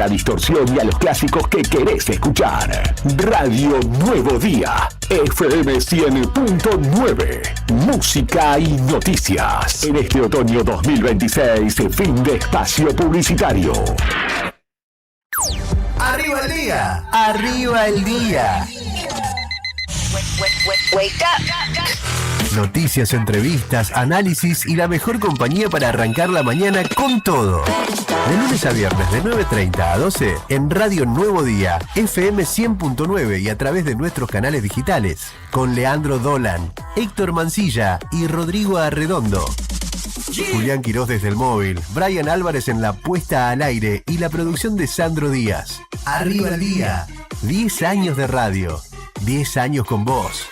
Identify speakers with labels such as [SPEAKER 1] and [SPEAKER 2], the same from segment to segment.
[SPEAKER 1] la distorsión y a los clásicos que querés escuchar. Radio Nuevo Día, FM 100.9. Música y noticias. En este otoño 2026, fin de espacio publicitario.
[SPEAKER 2] ¡Arriba el día! ¡Arriba el día!
[SPEAKER 3] Wake up.
[SPEAKER 2] Noticias, entrevistas, análisis y la mejor compañía para arrancar la mañana con todo. De lunes a viernes de 9:30 a 12 en Radio Nuevo Día, FM 100.9 y a través de nuestros canales digitales. Con Leandro Dolan, Héctor Mancilla y Rodrigo Arredondo. Julián Quirós desde el móvil, Brian Álvarez en la puesta al aire y la producción de Sandro Díaz. Arriba el día. 10 años de radio. 10 años con vos.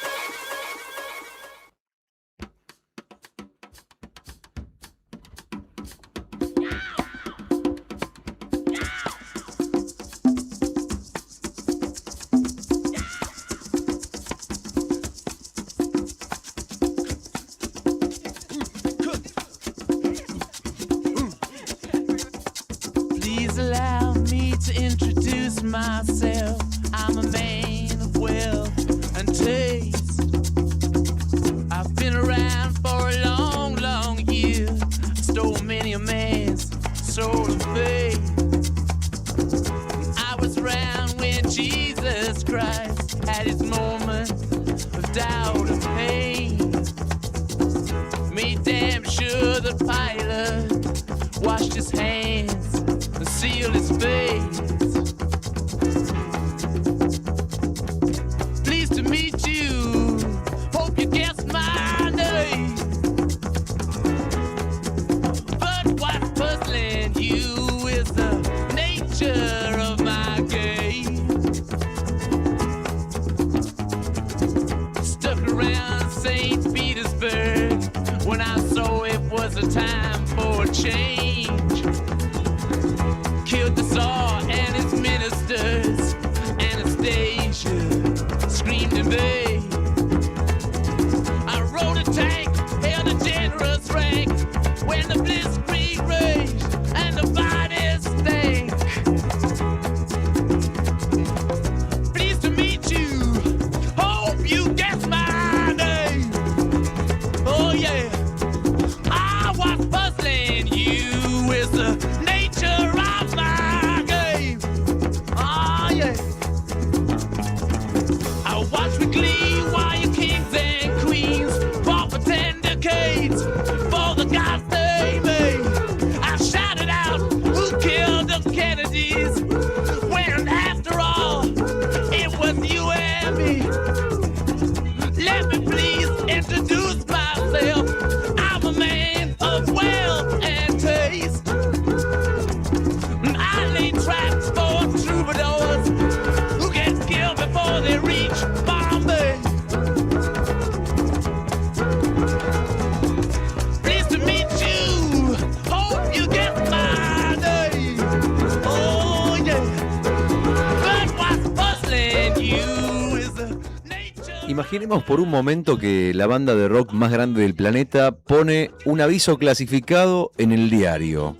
[SPEAKER 4] Please allow me to introduce myself. I'm a man of wealth and taste. I've been around for a long, long year. Stole many a man's soul of faith. I was around when Jesus Christ had his moment of doubt and pain. Made damn sure the pilot washed his hands and sealed his face. Pleased to meet you. Hope you guessed my name. But what's puzzling you is the nature of my game. Stuck around St. Petersburg when I saw it was a time for a change. Killed the Tsar and his ministers. Anastasia screamed in vain. I rode a tank, held a generous rank when the blitzkrieg raged and the bodies stank. Pleased to meet you. Hope you guess my name. Oh yeah. What's puzzling you is the nature of my game. Oh yeah. I watch with glee while your kings and queens fought for 10 decades for the gods they made. I shouted out, who killed the Kennedys? When after all, it was you and me. Let me please introduce myself. I'm a man of wealth and taste. I lay traps for troubadours who get killed before they reach Bombay. Pleased to meet you. Hope you get my name. Oh yeah. But what's puzzling you is the nature.
[SPEAKER 5] Imaginemos por un momento que la banda de rock más grande del planeta pone un aviso clasificado en el diario.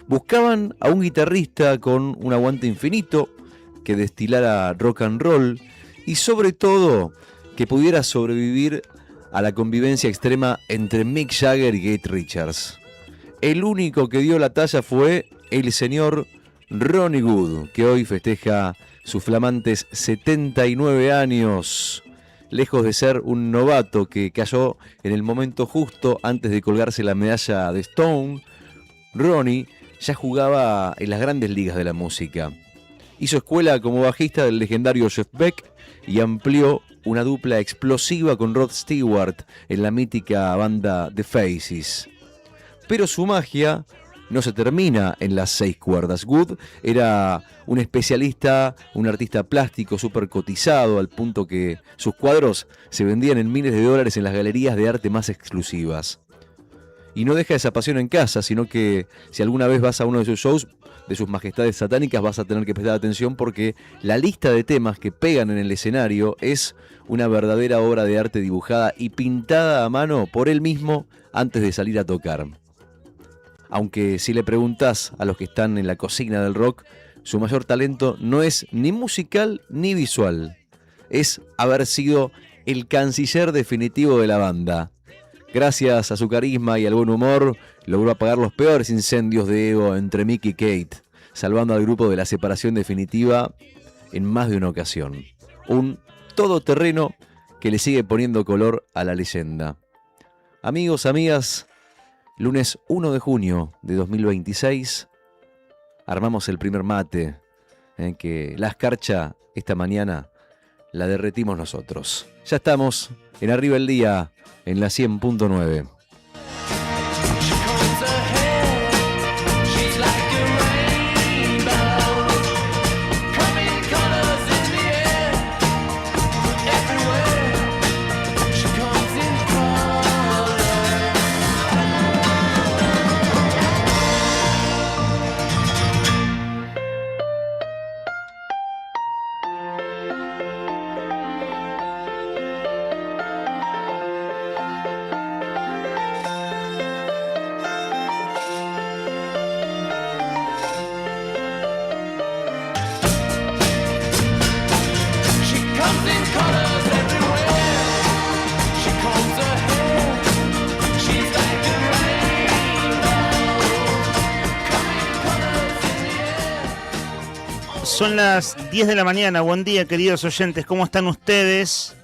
[SPEAKER 5] Buscaban a un guitarrista con un aguante infinito que destilara rock and roll y sobre todo que pudiera sobrevivir a la convivencia extrema entre Mick Jagger y Keith Richards. El único que dio la talla fue el señor Ronnie Wood, que hoy festeja sus flamantes 79 años. Lejos de ser un novato que cayó en el momento justo antes de colgarse la medalla de Stone, Ronnie ya jugaba en las grandes ligas de la música. Hizo escuela como bajista del legendario Jeff Beck y amplió una dupla explosiva con Rod Stewart en la mítica banda The Faces. Pero su magia no se termina en las 6 cuerdas. Wood era un especialista, un artista plástico súper cotizado, al punto que sus cuadros se vendían en miles de dólares en las galerías de arte más exclusivas. Y no deja esa pasión en casa, sino que si alguna vez vas a uno de sus shows, de sus majestades satánicas, vas a tener que prestar atención porque la lista de temas que pegan en el escenario es una verdadera obra de arte dibujada y pintada a mano por él mismo antes de salir a tocar. Aunque si le preguntás a los que están en la cocina del rock, su mayor talento no es ni musical ni visual. Es haber sido el canciller definitivo de la banda. Gracias a su carisma y al buen humor, logró apagar los peores incendios de ego entre Mick y Kate, salvando al grupo de la separación definitiva en más de una ocasión. Un todoterreno que le sigue poniendo color a la leyenda. Amigos, amigas, lunes 1 de junio de 2026, armamos el primer mate, en que la escarcha esta mañana la derretimos nosotros. Ya estamos en Arriba el Día, en la 100.9.
[SPEAKER 3] Son las 10 de la mañana. Buen día, queridos oyentes. ¿Cómo están ustedes?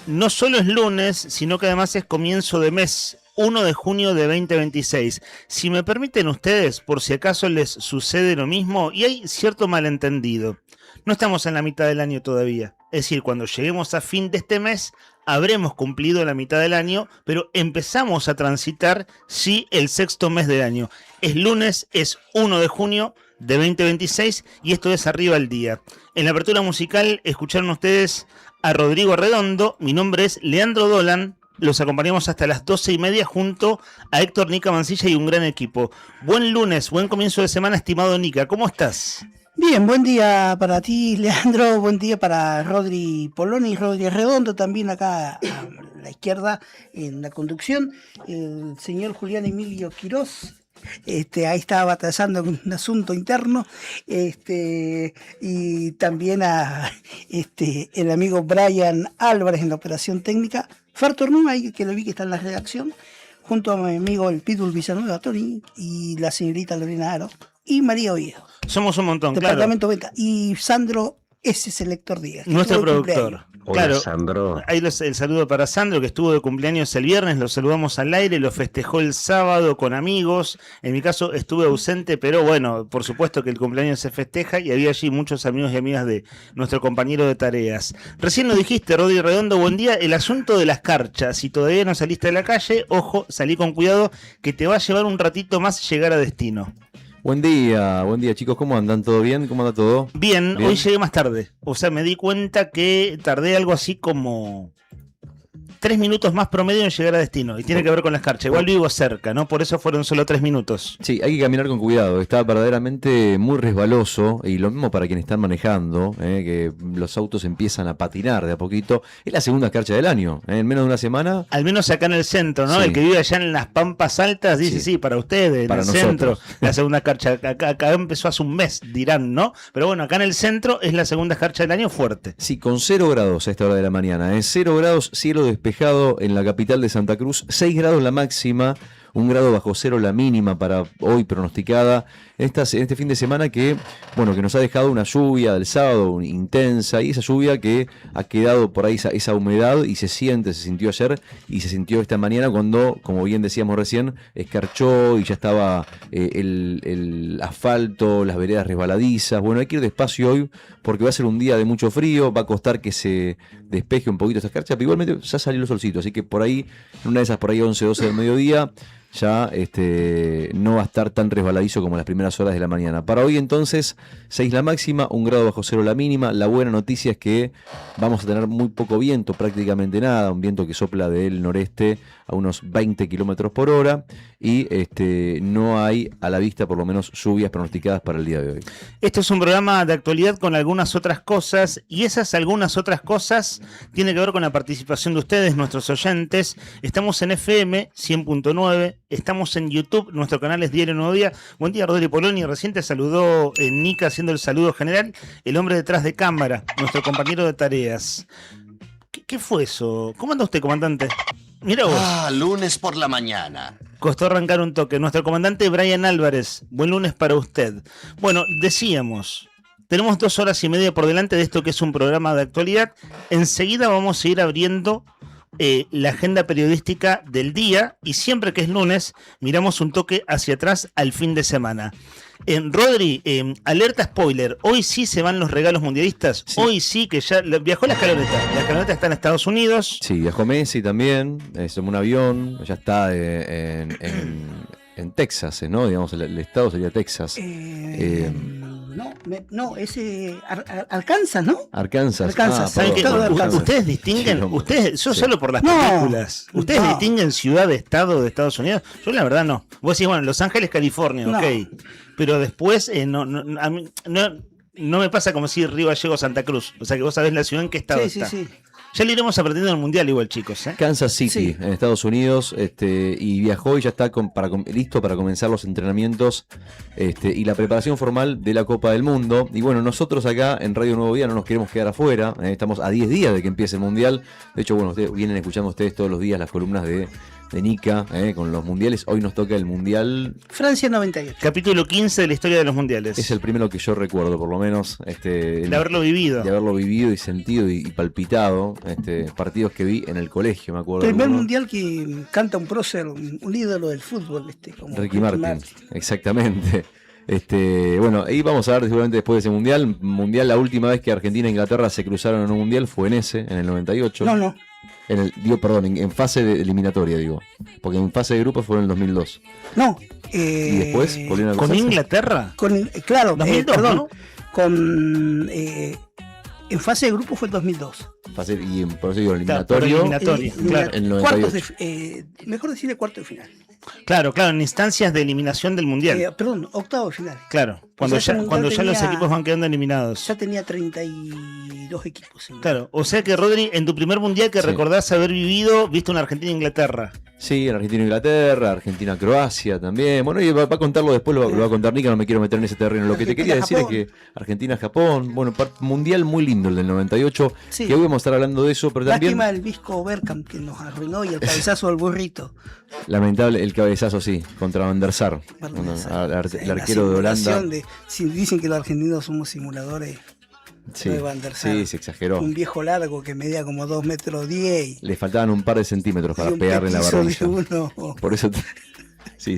[SPEAKER 3] No solo es lunes, sino que además es comienzo de mes, 1 de junio de 2026. Si me permiten ustedes, por si acaso les sucede lo mismo, y hay cierto malentendido. No estamos en la mitad del año todavía. Es decir, cuando lleguemos a fin de este mes, habremos cumplido la mitad del año, pero empezamos a transitar, sí, el sexto mes del año. Es lunes, es 1 de junio de 2026 y esto es Arriba el Día. En la apertura musical escucharon ustedes a Rodrigo Redondo. Mi nombre es Leandro Dolan. Los acompañamos hasta las 12:30 junto a Héctor Nica Mancilla y un gran equipo. Buen lunes, buen comienzo de semana, estimado Nica. ¿Cómo estás?
[SPEAKER 6] Bien, buen día para ti, Leandro. Buen día para Rodri Poloni y Rodri Redondo, también acá a la izquierda en la conducción. El señor Julián Emilio Quirós. Ahí estaba batallando con un asunto interno, y también a el amigo Brian Álvarez en la operación técnica, Fer Tornú, ahí que lo vi que está en la redacción, junto a mi amigo el Pitbull Villanueva, Tony, y la señorita Lorena Aro, y María Oviedo.
[SPEAKER 3] Somos un montón,
[SPEAKER 6] Departamento
[SPEAKER 3] claro.
[SPEAKER 6] Venta, y Sandro S. Selector Díaz.
[SPEAKER 3] Nuestro productor.
[SPEAKER 7] Hola,
[SPEAKER 3] Claro,
[SPEAKER 7] Sandro.
[SPEAKER 3] ahí el saludo para Sandro, que estuvo de cumpleaños el viernes, lo saludamos al aire, lo festejó el sábado con amigos. En mi caso estuve ausente, pero bueno, por supuesto que el cumpleaños se festeja y había allí muchos amigos y amigas de nuestro compañero de tareas. Recién lo dijiste, Rodri Redondo, buen día. El asunto de las carchas, si todavía no saliste de la calle, ojo, salí con cuidado, que te va a llevar un ratito más llegar a destino.
[SPEAKER 5] Buen día chicos, ¿cómo andan? ¿Todo bien? ¿Cómo anda todo?
[SPEAKER 3] Bien, hoy llegué más tarde. O sea, me di cuenta que tardé algo así como 3 minutos más promedio en llegar a destino. Y tiene que ver con la escarcha. Igual vivo cerca, ¿no? Por eso fueron solo 3 minutos.
[SPEAKER 5] Sí, hay que caminar con cuidado. Está verdaderamente muy resbaloso. Y lo mismo para quienes están manejando, que los autos empiezan a patinar de a poquito. Es la segunda escarcha del año. En menos de una semana.
[SPEAKER 3] Al menos acá en el centro, ¿no?
[SPEAKER 5] Sí.
[SPEAKER 3] El que vive allá en las Pampas Altas dice, sí, para ustedes,
[SPEAKER 5] para
[SPEAKER 3] en el
[SPEAKER 5] nosotros.
[SPEAKER 3] centro, la segunda escarcha. Acá empezó hace un mes, dirán, ¿no? Pero bueno, acá en el centro es la segunda escarcha del año fuerte.
[SPEAKER 5] Sí, con 0 grados a esta hora de la mañana. 0 grados, cielo despejado en la capital de Santa Cruz. 6 grados la máxima, 1 grado bajo cero la mínima para hoy pronosticada. En este fin de semana que nos ha dejado una lluvia del sábado intensa, y esa lluvia que ha quedado por ahí, esa humedad, y se sintió ayer y se sintió esta mañana cuando, como bien decíamos recién, escarchó y ya estaba el asfalto, las veredas resbaladizas. Bueno, hay que ir despacio hoy porque va a ser un día de mucho frío, va a costar que se despeje un poquito esta escarcha, pero igualmente ya salió el solcito, así que por ahí, en una de esas por ahí 11, 12 del mediodía, ya no va a estar tan resbaladizo como las primeras horas de la mañana. Para hoy entonces 6 la máxima, 1 grado bajo cero la mínima. La buena noticia es que vamos a tener muy poco viento, prácticamente nada, un viento que sopla del noreste a unos 20 kilómetros por hora, y no hay a la vista por lo menos lluvias pronosticadas para el día de hoy.
[SPEAKER 3] Este es un programa de actualidad con algunas otras cosas, y esas algunas otras cosas tienen que ver con la participación de ustedes, nuestros oyentes. Estamos en FM 100.9, Estamos en YouTube, nuestro canal es Diario Nuevo Día. Buen día, Rodri Poloni. Recién te saludó Nica haciendo el saludo general. El hombre detrás de cámara, nuestro compañero de tareas. ¿Qué fue eso? ¿Cómo anda usted, comandante? Mira vos.
[SPEAKER 7] Lunes por la mañana.
[SPEAKER 3] Costó arrancar un toque. Nuestro comandante Brian Álvarez. Buen lunes para usted. Bueno, decíamos, tenemos 2 horas y media por delante de esto que es un programa de actualidad. Enseguida vamos a ir abriendo la agenda periodística del día y siempre que es lunes miramos un toque hacia atrás al fin de semana. Rodri, alerta spoiler, hoy sí se van los regalos mundialistas, sí. Hoy sí que ya viajó la escaloneta está en Estados Unidos. Sí, viajó Messi también, tomó un avión, ya está en Texas, ¿no? Digamos, el estado sería Texas.
[SPEAKER 6] No, ese Arkansas, ¿no?
[SPEAKER 3] Arkansas. ¿Saben que ustedes distinguen? Sí, ustedes, yo solo por las películas. ¿Ustedes distinguen ciudad de estado de Estados Unidos? Yo la verdad no. Vos decís, bueno, Los Ángeles, California, ok. Pero después no me pasa como si Río Gallegos, Santa Cruz. O sea que vos sabés la ciudad en qué estado está. Sí. Ya le iremos aprendiendo en el Mundial igual, chicos. Kansas City, en Estados Unidos, y viajó y ya está listo para comenzar los entrenamientos y la preparación formal de la Copa del Mundo. Y bueno, nosotros acá en Radio Nuevo Día no nos queremos quedar afuera. Estamos a 10 días de que empiece el Mundial. De hecho, bueno, vienen escuchando ustedes todos los días las columnas de Nica, con los mundiales. Hoy nos toca el Mundial
[SPEAKER 6] Francia 98.
[SPEAKER 3] Capítulo 15 de la historia de los mundiales.
[SPEAKER 5] Es el primero que yo recuerdo, por lo menos.
[SPEAKER 3] De haberlo vivido.
[SPEAKER 5] De haberlo vivido y sentido y palpitado. Partidos que vi en el colegio, me acuerdo.
[SPEAKER 6] El primer mundial que canta un prócer, un ídolo del fútbol. Como
[SPEAKER 5] Ricky Martin. Exactamente. Bueno, ahí vamos a ver seguramente después de ese mundial. La última vez que Argentina e Inglaterra se cruzaron en un mundial fue en el 98.
[SPEAKER 6] No.
[SPEAKER 5] En fase de eliminatoria, digo. Porque en fase de grupo fue en el 2002.
[SPEAKER 6] No.
[SPEAKER 5] ¿Y después volvieron a
[SPEAKER 3] ¿Con Inglaterra?
[SPEAKER 6] Claro,
[SPEAKER 3] 2002,
[SPEAKER 6] perdón. ¿No? En fase de grupo fue el 2002.
[SPEAKER 5] Y por eso digo, eliminatorio.
[SPEAKER 3] Claro.
[SPEAKER 5] En el 98.
[SPEAKER 6] Mejor decirle cuarto de final.
[SPEAKER 3] Claro, en instancias de eliminación del mundial.
[SPEAKER 6] Perdón, octavo de final.
[SPEAKER 3] Claro, cuando ya los equipos van quedando eliminados.
[SPEAKER 6] Ya tenía 32 equipos.
[SPEAKER 3] Claro, o sea que Rodri, en tu primer mundial que recordás haber vivido, viste una Argentina-Inglaterra.
[SPEAKER 5] Sí, en Argentina-Inglaterra, Argentina-Croacia también. Bueno, y va a contarlo después, lo va a contar Nica, no me quiero meter en ese terreno. Lo que te quería decir es que Argentina-Japón, bueno, mundial muy lindo el del 98, que hoy vamos a estar hablando de eso, pero también...
[SPEAKER 6] Lástima el Visco Bergkamp que nos arruinó y el cabezazo del burrito.
[SPEAKER 5] Lamentable el cabezazo, sí, contra Van der Sar, el arquero de Holanda.
[SPEAKER 6] Dicen que los argentinos somos simuladores.
[SPEAKER 5] Sí, se exageró.
[SPEAKER 6] Un viejo largo que medía como 2,10 metros.
[SPEAKER 5] Le faltaban un par de centímetros para pegarle en la barbilla. Por eso,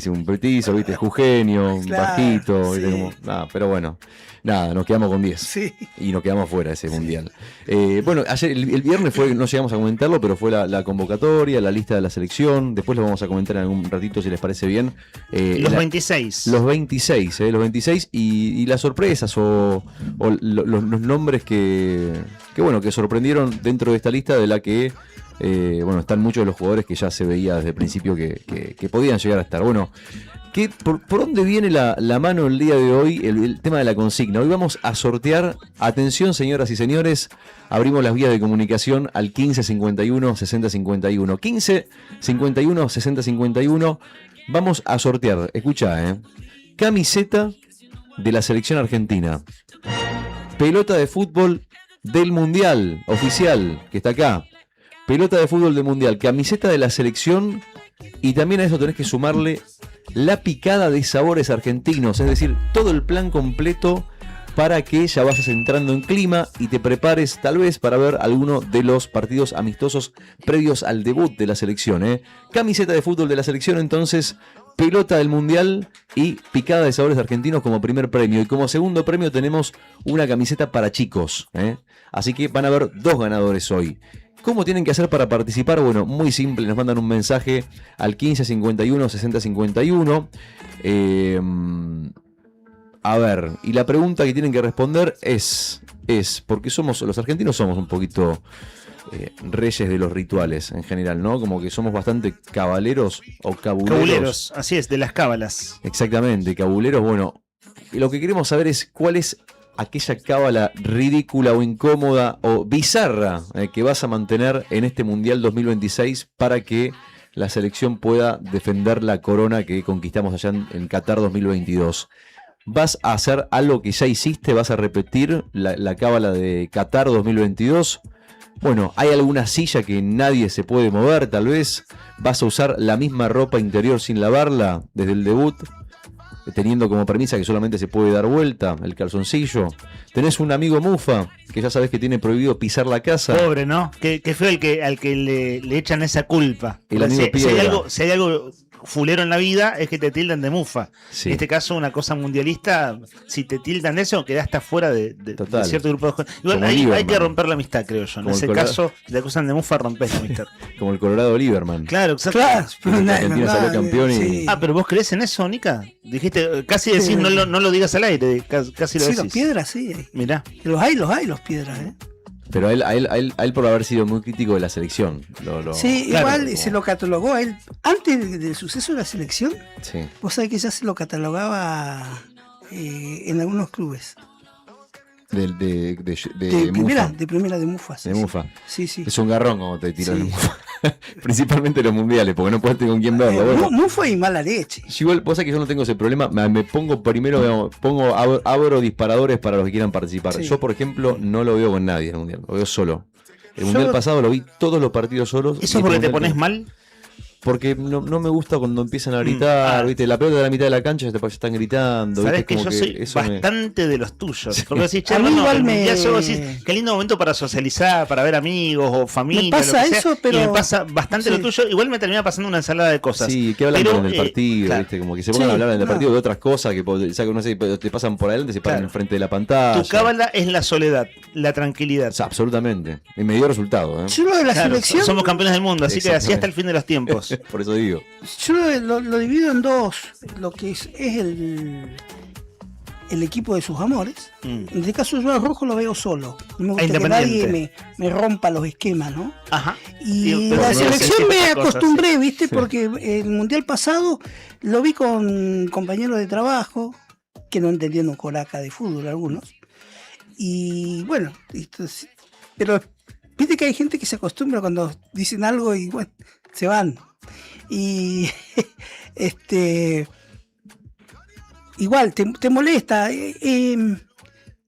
[SPEAKER 5] un petizo, viste, jujeño, bajito, viste, pero bueno, nada, nos quedamos con 10.
[SPEAKER 6] Sí.
[SPEAKER 5] Y nos quedamos fuera de ese mundial. Bueno, ayer, el viernes no llegamos a comentarlo, pero fue la convocatoria, la lista de la selección. Después lo vamos a comentar en algún ratito si les parece bien.
[SPEAKER 3] Los 26.
[SPEAKER 5] Los 26 y las sorpresas o los nombres que sorprendieron dentro de esta lista, de la que están muchos de los jugadores que ya se veía desde el principio que podían llegar a estar. Bueno, ¿por dónde viene la mano el día de hoy el tema de la consigna? Hoy vamos a sortear, atención señoras y señores, abrimos las vías de comunicación al 15 51 60 51. 15 51 60 51. Vamos a sortear, escuchá, camiseta de la selección argentina, pelota de fútbol del Mundial oficial, que está acá, pelota de fútbol del Mundial, camiseta de la selección, y también a eso tenés que sumarle la picada de sabores argentinos, es decir, todo el plan completo para que ya vayas entrando en clima y te prepares tal vez para ver alguno de los partidos amistosos previos al debut de la selección. Camiseta de fútbol de la selección, entonces, pelota del Mundial y picada de sabores argentinos como primer premio. Y como segundo premio tenemos una camiseta para chicos. Así que van a haber 2 ganadores hoy. ¿Cómo tienen que hacer para participar? Bueno, muy simple, nos mandan un mensaje al 15 51 60 51. A ver, y la pregunta que tienen que responder es porque los argentinos somos un poquito reyes de los rituales en general, ¿no? Como que somos bastante cabaleros o cabuleros.
[SPEAKER 3] Cabuleros, así es, de las cábalas.
[SPEAKER 5] Exactamente, cabuleros. Bueno, lo que queremos saber es cuál es aquella cábala ridícula o incómoda o bizarra que vas a mantener en este Mundial 2026 para que la selección pueda defender la corona que conquistamos allá en Qatar 2022. ¿Vas a hacer algo que ya hiciste? ¿Vas a repetir la cábala de Qatar 2022? Bueno, ¿hay alguna silla que nadie se puede mover tal vez? ¿Vas a usar la misma ropa interior sin lavarla desde el debut? Teniendo como premisa que solamente se puede dar vuelta el calzoncillo. Tenés un amigo mufa que ya sabés que tiene prohibido pisar la casa.
[SPEAKER 3] Pobre, ¿no? Que fue al que le echan esa culpa.
[SPEAKER 5] El amigo Piedra.
[SPEAKER 3] Si hay algo fulero en la vida es que te tildan de mufa.
[SPEAKER 5] Sí.
[SPEAKER 3] En este caso, una cosa mundialista, si te tildan de eso, quedaste fuera de cierto grupo de jugadores. Igual hay que romper la amistad, creo yo. En ese caso, si te acusan de mufa, rompes la amistad.
[SPEAKER 5] Como el Colorado Lieberman.
[SPEAKER 3] Claro, exacto.
[SPEAKER 5] Argentina salió campeón y...
[SPEAKER 3] Ah, pero vos creés en eso, Nica. Dijiste, casi decís,
[SPEAKER 6] Sí.
[SPEAKER 3] no lo digas al aire, casi lo
[SPEAKER 6] Sí,
[SPEAKER 3] decís.
[SPEAKER 6] los piedras, sí.
[SPEAKER 3] Mirá.
[SPEAKER 6] Los hay, los piedras, ¿eh?
[SPEAKER 5] Pero a él por haber sido muy crítico de la selección.
[SPEAKER 6] Sí,
[SPEAKER 3] claro,
[SPEAKER 6] igual
[SPEAKER 5] como-
[SPEAKER 6] se lo catalogó a él. Antes del suceso de la selección,
[SPEAKER 5] Sí.
[SPEAKER 6] vos sabés que ya se lo catalogaba en algunos clubes.
[SPEAKER 5] De
[SPEAKER 6] De primera,
[SPEAKER 5] Mufa.
[SPEAKER 6] de Mufa. Sí,
[SPEAKER 5] De
[SPEAKER 6] sí.
[SPEAKER 5] Mufa.
[SPEAKER 6] Sí, sí.
[SPEAKER 5] Es un garrón como te tiran
[SPEAKER 6] Sí.
[SPEAKER 5] en Mufa. Principalmente los mundiales, porque no puedes tener con quién verlo. Bueno,
[SPEAKER 6] Mufa y mala leche.
[SPEAKER 5] yo igual, vos sabés que yo no tengo ese problema. Me pongo primero, digamos, abro disparadores para los que quieran participar.
[SPEAKER 6] Sí.
[SPEAKER 5] Yo, por ejemplo, no lo veo con nadie en el mundial, lo veo solo. El
[SPEAKER 6] Yo-
[SPEAKER 5] mundial pasado lo vi todos los partidos solos.
[SPEAKER 3] ¿Eso
[SPEAKER 5] y
[SPEAKER 3] es porque
[SPEAKER 5] este
[SPEAKER 3] te pones
[SPEAKER 5] mundial-
[SPEAKER 3] mal?
[SPEAKER 5] Porque no me gusta cuando empiezan a gritar,
[SPEAKER 3] Ah.
[SPEAKER 5] ¿viste? La pelota de la mitad de la cancha después están gritando.
[SPEAKER 3] Sabés
[SPEAKER 5] ¿viste?
[SPEAKER 3] que
[SPEAKER 5] Como
[SPEAKER 3] yo soy
[SPEAKER 5] eso me-
[SPEAKER 3] bastante de los tuyos. Porque decís, che,
[SPEAKER 6] A mí
[SPEAKER 3] no,
[SPEAKER 6] igual
[SPEAKER 3] el
[SPEAKER 6] me-
[SPEAKER 3] mundial solo decís, qué lindo momento para socializar, para ver amigos o familia.
[SPEAKER 6] Me pasa
[SPEAKER 3] lo que sea,
[SPEAKER 6] eso, pero-
[SPEAKER 3] y me pasa bastante lo
[SPEAKER 6] Sí.
[SPEAKER 3] tuyo. Igual me termina pasando una ensalada de cosas.
[SPEAKER 5] Sí, que hablan
[SPEAKER 3] Pero,
[SPEAKER 5] del partido,
[SPEAKER 3] claro,
[SPEAKER 5] ¿viste? Como que se pongan
[SPEAKER 6] Sí,
[SPEAKER 5] a hablar del
[SPEAKER 6] no.
[SPEAKER 5] partido de otras cosas que o sea, que no sé, te pasan por adelante, se paran
[SPEAKER 3] Claro.
[SPEAKER 5] enfrente de la pantalla.
[SPEAKER 3] tu cábala es la soledad, la tranquilidad.
[SPEAKER 5] O sea, absolutamente. Y me dio resultado, ¿eh?
[SPEAKER 6] Yo lo de la
[SPEAKER 3] Claro,
[SPEAKER 6] selección,
[SPEAKER 3] somos campeones del mundo, así que así
[SPEAKER 5] Exactamente.
[SPEAKER 3] hasta el fin de los tiempos.
[SPEAKER 5] Por eso digo.
[SPEAKER 6] yo lo divido en dos. Lo que es el equipo de sus amores.
[SPEAKER 3] Mm.
[SPEAKER 6] En este caso yo al rojo lo veo solo. No me gusta que
[SPEAKER 3] Independiente.
[SPEAKER 6] nadie me rompa los esquemas, ¿no?
[SPEAKER 3] Ajá.
[SPEAKER 6] Y
[SPEAKER 3] Pero
[SPEAKER 6] la
[SPEAKER 3] tenía
[SPEAKER 6] selección me
[SPEAKER 3] ciertas cosas,
[SPEAKER 6] acostumbré,
[SPEAKER 3] sí.
[SPEAKER 6] ¿viste? Porque el mundial pasado lo vi con compañeros de trabajo que no entendían un coraca de fútbol algunos. Y bueno, pero viste que hay gente que se acostumbra cuando dicen algo y bueno, se van. Y igual te molesta.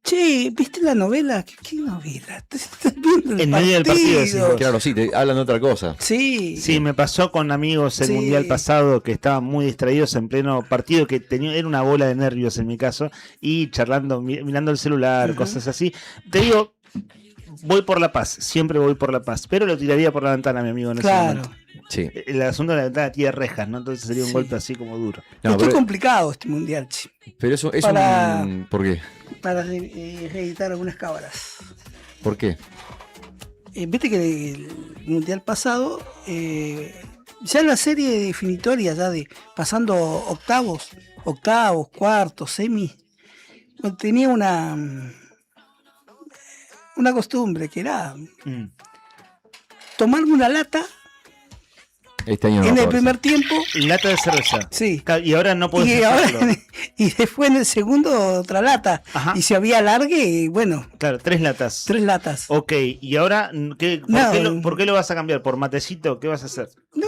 [SPEAKER 6] Che, ¿viste la novela? ¿Qué novela? ¿Estás viendo el
[SPEAKER 3] En medio del partido, decís vos.
[SPEAKER 5] Claro, sí, te hablan de otra cosa.
[SPEAKER 6] Sí.
[SPEAKER 3] Sí, me pasó con amigos el
[SPEAKER 6] Sí.
[SPEAKER 3] mundial pasado que estaban muy distraídos en pleno partido, que era una bola de nervios en mi caso, y charlando, mirando el celular, cosas así. Te digo, voy por la paz, siempre voy por la paz, pero lo tiraría por la ventana, mi amigo, en ese
[SPEAKER 6] Claro.
[SPEAKER 3] momento.
[SPEAKER 5] Sí.
[SPEAKER 3] El asunto de la ventana tiene rejas, ¿no? Entonces sería un
[SPEAKER 6] Sí.
[SPEAKER 3] golpe así como duro.
[SPEAKER 5] No,
[SPEAKER 6] Esto es
[SPEAKER 5] pero,
[SPEAKER 6] complicado este mundial, che,
[SPEAKER 5] pero eso es
[SPEAKER 6] para-
[SPEAKER 5] un... ¿Por qué?
[SPEAKER 6] para reeditar algunas cábalas.
[SPEAKER 5] ¿Por qué?
[SPEAKER 6] Viste que el mundial pasado, ya en la serie definitoria, ya de pasando octavos, cuartos, semis, tenía una costumbre que era
[SPEAKER 3] Mm.
[SPEAKER 6] tomarme una lata
[SPEAKER 5] Este año no
[SPEAKER 6] en
[SPEAKER 5] va a
[SPEAKER 6] el
[SPEAKER 5] poder
[SPEAKER 6] primer tiempo,
[SPEAKER 3] Lata de cerveza.
[SPEAKER 6] sí.
[SPEAKER 3] Y ahora no podés
[SPEAKER 6] Y ahora
[SPEAKER 3] hacerlo.
[SPEAKER 6] y después en el segundo otra lata.
[SPEAKER 3] Ajá.
[SPEAKER 6] Y si había alargue, bueno,
[SPEAKER 3] Claro, 3 latas.
[SPEAKER 6] 3 latas.
[SPEAKER 3] Ok, y ahora,
[SPEAKER 6] No.
[SPEAKER 3] ¿por qué lo vas a cambiar? ¿Por matecito? ¿Qué vas a hacer?
[SPEAKER 6] No,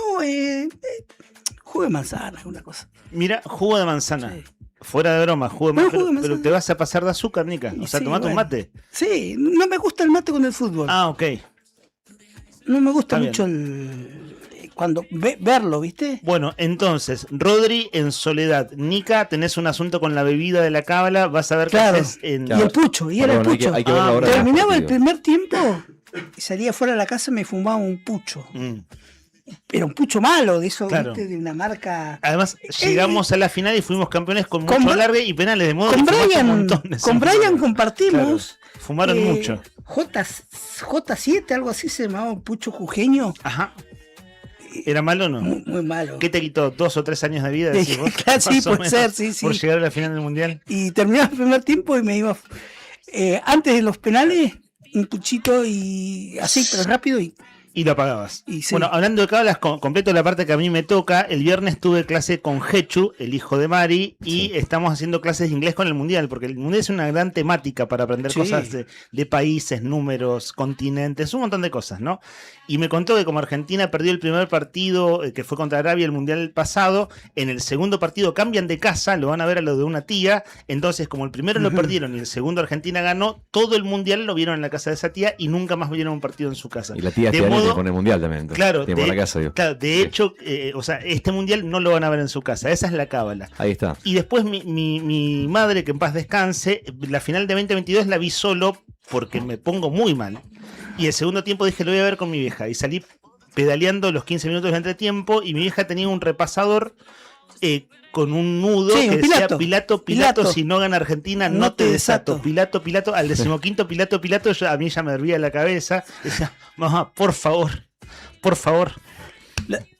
[SPEAKER 6] jugo de manzana, alguna cosa.
[SPEAKER 3] Mira, jugo de manzana.
[SPEAKER 6] Sí.
[SPEAKER 3] Fuera de broma, jugo de
[SPEAKER 6] No,
[SPEAKER 3] manzana.
[SPEAKER 6] jugo de
[SPEAKER 3] Pero
[SPEAKER 6] manzana.
[SPEAKER 3] te vas a pasar de azúcar, Nica. O sea,
[SPEAKER 6] Sí,
[SPEAKER 3] tomate un
[SPEAKER 6] bueno.
[SPEAKER 3] mate.
[SPEAKER 6] Sí, no me gusta el mate con el fútbol.
[SPEAKER 3] Ah, ok.
[SPEAKER 6] No me gusta
[SPEAKER 3] Está
[SPEAKER 6] mucho cuando verlo, ¿viste?
[SPEAKER 3] Bueno, entonces, Rodri en soledad. Nica, tenés un asunto con la bebida de la cábala. Vas a ver
[SPEAKER 6] Claro.
[SPEAKER 3] qué haces en.
[SPEAKER 5] Claro.
[SPEAKER 6] Y el pucho, y era el
[SPEAKER 5] Perdón,
[SPEAKER 6] pucho.
[SPEAKER 5] hay que ver la hora del
[SPEAKER 6] Terminaba el
[SPEAKER 5] partido.
[SPEAKER 6] primer tiempo y salía fuera de la casa y me fumaba un pucho.
[SPEAKER 3] Mm.
[SPEAKER 6] Pero un pucho malo, de eso,
[SPEAKER 3] Claro.
[SPEAKER 6] ¿viste? De una marca.
[SPEAKER 3] Además, llegamos a la final y fuimos campeones con mucho
[SPEAKER 6] Bra-
[SPEAKER 3] alargue y penales de modo.
[SPEAKER 6] Con
[SPEAKER 3] que fumaste un
[SPEAKER 6] Brian,
[SPEAKER 3] montón de
[SPEAKER 6] con
[SPEAKER 3] cerveza.
[SPEAKER 6] Brian compartimos.
[SPEAKER 3] Claro, fumaron mucho.
[SPEAKER 6] J7, algo así se llamaba, un pucho jujeño.
[SPEAKER 3] Ajá. ¿Era malo o no?
[SPEAKER 6] Muy, muy malo.
[SPEAKER 3] ¿Qué te quitó? ¿2 o 3 años de vida? decís vos?
[SPEAKER 6] Claro, sí,
[SPEAKER 3] Más o
[SPEAKER 6] puede
[SPEAKER 3] menos,
[SPEAKER 6] ser, sí, sí.
[SPEAKER 3] Por llegar a la final del mundial.
[SPEAKER 6] Y terminaba el primer tiempo y me iba. Antes de los penales, un puchito y así, pero rápido y
[SPEAKER 3] Y lo apagabas.
[SPEAKER 6] Y sí.
[SPEAKER 3] Bueno, hablando de cábalas, completo la parte que a mí me toca. El viernes tuve clase con Hechu, el hijo de Mari, y estamos haciendo clases de inglés con el Mundial, porque el Mundial es una gran temática para aprender cosas de países, números, continentes, un montón de cosas, ¿no? Y me contó que como Argentina perdió el primer partido, que fue contra Arabia el Mundial pasado, en el segundo partido cambian de casa, lo van a ver a lo de una tía, entonces como el primero lo perdieron y el segundo Argentina ganó, todo el Mundial lo vieron en la casa de esa tía y nunca más vieron un partido en su casa.
[SPEAKER 5] Y la tía con el Mundial también.
[SPEAKER 3] Claro,
[SPEAKER 5] por la casa, digo.
[SPEAKER 3] Claro, de hecho, o sea, este Mundial no lo van a ver en su casa, esa es la cábala.
[SPEAKER 5] Ahí está.
[SPEAKER 3] Y después mi madre, que en paz descanse, la final de 2022 la vi solo porque me pongo muy mal. Y el segundo tiempo dije, lo voy a ver con mi vieja. Y salí pedaleando los 15 minutos de entretiempo y mi vieja tenía un repasador con un nudo que decía Pilato, si no gana Argentina, no te desato. Pilato, al 15º Pilato, a mí ya me hervía la cabeza. Decía, mamá, por favor.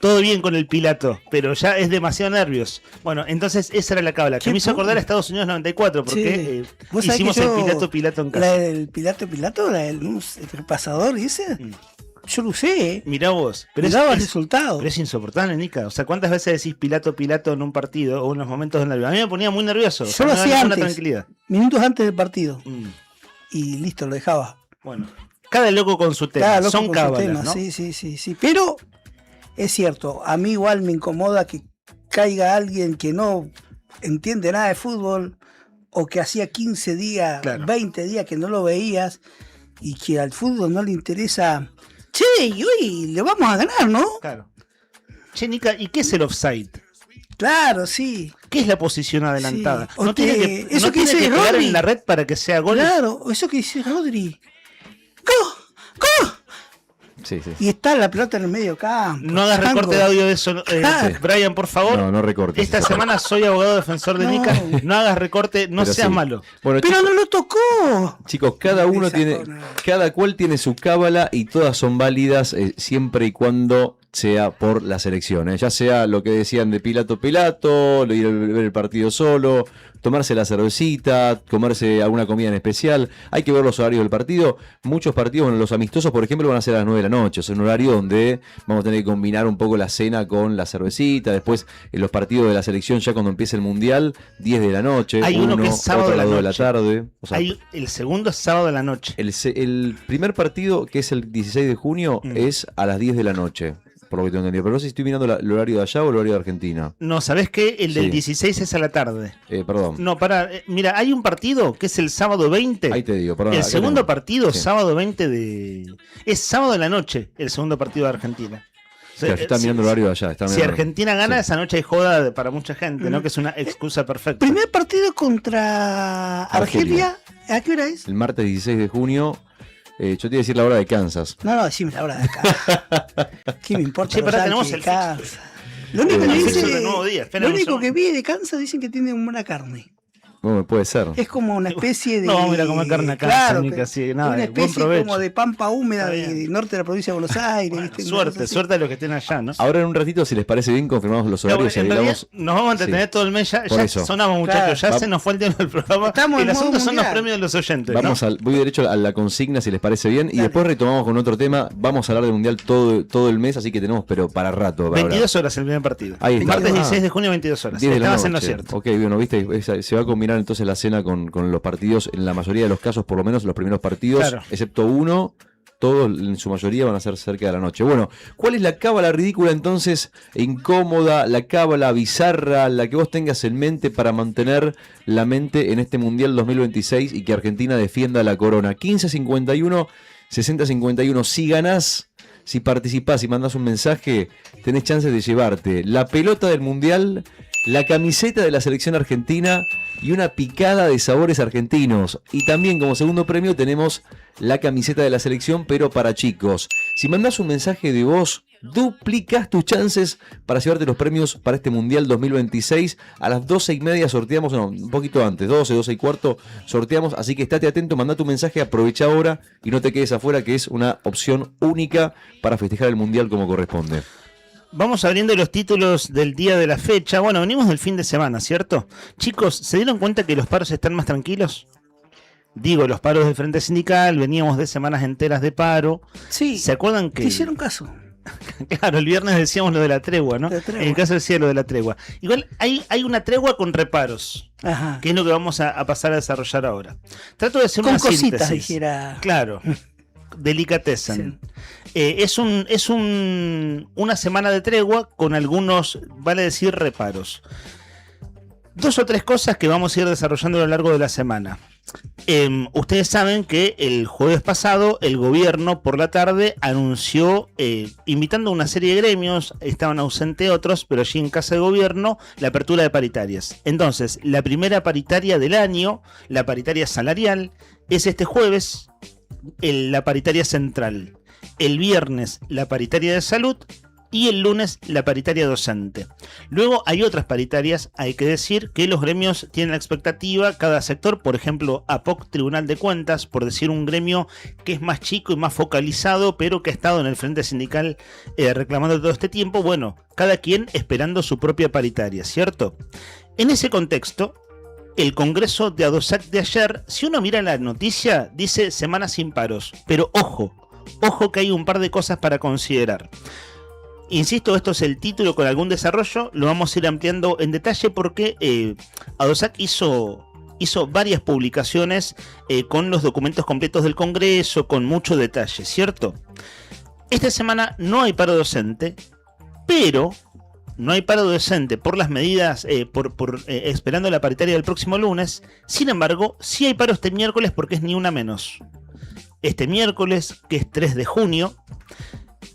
[SPEAKER 3] Todo bien con el Pilato, pero ya es demasiado nervios. Bueno, entonces esa era la cábala, que me hizo acordar a Estados Unidos 94, porque hicimos el Pilato en casa.
[SPEAKER 6] La del Pilato, la del repasador, ¿ese? Yo lo usé.
[SPEAKER 3] Mirá vos.
[SPEAKER 6] Pero daba el resultado.
[SPEAKER 3] Pero es insoportable, Nica. O sea, ¿cuántas veces decís Pilato en un partido o en los momentos de nervio? A mí me ponía muy nervioso.
[SPEAKER 6] Yo lo hacía antes,
[SPEAKER 3] tranquilidad.
[SPEAKER 6] Minutos antes del partido. Y listo, lo dejaba.
[SPEAKER 3] Bueno, cada loco con su tema. Son cábalas, ¿no?
[SPEAKER 6] Sí. Pero es cierto, a mí igual me incomoda que caiga alguien que no entiende nada de fútbol o que hacía 15 días, 20 días que no lo veías y que al fútbol no le interesa. Che, y hoy le vamos a ganar, ¿no?
[SPEAKER 3] Claro. Che, Nica, ¿y qué es el offside?
[SPEAKER 6] Claro, sí.
[SPEAKER 3] ¿Qué es la posición adelantada?
[SPEAKER 6] Sí.
[SPEAKER 3] No tiene que,
[SPEAKER 6] eso
[SPEAKER 3] no
[SPEAKER 6] que
[SPEAKER 3] tiene
[SPEAKER 6] dice
[SPEAKER 3] que pegar
[SPEAKER 6] Rodri
[SPEAKER 3] en la red para que sea gol.
[SPEAKER 6] Claro, eso que dice Rodri. ¡Go!
[SPEAKER 5] Sí.
[SPEAKER 6] Y está la pelota en el medio campo.
[SPEAKER 3] No hagas recorte de audio de eso, Brian, por favor.
[SPEAKER 5] No recortes.
[SPEAKER 3] Esta semana soy abogado defensor de Nica. No hagas recorte, no
[SPEAKER 5] pero
[SPEAKER 3] seas malo.
[SPEAKER 5] Bueno,
[SPEAKER 6] pero no lo tocó.
[SPEAKER 5] Chicos, cada cual tiene su cábala y todas son válidas siempre y cuando sea por la selección, ya sea lo que decían de Pilato, ir a ver el partido solo, tomarse la cervecita, comerse alguna comida en especial. Hay que ver los horarios del partido. Muchos partidos, bueno, los amistosos, por ejemplo, van a ser a las 9 de la noche. Es un horario donde vamos a tener que combinar un poco la cena con la cervecita. Después, en los partidos de la selección, ya cuando empiece el Mundial, 10 de la noche.
[SPEAKER 3] Hay uno que es sábado
[SPEAKER 5] de la tarde. O sea,
[SPEAKER 3] el segundo es sábado de la noche.
[SPEAKER 5] El primer partido, que es el 16 de junio, es a las 10 de la noche. Por lo que tengo entendido. Pero no sé si estoy mirando el horario de allá o el horario de Argentina.
[SPEAKER 3] No, ¿sabés qué? El del 16 es a la tarde.
[SPEAKER 5] Perdón.
[SPEAKER 3] No, mira, hay un partido que es el sábado 20.
[SPEAKER 5] Ahí te digo, perdón.
[SPEAKER 3] El segundo partido, sábado 20 es sábado de la noche, el segundo partido de Argentina.
[SPEAKER 5] Claro, está mirando el horario de allá.
[SPEAKER 3] Si Argentina gana, esa noche hay joda para mucha gente, ¿no? Que es una excusa perfecta.
[SPEAKER 6] Primer partido contra Argelia. ¿A qué hora es?
[SPEAKER 5] El martes 16 de junio. Yo te iba a decir la hora de Kansas.
[SPEAKER 6] No, decime la hora de acá. ¿Qué me importa?
[SPEAKER 3] Sí, pero tenemos el
[SPEAKER 6] Kansas. Lo único que dice,
[SPEAKER 3] lo
[SPEAKER 6] único que vi de Kansas dicen que tiene buena carne.
[SPEAKER 5] ¿Cómo puede ser?
[SPEAKER 6] Es como una especie de...
[SPEAKER 3] No, mira comer carne acá.
[SPEAKER 6] Claro,
[SPEAKER 3] nada,
[SPEAKER 6] una especie como de pampa húmeda del norte de la provincia de Buenos Aires.
[SPEAKER 3] Bueno,
[SPEAKER 6] ¿viste?
[SPEAKER 3] Suerte a los que estén allá, ¿no?
[SPEAKER 5] Ahora en un ratito, si les parece bien, confirmamos los horarios y hablamos.
[SPEAKER 3] Nos vamos a entretener todo el mes. Ya sonamos, muchachos. Ya se nos fue el tiempo del programa. El asunto son los premios de los oyentes.
[SPEAKER 5] Voy derecho a la consigna, si les parece bien. Dale. Y después retomamos con otro tema. Vamos a hablar del Mundial todo el mes, así que tenemos, pero para rato.
[SPEAKER 3] 22 horas el primer partido.
[SPEAKER 5] Ahí está.
[SPEAKER 3] Martes 16 de junio, 22 horas. Estabas en lo cierto.
[SPEAKER 5] Ok, bueno, viste, se va a combinar entonces la cena con los partidos, en la mayoría de los casos, por lo menos los primeros partidos, excepto uno, todos en su mayoría van a ser cerca de la noche. Bueno, ¿cuál es la cábala ridícula entonces, incómoda, la cábala bizarra, la que vos tengas en mente para mantener la mente en este Mundial 2026 y que Argentina defienda la corona? 1551, 6051, si ganás, si participás y mandás un mensaje, tenés chances de llevarte la pelota del Mundial, la camiseta de la selección argentina y una picada de sabores argentinos. Y también como segundo premio tenemos la camiseta de la selección, pero para chicos. Si mandás un mensaje de voz, duplicás tus chances para llevarte los premios para este Mundial 2026. A las 12:30 sorteamos, un poquito antes, 12:15 sorteamos. Así que estate atento, mandá tu mensaje, aprovecha ahora y no te quedes afuera, que es una opción única para festejar el Mundial como corresponde.
[SPEAKER 3] Vamos abriendo los títulos del día de la fecha. Bueno, venimos del fin de semana, ¿cierto? Chicos, ¿se dieron cuenta que los paros están más tranquilos? Digo, los paros del Frente Sindical, veníamos de semanas enteras de paro.
[SPEAKER 6] Sí.
[SPEAKER 3] ¿Se acuerdan que...?
[SPEAKER 6] Te hicieron caso.
[SPEAKER 3] Claro, el viernes decíamos lo de la tregua, ¿no?
[SPEAKER 6] La tregua.
[SPEAKER 3] En el caso decía lo de la tregua. Igual hay una tregua con reparos,
[SPEAKER 6] Ajá.
[SPEAKER 3] que es lo que vamos a pasar a desarrollar ahora. Trato de hacer
[SPEAKER 6] Con
[SPEAKER 3] una
[SPEAKER 6] cositas,
[SPEAKER 3] síntesis.
[SPEAKER 6] dijera.
[SPEAKER 3] Claro, delicatessen. Es una semana de tregua con algunos, vale decir, reparos. 2 o 3 cosas que vamos a ir desarrollando a lo largo de la semana. Ustedes saben que el jueves pasado el gobierno por la tarde anunció, invitando a una serie de gremios, estaban ausentes otros, pero allí en casa de gobierno, la apertura de paritarias. Entonces, la primera paritaria del año, la paritaria salarial, es este jueves, la paritaria central. El viernes, la paritaria de salud. Y el lunes la paritaria docente. Luego hay otras paritarias, hay que decir que los gremios tienen la expectativa, cada sector, por ejemplo, APOC, Tribunal de Cuentas, por decir un gremio que es más chico y más focalizado, pero que ha estado en el Frente Sindical reclamando todo este tiempo, bueno, cada quien esperando su propia paritaria, ¿cierto? En ese contexto, el Congreso de ADOSAC de ayer, si uno mira la noticia, dice semana sin paros, pero ojo que hay un par de cosas para considerar. Insisto, esto es el título con algún desarrollo, lo vamos a ir ampliando en detalle porque ADOSAC hizo varias publicaciones con los documentos completos del Congreso, con mucho detalle, ¿cierto? Esta semana no hay paro docente, pero no hay paro docente por las medidas, esperando la paritaria del próximo lunes. Sin embargo, sí hay paro este miércoles porque es ni una menos. Este miércoles, que es 3 de junio,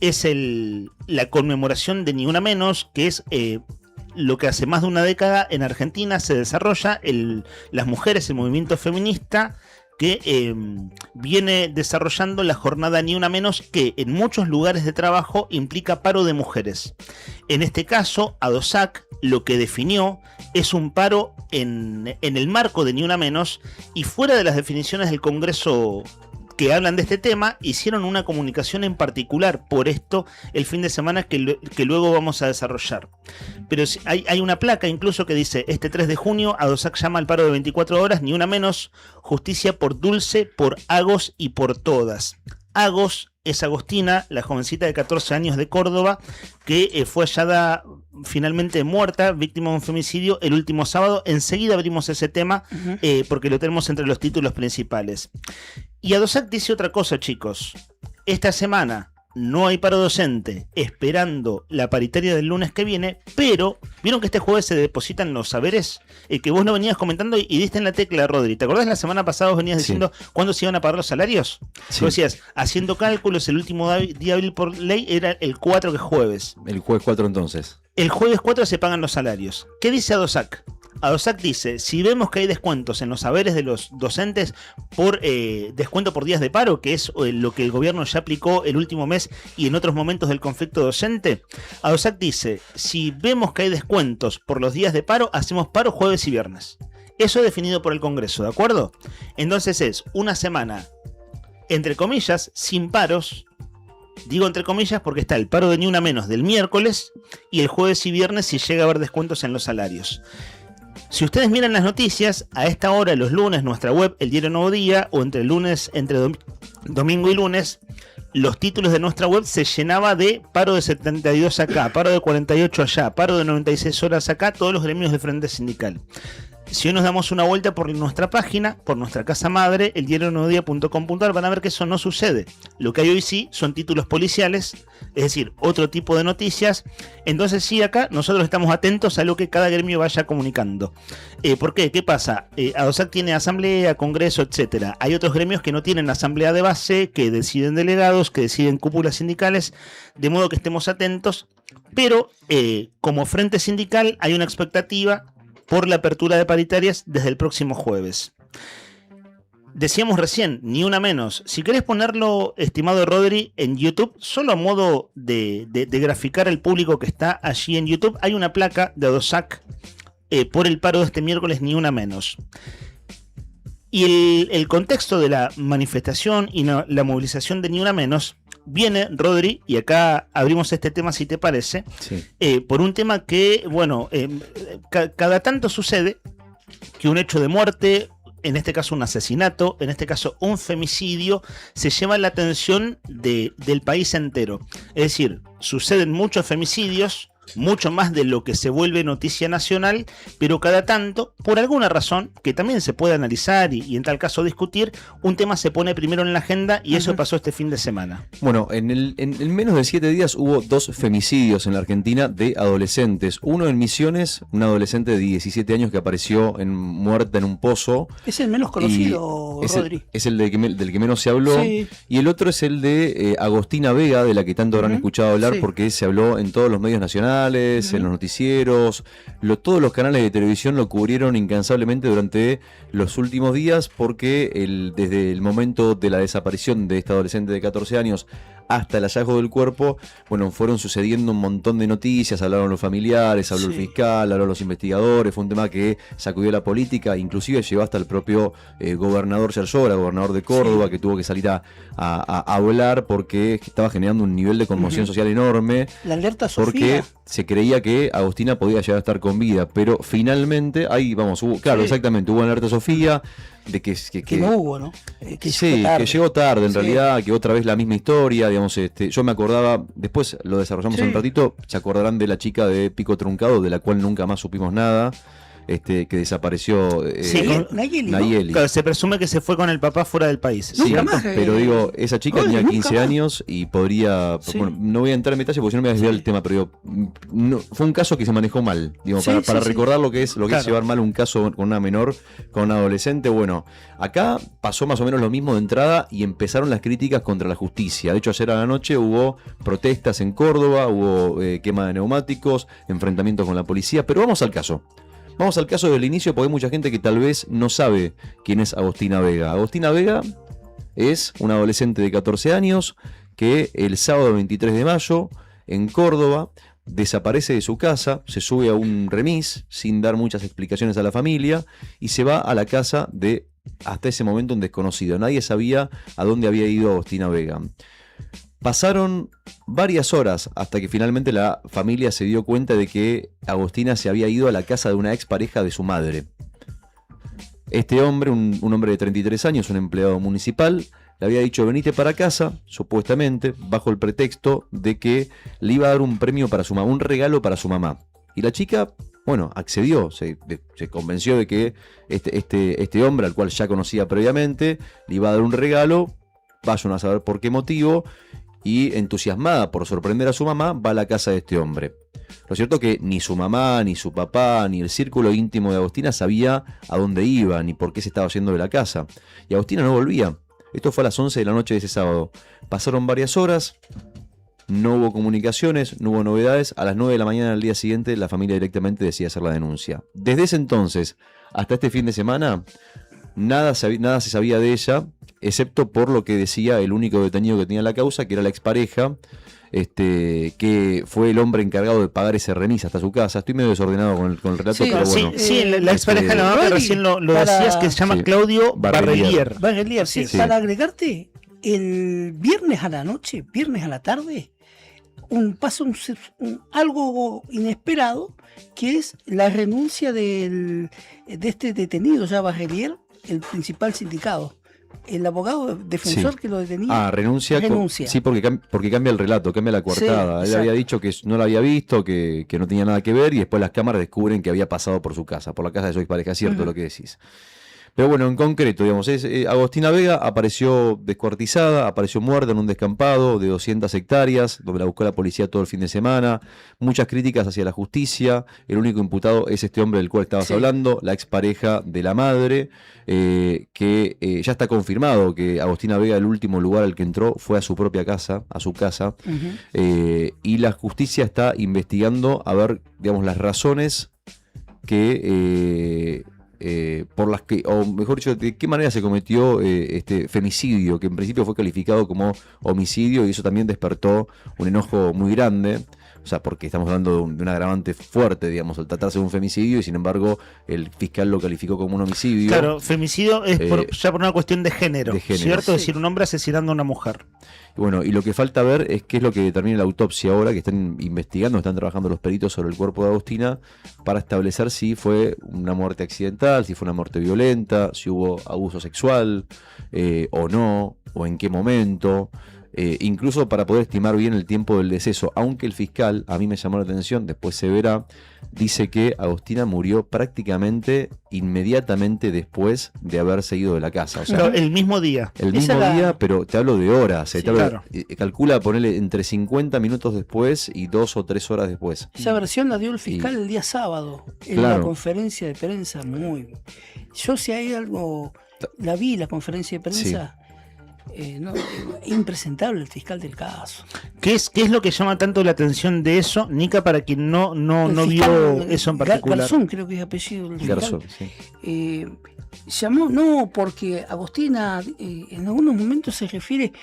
[SPEAKER 3] es la conmemoración de Ni Una Menos, que es lo que hace más de una década en Argentina se desarrolla, las mujeres, el movimiento feminista, que viene desarrollando la jornada Ni Una Menos, que en muchos lugares de trabajo implica paro de mujeres. En este caso, ADOSAC lo que definió es un paro en el marco de Ni Una Menos, y fuera de las definiciones del Congreso que hablan de este tema, hicieron una comunicación en particular por esto el fin de semana que luego vamos a desarrollar. Pero hay una placa incluso que dice: este 3 de junio ADOSAC llama al paro de 24 horas, ni una menos, justicia por Dulce, por Agos y por todas. Agos es Agostina, la jovencita de 14 años de Córdoba, que fue hallada finalmente muerta, víctima de un femicidio, el último sábado. Enseguida abrimos ese tema porque lo tenemos entre los títulos principales. Y ADOSAC dice otra cosa, chicos. Esta semana no hay paro docente, esperando la paritaria del lunes que viene, pero vieron que este jueves se depositan los saberes, que vos lo venías comentando y diste en la tecla, Rodri. ¿Te acordás la semana pasada vos venías diciendo cuándo se iban a pagar los salarios?
[SPEAKER 5] Sí.
[SPEAKER 3] Vos decías, haciendo cálculos, el último día hábil por ley era el 4, que es jueves.
[SPEAKER 5] El jueves 4 entonces.
[SPEAKER 3] El jueves 4 se pagan los salarios. ¿Qué dice ADOSAC? ADOSAC dice: si vemos que hay descuentos en los saberes de los docentes por descuento por días de paro, que es lo que el gobierno ya aplicó el último mes y en otros momentos del conflicto docente, ADOSAC dice: si vemos que hay descuentos por los días de paro, hacemos paro jueves y viernes. Eso es definido por el Congreso, ¿de acuerdo? Entonces es una semana, entre comillas, sin paros. Digo entre comillas porque está el paro de Ni Una Menos del miércoles y el jueves y viernes si llega a haber descuentos en los salarios. Si ustedes miran las noticias, a esta hora, los lunes, nuestra web, El Diario Nuevo Día, o entre domingo y lunes, los títulos de nuestra web se llenaba de paro de 72 acá, paro de 48 allá, paro de 96 horas acá, todos los gremios de Frente Sindical. Si hoy nos damos una vuelta por nuestra página, por nuestra casa madre, eldiarionuevodia.com.ar, van a ver que eso no sucede. Lo que hay hoy sí son títulos policiales, es decir, otro tipo de noticias. Entonces sí, acá nosotros estamos atentos a lo que cada gremio vaya comunicando. ¿Por qué? ¿Qué pasa? ADOSAC tiene asamblea, congreso, etcétera. Hay otros gremios que no tienen asamblea de base, que deciden delegados, que deciden cúpulas sindicales, de modo que estemos atentos. Pero como Frente Sindical hay una expectativa por la apertura de paritarias desde el próximo jueves. Decíamos recién, Ni Una Menos. Si querés ponerlo, estimado Rodri, en YouTube, solo a modo de graficar al público que está allí en YouTube, hay una placa de ADOSAC por el paro de este miércoles, Ni Una Menos. Y el contexto de la manifestación y la movilización de Ni Una Menos viene, Rodri, y acá abrimos este tema si te parece, por un tema que, bueno, cada tanto sucede que un hecho de muerte, en este caso un asesinato, en este caso un femicidio, se lleva la atención del país entero. Es decir, suceden muchos femicidios, mucho más de lo que se vuelve noticia nacional, pero cada tanto, por alguna razón, que también se puede analizar y en tal caso discutir, un tema se pone primero en la agenda y eso pasó este fin de semana.
[SPEAKER 5] Bueno, en menos de 7 días hubo 2 femicidios en la Argentina de adolescentes. Uno en Misiones, un adolescente de 17 años que apareció muerta en un pozo.
[SPEAKER 6] Es el menos conocido, Rodri.
[SPEAKER 5] Es el del que menos se habló.
[SPEAKER 6] Sí.
[SPEAKER 5] Y el otro es el de Agostina Vega, de la que tanto habrán escuchado hablar,
[SPEAKER 6] Sí.
[SPEAKER 5] porque se habló en todos los medios nacionales, en los noticieros, todos los canales de televisión lo cubrieron incansablemente durante los últimos días, porque desde el momento de la desaparición de esta adolescente de 14 años hasta el hallazgo del cuerpo, bueno, fueron sucediendo un montón de noticias, hablaron los familiares, habló el fiscal, hablaron los investigadores, fue un tema que sacudió la política, inclusive llegó hasta el propio gobernador Yersola, gobernador de Córdoba, que tuvo que salir a hablar porque estaba generando un nivel de conmoción social enorme.
[SPEAKER 6] La alerta Sofía.
[SPEAKER 5] Porque se creía que Agostina podía llegar a estar con vida, pero finalmente, exactamente, hubo una alerta Sofía, de que
[SPEAKER 6] no hubo, ¿no?
[SPEAKER 5] Que llegó tarde, en realidad, que otra vez la misma historia, digamos, yo me acordaba, después lo desarrollamos en un ratito, se acordarán de la chica de Pico Truncado, de la cual nunca más supimos nada, que desapareció, Nayeli.
[SPEAKER 3] Claro, se presume que se fue con el papá fuera del país.
[SPEAKER 5] Sí, pero digo, esa chica tenía 15 años y podría, bueno, no voy a entrar en detalle porque si no me voy a desviar el tema, pero digo, fue un caso que se manejó mal, digo, para recordar lo que es llevar mal un caso con una menor, con un adolescente. Bueno, acá pasó más o menos lo mismo de entrada y empezaron las críticas contra la justicia. De hecho, ayer a la noche hubo protestas en Córdoba, hubo quema de neumáticos, enfrentamientos con la policía, pero vamos al caso. Vamos al caso del inicio, porque hay mucha gente que tal vez no sabe quién es Agostina Vega. Agostina Vega es una adolescente de 14 años que el sábado 23 de mayo, en Córdoba, desaparece de su casa, se sube a un remis sin dar muchas explicaciones a la familia y se va a la casa de, hasta ese momento, un desconocido. Nadie sabía a dónde había ido Agostina Vega. Pasaron varias horas hasta que finalmente la familia se dio cuenta de que Agostina se había ido a la casa de una expareja de su madre. Este hombre, un hombre de 33 años, un empleado municipal, le había dicho: venite para casa, supuestamente, bajo el pretexto de que le iba a dar un premio para su mamá, un regalo para su mamá. Y la chica, bueno, accedió, se convenció de que este hombre, al cual ya conocía previamente, le iba a dar un regalo, vayan a saber por qué motivo. Y entusiasmada por sorprender a su mamá, va a la casa de este hombre. Lo cierto es que ni su mamá, ni su papá, ni el círculo íntimo de Agostina sabía a dónde iba, ni por qué se estaba yendo de la casa. Y Agostina no volvía. Esto fue a las 11 de la noche de ese sábado. Pasaron varias horas, no hubo comunicaciones, no hubo novedades. A las 9 de la mañana del día siguiente, la familia directamente decide hacer la denuncia. Desde ese entonces hasta este fin de semana, nada se sabía de ella, excepto por lo que decía el único detenido que tenía la causa, que era la expareja, que fue el hombre encargado de pagar ese remis hasta su casa. Estoy medio desordenado con el relato, pero bueno.
[SPEAKER 3] La expareja de la mamá, que recién lo decías, que se llama Claudio Barrelier.
[SPEAKER 6] Sí. Para agregarte, el viernes a la noche, viernes a la tarde, pasa algo inesperado, que es la renuncia de este detenido, ya Barrelier, el principal sindicado. El abogado defensor que lo detenía.
[SPEAKER 5] Renuncia. Sí, porque cambia el relato, cambia la coartada. Él había dicho que no la había visto, que no tenía nada que ver, y después las cámaras descubren que había pasado por su casa, por la casa de su expareja. Es cierto lo que decís. Pero bueno, en concreto, digamos, Agostina Vega apareció descuartizada, apareció muerta en un descampado de 200 hectáreas, donde la buscó la policía todo el fin de semana. Muchas críticas hacia la justicia. El único imputado es este hombre del cual estabas hablando, la expareja de la madre, que ya está confirmado que Agostina Vega, el último lugar al que entró, fue a su propia casa, a su casa. Y la justicia está investigando a ver, digamos, las razones que... por las que, o mejor dicho, de qué manera se cometió este femicidio, que en principio fue calificado como homicidio, y eso también despertó un enojo muy grande, O sea, porque estamos hablando de un agravante fuerte, digamos, al tratarse de un femicidio, y sin embargo el fiscal lo calificó como un homicidio.
[SPEAKER 3] Claro, femicidio es ya por una cuestión de género, ¿cierto?
[SPEAKER 6] Sí.
[SPEAKER 3] Es decir, un hombre asesinando a una mujer.
[SPEAKER 5] Y bueno, y lo que falta ver es qué es lo que determina la autopsia ahora, que están investigando, están trabajando los peritos sobre el cuerpo de Agostina para establecer si fue una muerte accidental, si fue una muerte violenta, si hubo abuso sexual o no, o en qué momento. Incluso para poder estimar bien el tiempo del deceso, aunque el fiscal, a mí me llamó la atención, después se verá, dice que Agostina murió prácticamente inmediatamente después de haberse ido de la casa. O sea,
[SPEAKER 3] Pero el mismo día.
[SPEAKER 5] el mismo día, pero te hablo de horas.
[SPEAKER 3] Sí,
[SPEAKER 5] te hablo
[SPEAKER 3] claro.
[SPEAKER 5] calcula ponerle entre 50 minutos después y 2 o 3 horas después.
[SPEAKER 6] Esa versión la dio el fiscal el día sábado en
[SPEAKER 5] Claro.
[SPEAKER 6] la conferencia de prensa. Yo si hay algo, la vi la conferencia de prensa, impresentable el fiscal del caso.
[SPEAKER 3] ¿Qué es lo que llama tanto la atención de eso, Nica, para quien no
[SPEAKER 6] El
[SPEAKER 3] vio
[SPEAKER 6] fiscal,
[SPEAKER 3] eso en particular?
[SPEAKER 6] Garzón, creo que es apellido del fiscal.
[SPEAKER 5] Garzón, sí.
[SPEAKER 6] Llamó, porque Agostina en algunos momentos se refiere,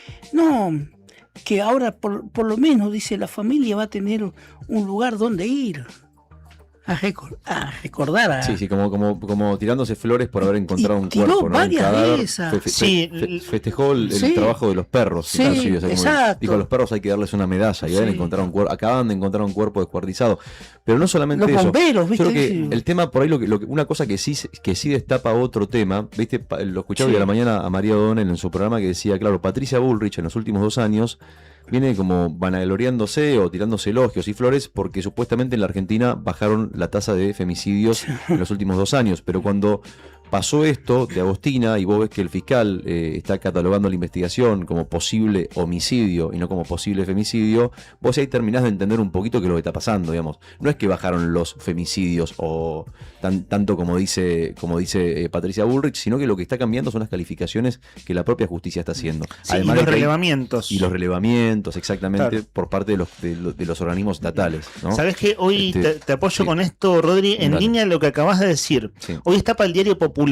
[SPEAKER 6] que ahora por lo menos, dice, la familia va a tener un lugar donde ir a recordar.
[SPEAKER 5] Sí, como tirándose flores por haber encontrado un
[SPEAKER 6] tiró
[SPEAKER 5] cuerpo, ¿no? Un
[SPEAKER 6] varias
[SPEAKER 5] cadáver.
[SPEAKER 6] de esas.
[SPEAKER 5] Festejó el
[SPEAKER 6] Sí.
[SPEAKER 5] trabajo de los perros.
[SPEAKER 6] Sí,
[SPEAKER 5] inclusive, o sea, como
[SPEAKER 6] exacto.
[SPEAKER 5] dijo, a los perros hay que darles una medalla. Y
[SPEAKER 6] Sí.
[SPEAKER 5] acaban de encontrar un cuerpo descuartizado. Pero no solamente
[SPEAKER 6] Los
[SPEAKER 5] eso.
[SPEAKER 6] bomberos, ¿viste?
[SPEAKER 5] Yo creo que el tema por ahí, una cosa que sí destapa otro tema, ¿viste? Lo escuchaba hoy a la mañana a María O'Donnell en su programa, que decía, claro, Patricia Bullrich en los últimos 2 años viene como vanagloriándose o tirándose elogios y flores porque supuestamente en la Argentina bajaron la tasa de femicidios en los últimos 2 años. Pero cuando pasó esto de Agostina y vos ves que el fiscal está catalogando la investigación como posible homicidio y no como posible femicidio, vos ahí terminás de entender un poquito qué es lo que está pasando, digamos. No es que bajaron los femicidios o tanto como dice Patricia Bullrich, sino que lo que está cambiando son las calificaciones que la propia justicia está haciendo.
[SPEAKER 3] Sí,
[SPEAKER 5] Además
[SPEAKER 3] y los
[SPEAKER 5] de que hay-
[SPEAKER 3] relevamientos.
[SPEAKER 5] Y los relevamientos, exactamente,
[SPEAKER 3] Claro.
[SPEAKER 5] por parte de los organismos estatales, ¿no?
[SPEAKER 3] ¿Sabés qué? Hoy te apoyo
[SPEAKER 5] sí.
[SPEAKER 3] con esto, Rodri, en
[SPEAKER 5] Dale.
[SPEAKER 3] línea de lo que acabas de decir.
[SPEAKER 5] Sí.
[SPEAKER 3] Hoy está para el Diario Popular.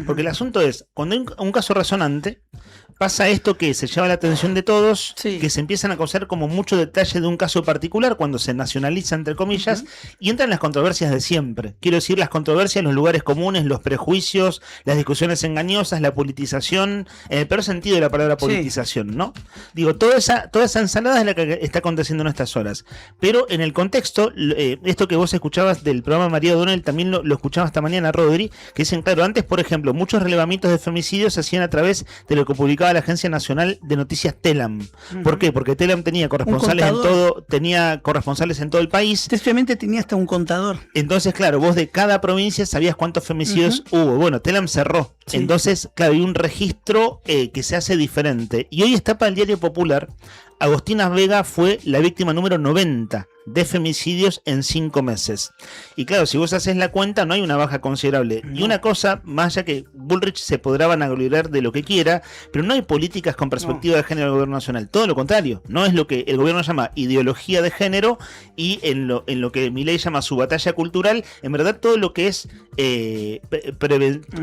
[SPEAKER 3] Porque el asunto es, cuando hay un caso resonante, pasa esto que se lleva la atención de todos,
[SPEAKER 6] Sí.
[SPEAKER 3] que se empiezan a conocer como mucho detalle de un caso particular, cuando se nacionaliza, entre comillas, y entran las controversias de siempre. Quiero decir, las controversias, los lugares comunes, los prejuicios, las discusiones engañosas, la politización, en el peor sentido de la palabra
[SPEAKER 6] Sí.
[SPEAKER 3] politización, ¿no? Digo, toda esa ensalada es la que está aconteciendo en estas horas. Pero en el contexto, esto que vos escuchabas del programa de María O'Donnell, también lo escuchaba esta mañana, Rodri, que dicen, claro, antes, por ejemplo, muchos relevamientos de femicidios se hacían a través de lo que publicaba la Agencia Nacional de Noticias TELAM. ¿Por qué? Porque TELAM tenía corresponsales en todo el país.
[SPEAKER 6] Tristemente tenía hasta un contador.
[SPEAKER 3] Entonces, claro, vos de cada provincia sabías cuántos femicidios hubo. Bueno, TELAM cerró.
[SPEAKER 6] Sí.
[SPEAKER 3] Entonces, claro, hay un registro que se hace diferente. Y hoy está para el Diario Popular. Agostina Vega fue la víctima número 90 de femicidios en 5 meses. Y claro, si vos haces la cuenta, no hay una baja considerable. Y una cosa, más allá que Bullrich se podrá vanagloriar de lo que quiera, pero no hay políticas con perspectiva de género del gobierno nacional. Todo lo contrario. No es lo que el gobierno llama ideología de género y en lo que Milei llama su batalla cultural, en verdad todo lo que es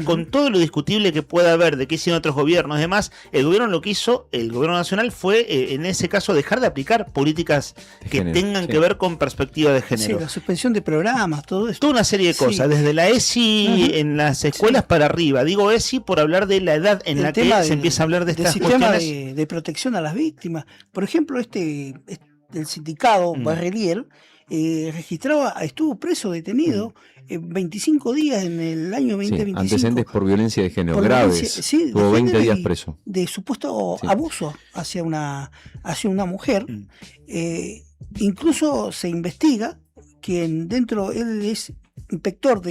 [SPEAKER 3] con todo lo discutible que pueda haber de qué hicieron otros gobiernos y demás, el gobierno lo que hizo, el gobierno nacional, fue en ese caso dejar de aplicar políticas
[SPEAKER 5] De
[SPEAKER 3] que
[SPEAKER 5] género,
[SPEAKER 3] tengan
[SPEAKER 5] sí.
[SPEAKER 3] que ver con perspectiva de
[SPEAKER 6] Sí,
[SPEAKER 3] género.
[SPEAKER 6] la suspensión de programas, todo esto.
[SPEAKER 3] Toda una serie de
[SPEAKER 6] Sí.
[SPEAKER 3] cosas, desde la ESI
[SPEAKER 6] Ujú.
[SPEAKER 3] en las escuelas para arriba. Digo ESI por hablar de la edad en
[SPEAKER 6] El
[SPEAKER 3] la que
[SPEAKER 6] tema
[SPEAKER 3] se empieza a hablar de
[SPEAKER 6] del
[SPEAKER 3] estas
[SPEAKER 6] sistema
[SPEAKER 3] cuestiones.
[SPEAKER 6] de protección a las víctimas. Por ejemplo, del sindicato Barrelier registraba, estuvo preso, detenido, 25 días en el año
[SPEAKER 5] Sí,
[SPEAKER 6] 2025.
[SPEAKER 5] antecedentes por violencia de género
[SPEAKER 6] Por
[SPEAKER 5] graves.
[SPEAKER 6] violencia, sí, de
[SPEAKER 5] Tuvo 20
[SPEAKER 6] género
[SPEAKER 5] días
[SPEAKER 6] y
[SPEAKER 5] preso.
[SPEAKER 6] de supuesto
[SPEAKER 5] Sí.
[SPEAKER 6] abuso hacia una mujer.
[SPEAKER 3] Mm.
[SPEAKER 6] Incluso se investiga que él es inspector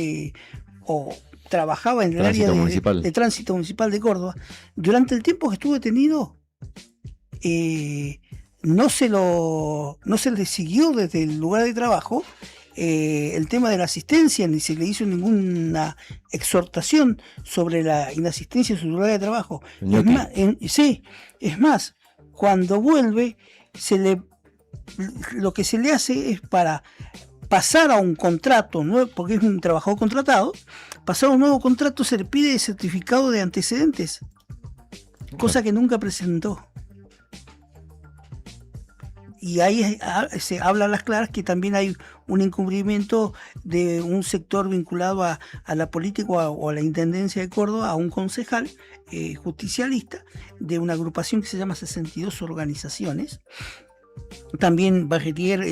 [SPEAKER 6] o trabajaba en el
[SPEAKER 5] Tránsito
[SPEAKER 6] área
[SPEAKER 5] municipal.
[SPEAKER 6] de tránsito municipal de Córdoba. Durante el tiempo que estuvo detenido, no se le siguió desde el lugar de trabajo el tema de la asistencia, ni se le hizo ninguna exhortación sobre la inasistencia en su lugar de trabajo. Es más, es más, cuando vuelve, lo que se le hace es para pasar a un contrato, ¿no? Porque es un trabajador contratado, pasar a un nuevo contrato se le pide certificado de antecedentes, cosa que nunca presentó. Y ahí se habla a las claras que también hay un encubrimiento de un sector vinculado a la política o a la Intendencia de Córdoba, a un concejal justicialista de una agrupación que se llama 62 Organizaciones. También Barretier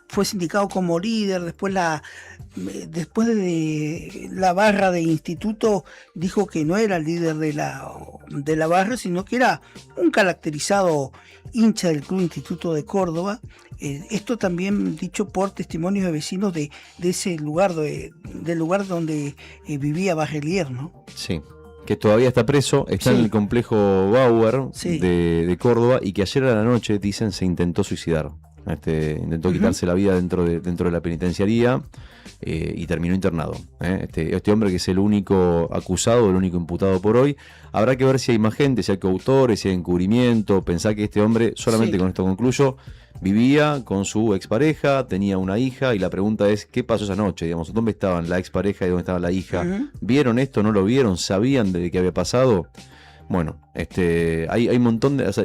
[SPEAKER 6] fue sindicado como líder, después de la barra de instituto dijo que no era el líder de la barra, sino que era un caracterizado hincha del Club Instituto de Córdoba. Esto también dicho por testimonios de vecinos de ese lugar, del lugar donde vivía Barretier, ¿no?
[SPEAKER 5] Sí. Que todavía está preso, está en el complejo Bauer de Córdoba, y que ayer a la noche, dicen, se intentó suicidar. Intentó quitarse la vida dentro de la penitenciaría y terminó internado. Este hombre, que es el único acusado, el único imputado por hoy. Habrá que ver si hay más gente, si hay coautores, si hay encubrimiento. Pensá que este hombre, solamente con esto concluyo, vivía con su expareja, tenía una hija, y la pregunta es, ¿qué pasó esa noche? Digamos, ¿dónde estaban la expareja y dónde estaba la hija? ¿Vieron esto? ¿No lo vieron? ¿Sabían de qué había pasado? Bueno, hay un montón de... O sea,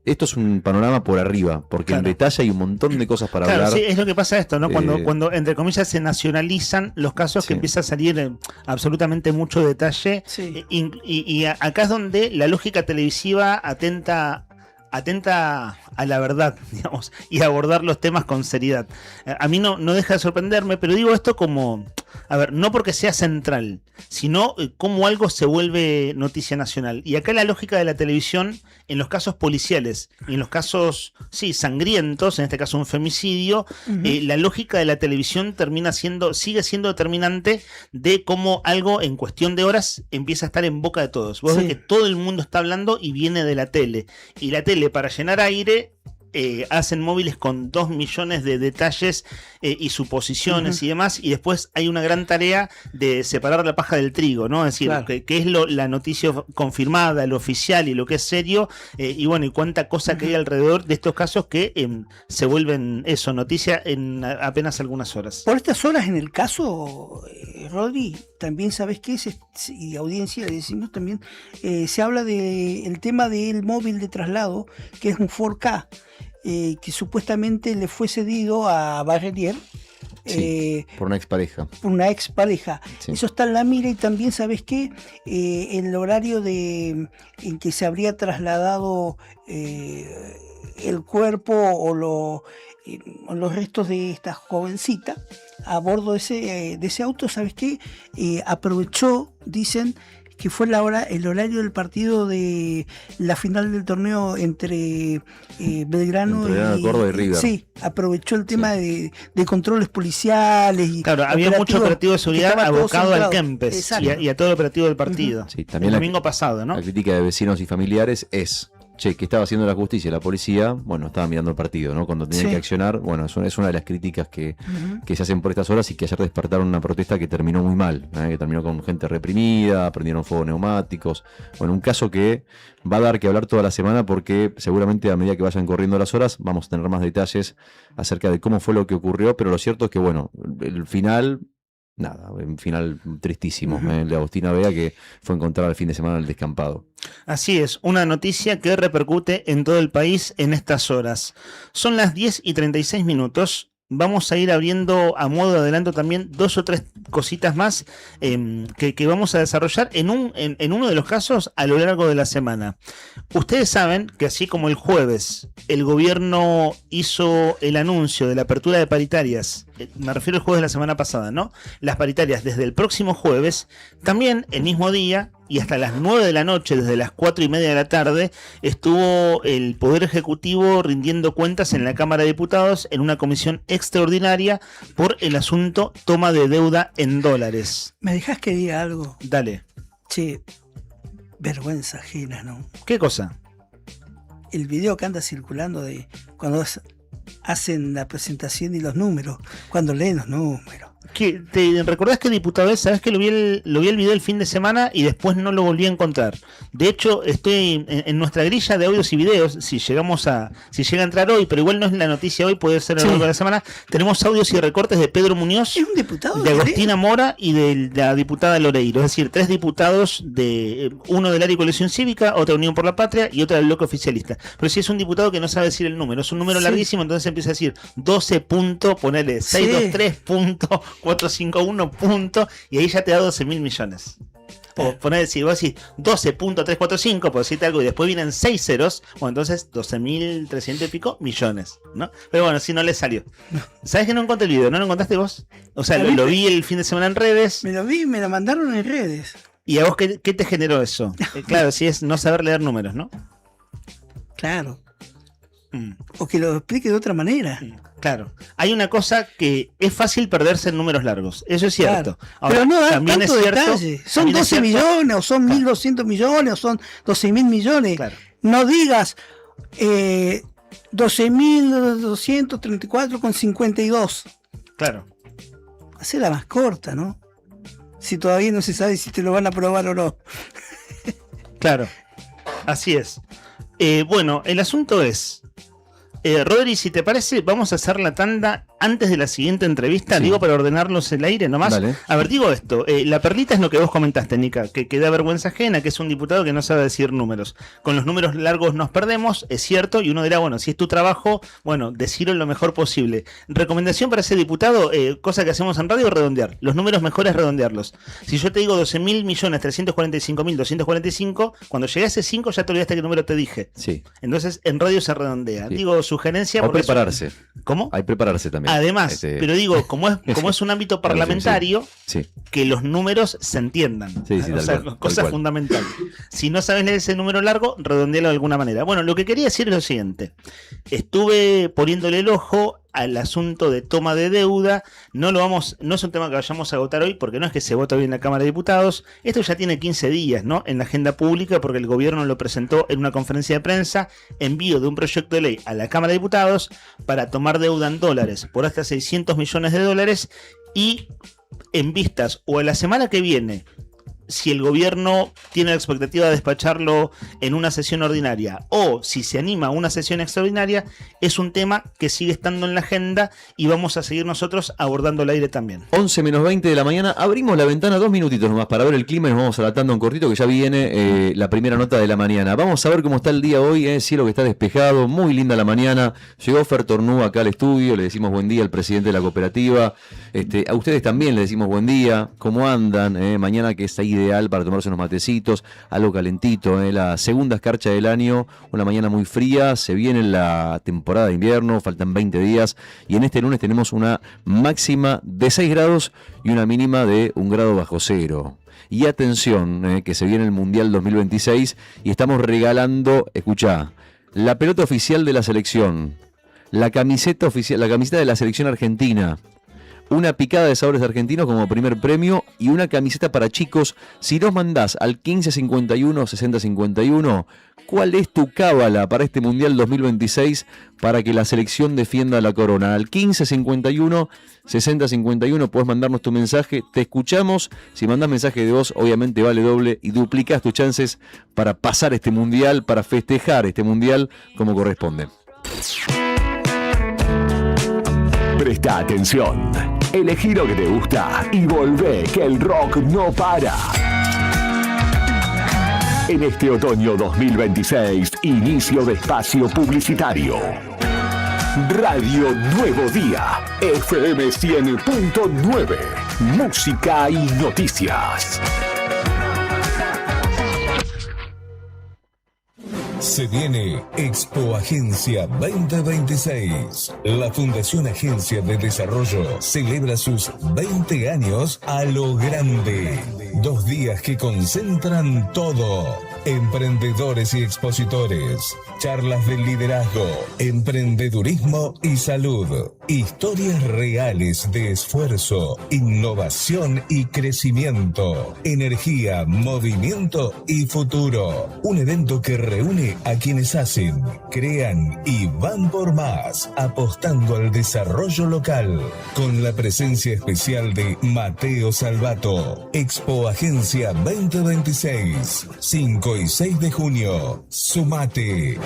[SPEAKER 5] esto es un panorama por arriba, porque en detalle hay un montón de cosas para hablar.
[SPEAKER 3] Sí, es lo que pasa esto, ¿no? Cuando entre comillas se nacionalizan los casos, que empieza a salir absolutamente mucho detalle, y acá es donde la lógica televisiva atenta a la verdad, digamos, y a abordar los temas con seriedad. A mí no deja de sorprenderme, pero digo esto como, a ver, no porque sea central, sino como algo se vuelve noticia nacional. Y acá la lógica de la televisión, en los casos policiales y en los casos, sangrientos, en este caso un femicidio, la lógica de la televisión sigue siendo determinante de cómo algo en cuestión de horas empieza a estar en boca de todos. Vos ves que todo el mundo está hablando y viene de la tele. Y la tele, para llenar aire, hacen móviles con 2 millones de detalles y suposiciones y demás, y después hay una gran tarea de separar la paja del trigo, ¿no? Es decir, que es la noticia confirmada, lo oficial y lo que es serio, y bueno, y cuánta cosa que hay alrededor de estos casos que se vuelven noticia en apenas algunas horas.
[SPEAKER 6] Por estas horas, en el caso, Rodri, también sabes qué es, y audiencia le decimos también, se habla del tema del móvil de traslado, que es un 4K, que supuestamente le fue cedido a Barretier.
[SPEAKER 5] Por una expareja.
[SPEAKER 6] Sí. Eso está en la mira. Y también, ¿sabes qué? El horario en que se habría trasladado el cuerpo o los restos de esta jovencita a bordo de ese auto, ¿sabes qué? Aprovechó, dicen, que fue el horario del partido de la final del torneo entre Belgrano
[SPEAKER 5] y Córdoba y River.
[SPEAKER 6] Sí, aprovechó el tema de controles policiales. Y
[SPEAKER 3] claro, había mucho operativo de seguridad abocado al Kempes y a todo el operativo del partido.
[SPEAKER 5] Sí, también
[SPEAKER 3] el domingo pasado, ¿no?
[SPEAKER 5] La crítica de vecinos y familiares es: ¿qué estaba haciendo la justicia y la policía? Bueno, estaba mirando el partido, ¿no? Cuando tenían que accionar. Bueno, eso es una de las críticas que se hacen por estas horas, y que ayer despertaron una protesta que terminó muy mal, que terminó con gente reprimida, prendieron fuego neumáticos. Bueno, un caso que va a dar que hablar toda la semana, porque seguramente a medida que vayan corriendo las horas vamos a tener más detalles acerca de cómo fue lo que ocurrió, pero lo cierto es que, bueno, el final... Nada, un final tristísimo, el de Agustina Bea, que fue encontrada el fin de semana en el descampado.
[SPEAKER 3] Así es, una noticia que repercute en todo el país en estas horas. Son las 10:36. Vamos a ir abriendo a modo de adelanto también 2 o 3 cositas más que vamos a desarrollar en uno de los casos a lo largo de la semana. Ustedes saben que así como el jueves el gobierno hizo el anuncio de la apertura de paritarias, me refiero al jueves de la semana pasada, ¿no? Las paritarias desde el próximo jueves, también el mismo día y hasta las 9 de la noche, desde las 4:30 de la tarde, estuvo el Poder Ejecutivo rindiendo cuentas en la Cámara de Diputados en una comisión extraordinaria por el asunto toma de deuda en dólares.
[SPEAKER 6] ¿Me dejás que diga algo?
[SPEAKER 3] Dale.
[SPEAKER 6] Che, vergüenza ajena, ¿no?
[SPEAKER 3] ¿Qué cosa?
[SPEAKER 6] El video que anda circulando de cuando hacen la presentación y los números, cuando leen los números.
[SPEAKER 3] ¿Te recordás qué diputado es? Sabés que lo vi el video el fin de semana y después no lo volví a encontrar. De hecho, estoy en nuestra grilla de audios y videos, si llega a entrar hoy, pero igual no es la noticia hoy, puede ser a lo largo de la semana, tenemos audios y recortes de Pedro Muñoz,
[SPEAKER 6] ¿Es un diputado
[SPEAKER 3] de Agostina Mora y de la diputada Loreiro. Es decir, 3 diputados, uno del área y coalición cívica, otra Unión por la Patria y otra del bloque oficialista. Pero si es un diputado que no sabe decir el número, es un número larguísimo, entonces empieza a decir 12 punto, ponele 623 punto 451 punto, y ahí ya te da 12.000 millones. O poner, si vos decís 12.345, por decirte algo, y después vienen 6 ceros, bueno, entonces 12.300 y pico millones, ¿no? Pero bueno, si no le salió. ¿Sabes que no encontré el video? ¿No lo encontraste vos? O sea, lo vi el fin de semana en redes.
[SPEAKER 6] Me lo mandaron en redes.
[SPEAKER 3] ¿Y a vos qué te generó eso? Claro, si es no saber leer números, ¿no?
[SPEAKER 6] Claro. O que lo explique de otra manera.
[SPEAKER 3] Claro. Hay una cosa que es fácil perderse en números largos. Eso es cierto.
[SPEAKER 6] Claro.
[SPEAKER 3] Ahora,
[SPEAKER 6] pero no da
[SPEAKER 3] también
[SPEAKER 6] tanto
[SPEAKER 3] es cierto,
[SPEAKER 6] detalle. Son 12 millones, o son 1.200 millones, o son 12.000 millones.
[SPEAKER 3] Claro.
[SPEAKER 6] No digas 12.234,52.
[SPEAKER 3] Claro.
[SPEAKER 6] Hacela más corta, ¿no? Si todavía no se sabe si te lo van a aprobar o no.
[SPEAKER 3] Claro. Así es. Bueno, el asunto es... Rodri, si te parece, vamos a hacer la tanda antes de la siguiente entrevista,
[SPEAKER 5] sí.
[SPEAKER 3] Digo, para ordenarlos el aire nomás.
[SPEAKER 5] Dale.
[SPEAKER 3] A ver, digo esto, la perlita es lo que vos comentaste, Nica, que da vergüenza ajena, que es un diputado que no sabe decir números. Con los números largos nos perdemos, es cierto, y uno dirá, bueno, si es tu trabajo, bueno, decirlo lo mejor posible. Recomendación para ese diputado, cosa que hacemos en radio, redondear. Los números mejor es redondearlos. Si yo te digo 12.345.245, cuando llegué a ese 5 ya te olvidaste qué número te dije.
[SPEAKER 5] Sí.
[SPEAKER 3] Entonces en radio se redondea.
[SPEAKER 5] Sí.
[SPEAKER 3] Digo, sugerencia...
[SPEAKER 5] O prepararse.
[SPEAKER 3] ¿Cómo?
[SPEAKER 5] Hay que prepararse también.
[SPEAKER 3] Además, pero digo, como es un ámbito parlamentario,
[SPEAKER 5] sí.
[SPEAKER 3] que los números se entiendan.
[SPEAKER 5] Sí,
[SPEAKER 3] O sea, cosa fundamental. Si no sabes leer ese número largo, redondealo de alguna manera. Bueno, lo que quería decir es lo siguiente. Estuve poniéndole el ojo al asunto de toma de deuda. No es un tema que vayamos a agotar hoy, porque no es que se vota hoy en la Cámara de Diputados. Esto ya tiene 15 días, ¿no? En la agenda pública, porque el gobierno lo presentó en una conferencia de prensa, envío de un proyecto de ley a la Cámara de Diputados para tomar deuda en dólares por hasta 600 millones de dólares, y en vistas o a la semana que viene, si el gobierno tiene la expectativa de despacharlo en una sesión ordinaria, o si se anima a una sesión extraordinaria, es un tema que sigue estando en la agenda y vamos a seguir nosotros abordando el aire también.
[SPEAKER 5] 11 menos 20 de la mañana, abrimos la ventana 2 minutitos nomás para ver el clima y nos vamos adaptando un cortito que ya viene la primera nota de la mañana. Vamos a ver cómo está el día hoy, cielo que está despejado, muy linda la mañana. Llegó Fer Tornú acá al estudio, le decimos buen día al presidente de la cooperativa. A ustedes también le decimos buen día, ¿cómo andan? Mañana que está ideal para tomarse unos matecitos, algo calentito, la segunda escarcha del año, una mañana muy fría, se viene la temporada de invierno, faltan 20 días y en este lunes tenemos una máxima de 6 grados y una mínima de 1 grado bajo cero. Y atención, que se viene el Mundial 2026 y estamos regalando, escuchá, la pelota oficial de la selección, la camiseta oficial, la camiseta de la selección argentina, una picada de sabores argentinos como primer premio y una camiseta para chicos. Si nos mandás al 1551 6051, ¿cuál es tu cábala para este Mundial 2026 para que la selección defienda la corona? Al 1551 6051 puedes mandarnos tu mensaje, te escuchamos. Si mandás mensaje de voz, obviamente vale doble y duplicás tus chances para pasar este Mundial, para festejar este Mundial como corresponde.
[SPEAKER 1] Presta atención, elegí lo que te gusta y volvé que el rock no para. En este otoño 2026, inicio de espacio publicitario. Radio Nuevo Día, FM 100.9, música y noticias.
[SPEAKER 8] Se viene Expo Agencia 2026. La Fundación Agencia de Desarrollo celebra sus 20 años a lo grande. 2 días que concentran todo. Emprendedores y expositores. Charlas de liderazgo, emprendedurismo y salud. Historias reales de esfuerzo, innovación y crecimiento. Energía, movimiento y futuro. Un evento que reúne a quienes hacen, crean y van por más, apostando al desarrollo local. Con la presencia especial de Mateo Salvato. Expo Agencia 2026. 5 y 6 de junio. Sumate.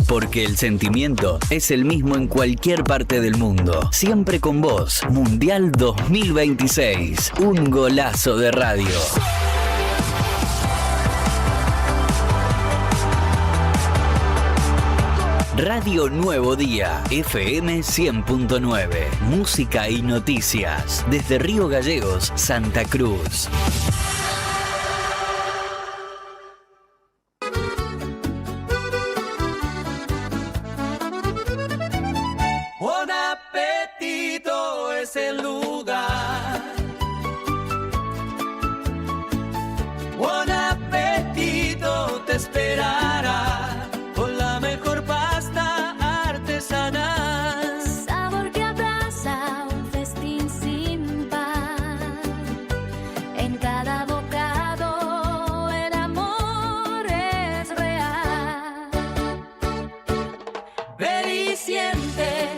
[SPEAKER 9] Porque el sentimiento es el mismo en cualquier parte del mundo. Siempre con vos. Mundial 2026. Un golazo de radio. Radio Nuevo Día, FM 100.9. Música y noticias. Desde Río Gallegos, Santa Cruz.
[SPEAKER 4] Buen apetito es el lugar. Buen apetito te esperará con la mejor pasta artesanal.
[SPEAKER 10] Sabor que abraza un festín sin par. En cada bocado el amor es real.
[SPEAKER 4] Ven y siente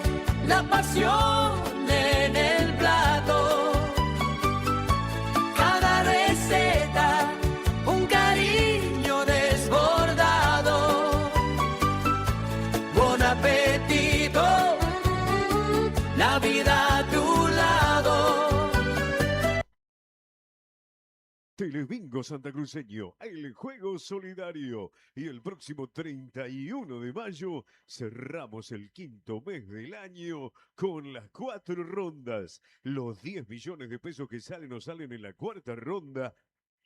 [SPEAKER 4] la pasión en el plato. Cada receta, un cariño desbordado. Buen apetito, la vida a tu lado.
[SPEAKER 11] Telebingo Santacruceño, el juego solidario. Y el próximo 31 de mayo cerramos el 5.º mes del año con las 4 rondas. Los 10 millones de pesos que salen o salen en la 4ª ronda.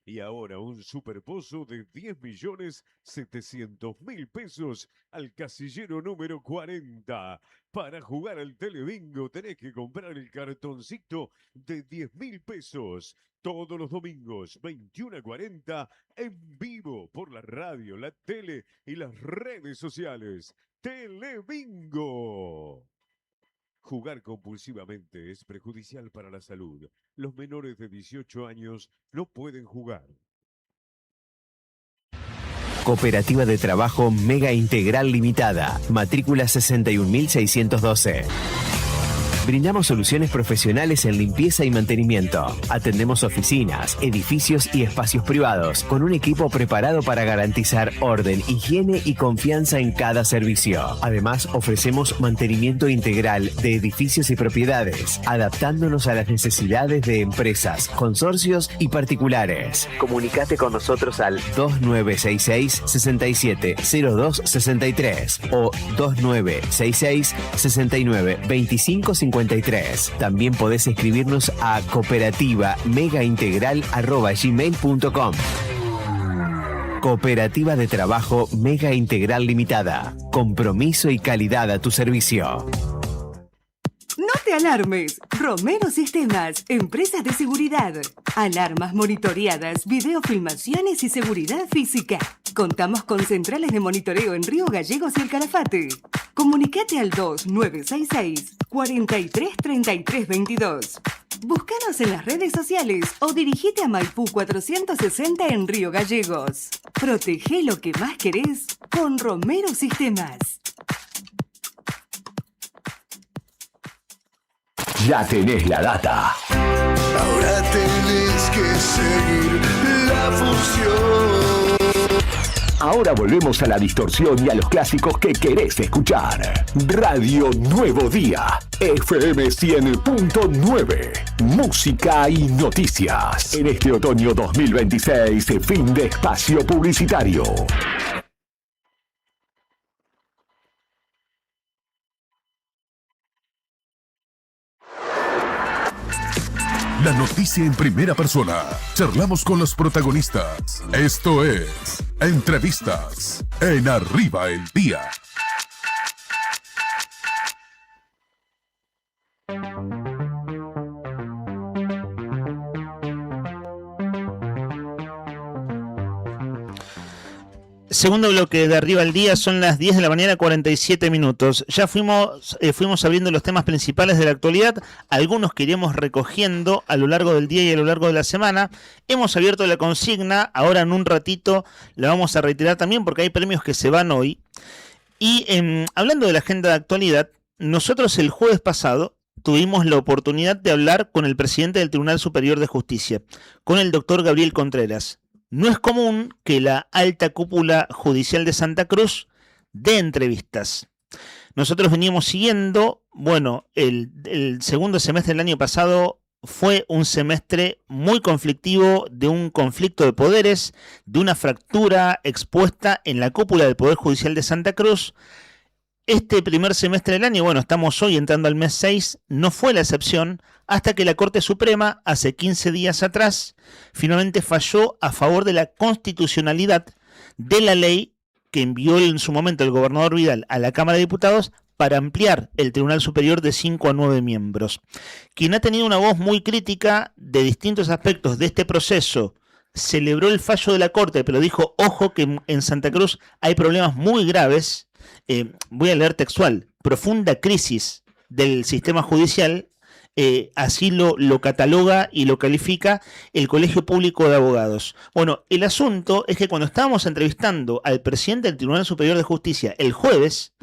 [SPEAKER 11] Y ahora un superpozo de 10.700.000 pesos al casillero número 40. Para jugar al Telebingo tenés que comprar el cartoncito de 10.000 pesos. Todos los domingos, 21 a 40, en vivo por la radio, la tele y las redes sociales. Telebingo. Jugar compulsivamente es perjudicial para la salud. Los menores de 18 años no pueden jugar.
[SPEAKER 2] Cooperativa de Trabajo Mega Integral Limitada. Matrícula 61.612. Brindamos soluciones profesionales en limpieza y mantenimiento. Atendemos oficinas, edificios y espacios privados con un equipo preparado para garantizar orden, higiene y confianza en cada servicio. Además, ofrecemos mantenimiento integral de edificios y propiedades, adaptándonos a las necesidades de empresas, consorcios y particulares. Comunicate con nosotros al 2966-670263 o 2966-692553. También podés escribirnos a cooperativa-megaintegral@gmail.com. Cooperativa de Trabajo Mega Integral Limitada. Compromiso y calidad a tu servicio.
[SPEAKER 12] No te alarmes. Romero Sistemas, empresas de seguridad. Alarmas monitoreadas, videofilmaciones y seguridad física. Contamos con centrales de monitoreo en Río Gallegos y El Calafate. Comunicate al 2966-433322. Búscanos en las redes sociales o dirigite a Maipú 460 en Río Gallegos. Protege lo que más querés con Romero Sistemas.
[SPEAKER 1] Ya tenés la data.
[SPEAKER 13] Ahora tenés que seguir la función.
[SPEAKER 1] Ahora volvemos a la distorsión y a los clásicos que querés escuchar. Radio Nuevo Día, FM 100.9. Música y noticias. En este otoño 2026, fin de espacio publicitario.
[SPEAKER 14] La noticia en primera persona. Charlamos con los protagonistas. Esto es Entrevistas en Arriba el Día.
[SPEAKER 3] Segundo bloque de Arriba al Día, son las 10 de la mañana, 47 minutos. Ya fuimos abriendo los temas principales de la actualidad, algunos que iremos recogiendo a lo largo del día y a lo largo de la semana. Hemos abierto la consigna, ahora en un ratito la vamos a reiterar también porque hay premios que se van hoy. Y hablando de la agenda de actualidad, nosotros el jueves pasado tuvimos la oportunidad de hablar con el presidente del Tribunal Superior de Justicia, con el doctor Gabriel Contreras. No es común que la alta cúpula judicial de Santa Cruz dé entrevistas. Nosotros veníamos siguiendo, bueno, el segundo semestre del año pasado fue un semestre muy conflictivo, de un conflicto de poderes, de una fractura expuesta en la cúpula del Poder Judicial de Santa Cruz. Este primer semestre del año, bueno, estamos hoy entrando al mes 6, no fue la excepción, hasta que la Corte Suprema, hace 15 días atrás, finalmente falló a favor de la constitucionalidad de la ley que envió en su momento el gobernador Vidal a la Cámara de Diputados para ampliar el Tribunal Superior de 5 a 9 miembros. Quien ha tenido una voz muy crítica de distintos aspectos de este proceso, celebró el fallo de la Corte, pero dijo, ojo que en Santa Cruz hay problemas muy graves. Voy a leer textual: profunda crisis del sistema judicial, así lo cataloga y lo califica el Colegio Público de Abogados. Bueno, el asunto es que cuando estábamos entrevistando al presidente del Tribunal Superior de Justicia el jueves,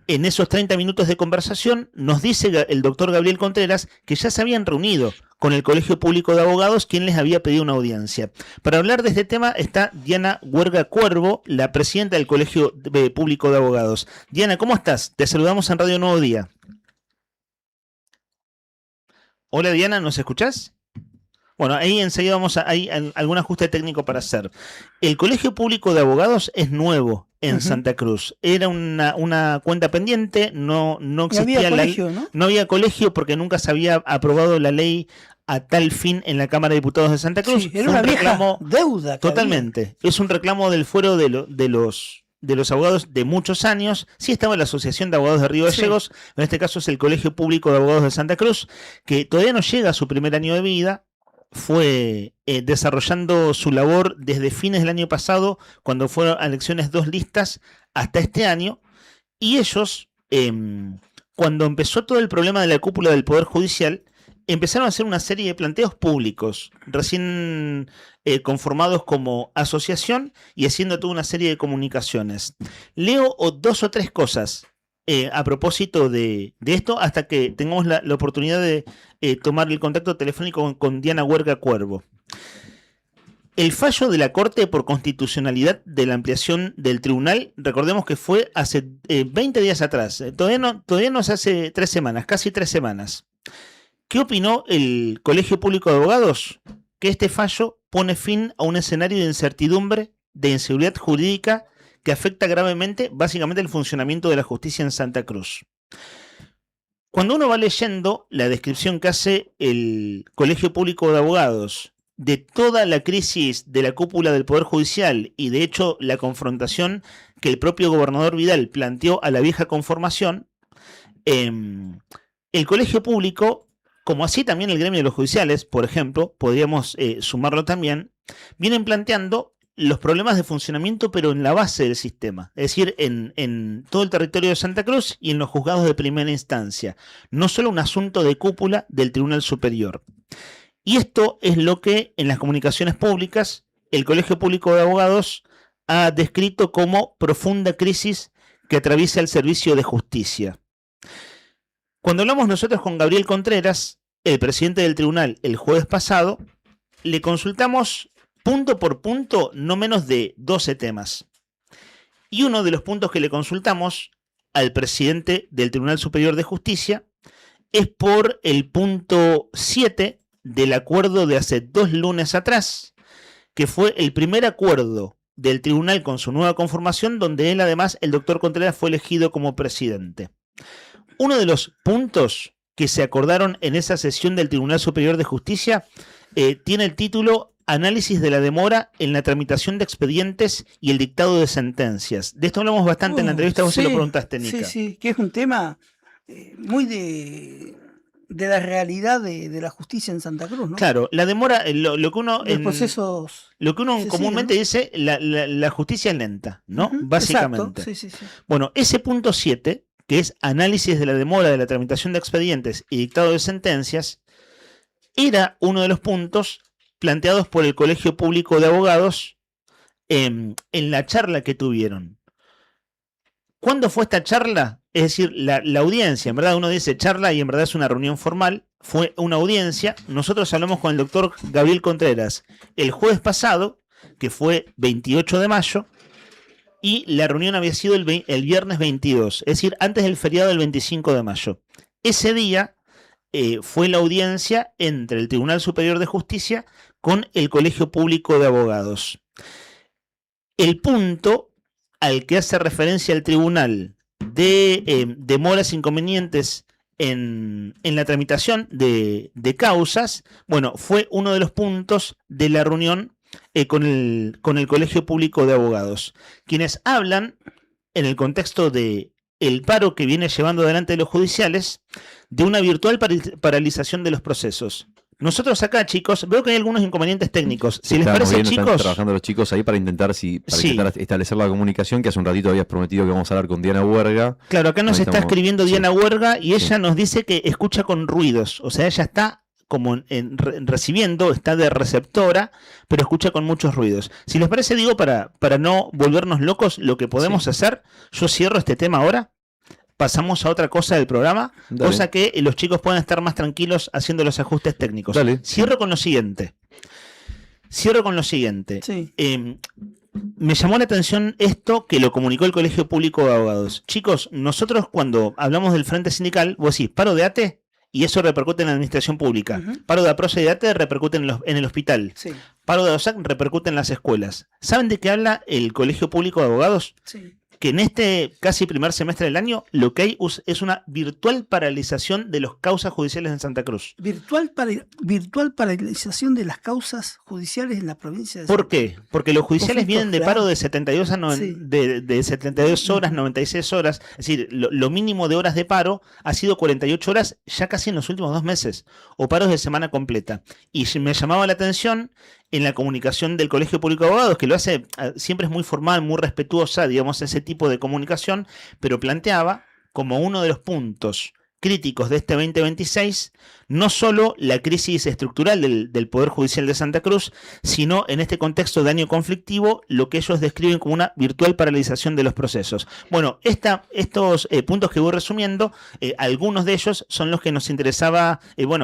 [SPEAKER 3] en esos 30 minutos de conversación, nos dice el doctor Gabriel Contreras que ya se habían reunido con el Colegio Público de Abogados, quien les había pedido una audiencia. Para hablar de este tema está Diana Huerga Cuervo, la presidenta del Colegio Público de Abogados. Diana, ¿cómo estás? Te saludamos en Radio Nuevo Día. Hola Diana, ¿nos escuchás? Bueno, ahí enseguida hay algún ajuste técnico para hacer. El Colegio Público de Abogados es nuevo en Santa Cruz. Era una cuenta pendiente, no existía no había colegio porque nunca se había aprobado la ley a tal fin en la Cámara de Diputados de Santa Cruz.
[SPEAKER 6] Sí, era una vieja deuda.
[SPEAKER 3] Totalmente. Es un reclamo del fuero de los abogados de muchos años. Sí estaba la Asociación de Abogados de Río Gallegos, en este caso es el Colegio Público de Abogados de Santa Cruz, que todavía no llega a su primer año de vida. Fue desarrollando su labor desde fines del año pasado, cuando fueron a elecciones 2 listas, hasta este año. Y ellos, cuando empezó todo el problema de la cúpula del Poder Judicial, empezaron a hacer una serie de planteos públicos, recién conformados como asociación y haciendo toda una serie de comunicaciones. Leo 2 o 3 cosas a propósito de esto, hasta que tengamos la oportunidad de tomar el contacto telefónico con Diana Huerga Cuervo. El fallo de la Corte por constitucionalidad de la ampliación del tribunal, recordemos que fue hace 20 días atrás, todavía no se hace 3 semanas, casi 3 semanas. ¿Qué opinó el Colegio Público de Abogados? Que este fallo pone fin a un escenario de incertidumbre, de inseguridad jurídica, que afecta gravemente, básicamente, el funcionamiento de la justicia en Santa Cruz. Cuando uno va leyendo la descripción que hace el Colegio Público de Abogados de toda la crisis de la cúpula del Poder Judicial y, de hecho, la confrontación que el propio gobernador Vidal planteó a la vieja conformación, el Colegio Público, como así también el gremio de los judiciales, por ejemplo, podríamos sumarlo también, vienen planteando los problemas de funcionamiento, pero en la base del sistema, es decir, en todo el territorio de Santa Cruz y en los juzgados de primera instancia, no solo un asunto de cúpula del Tribunal Superior. Y esto es lo que en las comunicaciones públicas el Colegio Público de Abogados ha descrito como profunda crisis que atraviesa el servicio de justicia. Cuando hablamos nosotros con Gabriel Contreras, el presidente del tribunal, el jueves pasado, le consultamos punto por punto no menos de 12 temas. Y uno de los puntos que le consultamos al presidente del Tribunal Superior de Justicia es por el punto 7 del acuerdo de hace 2 lunes atrás, que fue el primer acuerdo del tribunal con su nueva conformación, donde él, además, el doctor Contreras, fue elegido como presidente. Uno de los puntos que se acordaron en esa sesión del Tribunal Superior de Justicia tiene el título Análisis de la demora en la tramitación de expedientes y el dictado de sentencias. De esto hablamos bastante en la entrevista, vos se lo preguntaste, Nica.
[SPEAKER 6] Sí, que es un tema muy de la realidad de la justicia en Santa Cruz, ¿no?
[SPEAKER 3] Claro, la demora, lo que uno,
[SPEAKER 6] Los procesos.
[SPEAKER 3] lo que uno
[SPEAKER 6] Sí, sí,
[SPEAKER 3] comúnmente
[SPEAKER 6] ¿no?
[SPEAKER 3] dice, la justicia es lenta, ¿no?
[SPEAKER 6] Ujú,
[SPEAKER 3] Básicamente.
[SPEAKER 6] exacto, sí.
[SPEAKER 3] Bueno, ese punto 7, que es análisis de la demora de la tramitación de expedientes y dictado de sentencias, era uno de los puntos planteados por el Colegio Público de Abogados en la charla que tuvieron. ¿Cuándo fue esta charla? Es decir, la audiencia, en verdad uno dice charla y en verdad es una reunión formal, fue una audiencia. Nosotros hablamos con el doctor Gabriel Contreras el jueves pasado, que fue 28 de mayo, y la reunión había sido el viernes 22, es decir, antes del feriado del 25 de mayo. Ese día fue la audiencia entre el Tribunal Superior de Justicia con el Colegio Público de Abogados. El punto al que hace referencia el tribunal de demoras inconvenientes en la tramitación de causas, bueno, fue uno de los puntos de la reunión con el Colegio Público de Abogados, quienes hablan en el contexto de el paro que viene llevando adelante los judiciales, de una virtual paralización de los procesos. Nosotros acá, chicos, veo que hay algunos inconvenientes técnicos. Si les parece,
[SPEAKER 5] están
[SPEAKER 3] chicos,
[SPEAKER 5] trabajando los chicos ahí para intentar establecer la comunicación, que hace un ratito habías prometido que vamos a hablar con Diana Huerga.
[SPEAKER 3] claro, acá nos está escribiendo Diana Huerga y ella nos dice que escucha con ruidos. O sea, ella está como recibiendo, está de receptora, pero escucha con muchos ruidos. Si les parece, digo, para no volvernos locos, lo que podemos hacer, yo cierro este tema ahora, pasamos a otra cosa del programa,
[SPEAKER 5] Dale.
[SPEAKER 3] cosa que los chicos puedan estar más tranquilos haciendo los ajustes técnicos.
[SPEAKER 5] Dale.
[SPEAKER 3] Cierro con lo siguiente. Me llamó la atención esto que lo comunicó el Colegio Público de Abogados. Chicos, nosotros cuando hablamos del frente sindical, vos decís, paro de ATE, y eso repercute en la administración pública. Paro de APROSA y de ATE repercute en el hospital.
[SPEAKER 6] Sí.
[SPEAKER 3] Paro de OSAC repercute en las escuelas. ¿Saben de qué habla el Colegio Público de Abogados?
[SPEAKER 6] Sí.
[SPEAKER 3] Que en este casi primer semestre del año lo que hay es una virtual paralización de las causas judiciales en Santa Cruz.
[SPEAKER 6] Virtual paralización de las causas judiciales en la provincia de
[SPEAKER 3] ¿Por qué? Porque los judiciales
[SPEAKER 6] Conflicto
[SPEAKER 3] vienen de
[SPEAKER 6] real.
[SPEAKER 3] paro de 72 de 72 horas, 96 horas. Es decir, lo mínimo de horas de paro ha sido 48 horas ya casi en los últimos 2 meses. O paros de semana completa. Y me llamaba la atención en la comunicación del Colegio Público de Abogados, que lo hace, siempre es muy formal, muy respetuosa, digamos, ese tipo de comunicación, pero planteaba como uno de los puntos críticos de este 2026, no solo la crisis estructural del Poder Judicial de Santa Cruz, sino en este contexto de año conflictivo, lo que ellos describen como una virtual paralización de los procesos. Bueno, estos puntos que voy resumiendo, algunos de ellos son los que nos interesaba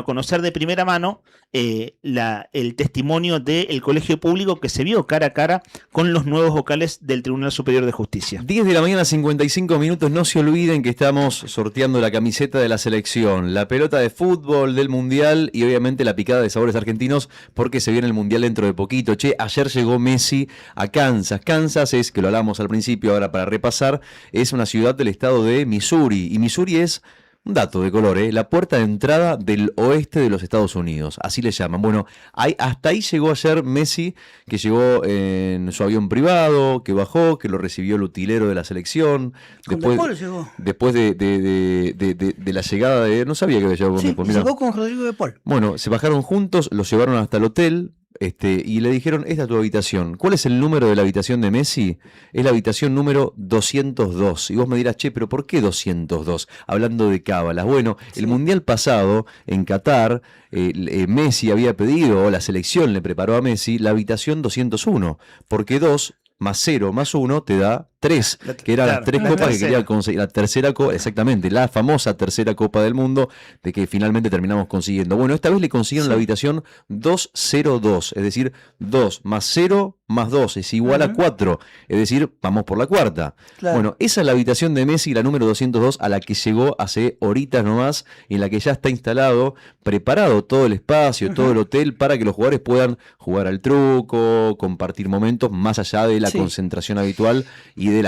[SPEAKER 3] conocer de primera mano el testimonio del Colegio Público que se vio cara a cara con los nuevos vocales del Tribunal Superior de Justicia.
[SPEAKER 5] 10 de la mañana, 55 minutos. No se olviden que estamos sorteando la camiseta de la selección, la pelota de fútbol del Mundial y obviamente la picada de sabores argentinos, porque se viene el Mundial dentro de poquito. Ayer llegó Messi a Kansas. Kansas es, que lo hablamos al principio, ahora para repasar, es una ciudad del estado de Missouri. Y Missouri es, un dato de color, la puerta de entrada del oeste de los Estados Unidos, así le llaman. Bueno, hasta ahí llegó ayer Messi, que llegó en su avión privado, que bajó, que lo recibió el utilero de la selección. Después de la llegada de... No sabía que había llegado con De Paul.
[SPEAKER 6] Llegó con Rodrigo De Paul.
[SPEAKER 5] Bueno, se bajaron juntos, lo llevaron hasta el hotel. Y le dijeron, esta es tu habitación. ¿Cuál es el número de la habitación de Messi? Es la habitación número 202. Y vos me dirás, ¿pero por qué 202? Hablando de cábalas. Bueno, el Mundial pasado, en Qatar, Messi había pedido, o la selección le preparó a Messi, la habitación 201. Porque 2 más 0 más 1 te da 3, que eran las 3 copas que quería conseguir. La tercera copa, exactamente, la famosa tercera Copa del Mundo, de que finalmente terminamos consiguiendo. Bueno, esta vez le consiguieron la habitación 202, es decir, 2 más 0 más 2 es igual a 4, es decir, vamos por la cuarta. Claro. Bueno, esa es la habitación de Messi, la número 202, a la que llegó hace horitas nomás, en la que ya está instalado, preparado todo el espacio, todo el hotel, para que los jugadores puedan jugar al truco, compartir momentos más allá de la concentración habitual y de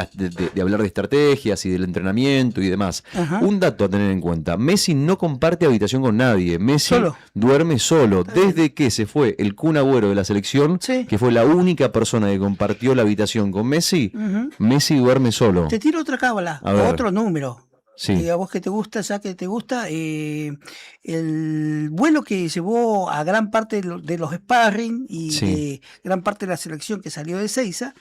[SPEAKER 5] hablar de estrategias y del entrenamiento y demás. Un dato a tener en cuenta: Messi no comparte habitación con nadie. Messi duerme solo. Desde que se fue el Kun Agüero de la selección, que fue la única persona que compartió la habitación con Messi, Messi duerme solo.
[SPEAKER 6] Te tiro otra cábala, otro número.
[SPEAKER 5] Sí.
[SPEAKER 6] A vos que te gusta, ya que te gusta, el vuelo que llevó a gran parte de los sparring y
[SPEAKER 5] Sí.
[SPEAKER 6] de gran parte de la selección que salió de Seiza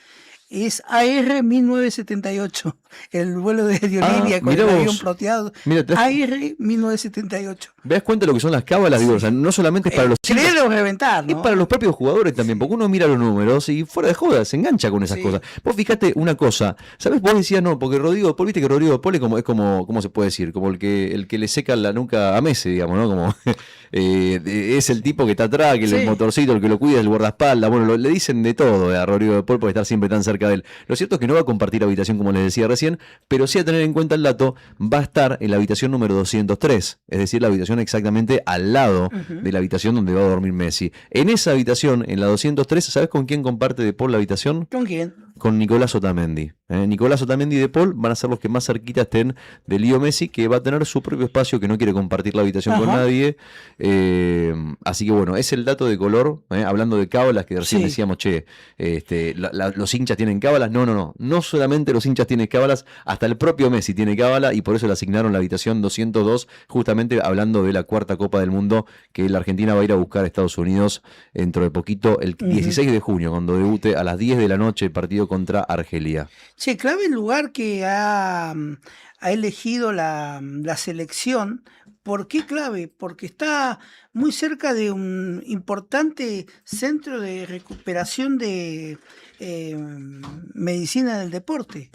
[SPEAKER 6] es AR 1978, el vuelo de Olivia con
[SPEAKER 5] mirá
[SPEAKER 6] el
[SPEAKER 5] vos.
[SPEAKER 6] avión plateado.
[SPEAKER 5] Mira, te das-
[SPEAKER 6] AR 1978.
[SPEAKER 5] ¿Ves cuenta lo que son las cábalas? Digo, o sea, no solamente es para los chicos,
[SPEAKER 6] Creer o reventar,
[SPEAKER 5] es
[SPEAKER 6] ¿no?
[SPEAKER 5] para los propios jugadores también, porque uno mira los números y fuera de joda se engancha con esas
[SPEAKER 6] Sí.
[SPEAKER 5] cosas. Vos fijate una cosa, ¿sabés? Vos decías, no, porque Rodrigo de Paul, viste que Rodrigo de Paul es como, ¿cómo se puede decir? Como el que le seca la nuca a Messi, digamos, ¿no? Como es el tipo que está atrás, que
[SPEAKER 6] Sí.
[SPEAKER 5] el motorcito, el que lo cuida, el guardaespaldas. Bueno, le dicen de todo a Rodrigo de Paul por estar siempre tan cerca de él. Lo cierto es que no va a compartir habitación, como les decía recién, pero sí a tener en cuenta el dato, va a estar en la habitación número 203, es decir, la habitación exactamente al lado de la habitación donde va a dormir Messi. En esa habitación, en la 203, ¿sabes con quién comparte De Paul la habitación?
[SPEAKER 6] ¿Con quién?
[SPEAKER 5] Con Nicolás Otamendi. Nicolás Otamendi y De Paul van a ser los que más cerquita estén de Leo Messi, que va a tener su propio espacio, que no quiere compartir la habitación con
[SPEAKER 6] Ajá.
[SPEAKER 5] nadie. Así que bueno, es el dato de color, hablando de cábalas, que recién
[SPEAKER 6] Sí.
[SPEAKER 5] decíamos, che, los hinchas tienen cábalas. No solamente los hinchas tienen cábalas, hasta el propio Messi tiene cábala, y por eso le asignaron la habitación 202, justamente hablando de la cuarta Copa del Mundo, que la Argentina va a ir a buscar a Estados Unidos dentro de poquito, el 16 de junio, cuando debute a las 10 de la noche el partido contra Argelia.
[SPEAKER 6] Sí, clave el lugar que ha elegido la selección. ¿Por qué clave? Porque está muy cerca de un importante centro de recuperación de medicina del deporte.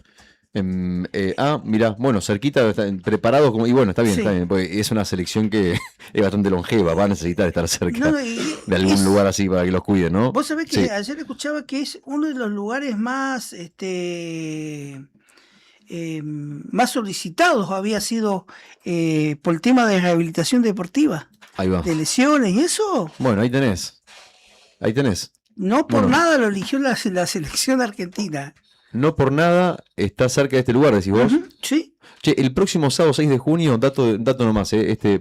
[SPEAKER 5] Mirá, bueno, cerquita, preparados, y bueno, está bien,
[SPEAKER 6] Sí.
[SPEAKER 5] está bien, porque es una selección que es bastante longeva, va a necesitar estar cerca
[SPEAKER 6] No, y
[SPEAKER 5] de algún lugar así para que los cuiden, ¿no?
[SPEAKER 6] Vos sabés que
[SPEAKER 5] Sí.
[SPEAKER 6] ayer escuchaba que es uno de los lugares más más solicitados había sido por el tema de rehabilitación deportiva,
[SPEAKER 5] Ahí va.
[SPEAKER 6] de lesiones y eso.
[SPEAKER 5] Bueno, ahí tenés. Ahí tenés.
[SPEAKER 6] No por
[SPEAKER 5] Bueno.
[SPEAKER 6] nada lo eligió la selección argentina.
[SPEAKER 5] No por nada está cerca de este lugar, decís vos.
[SPEAKER 6] Sí.
[SPEAKER 5] Che, el próximo sábado 6 de junio, dato nomás,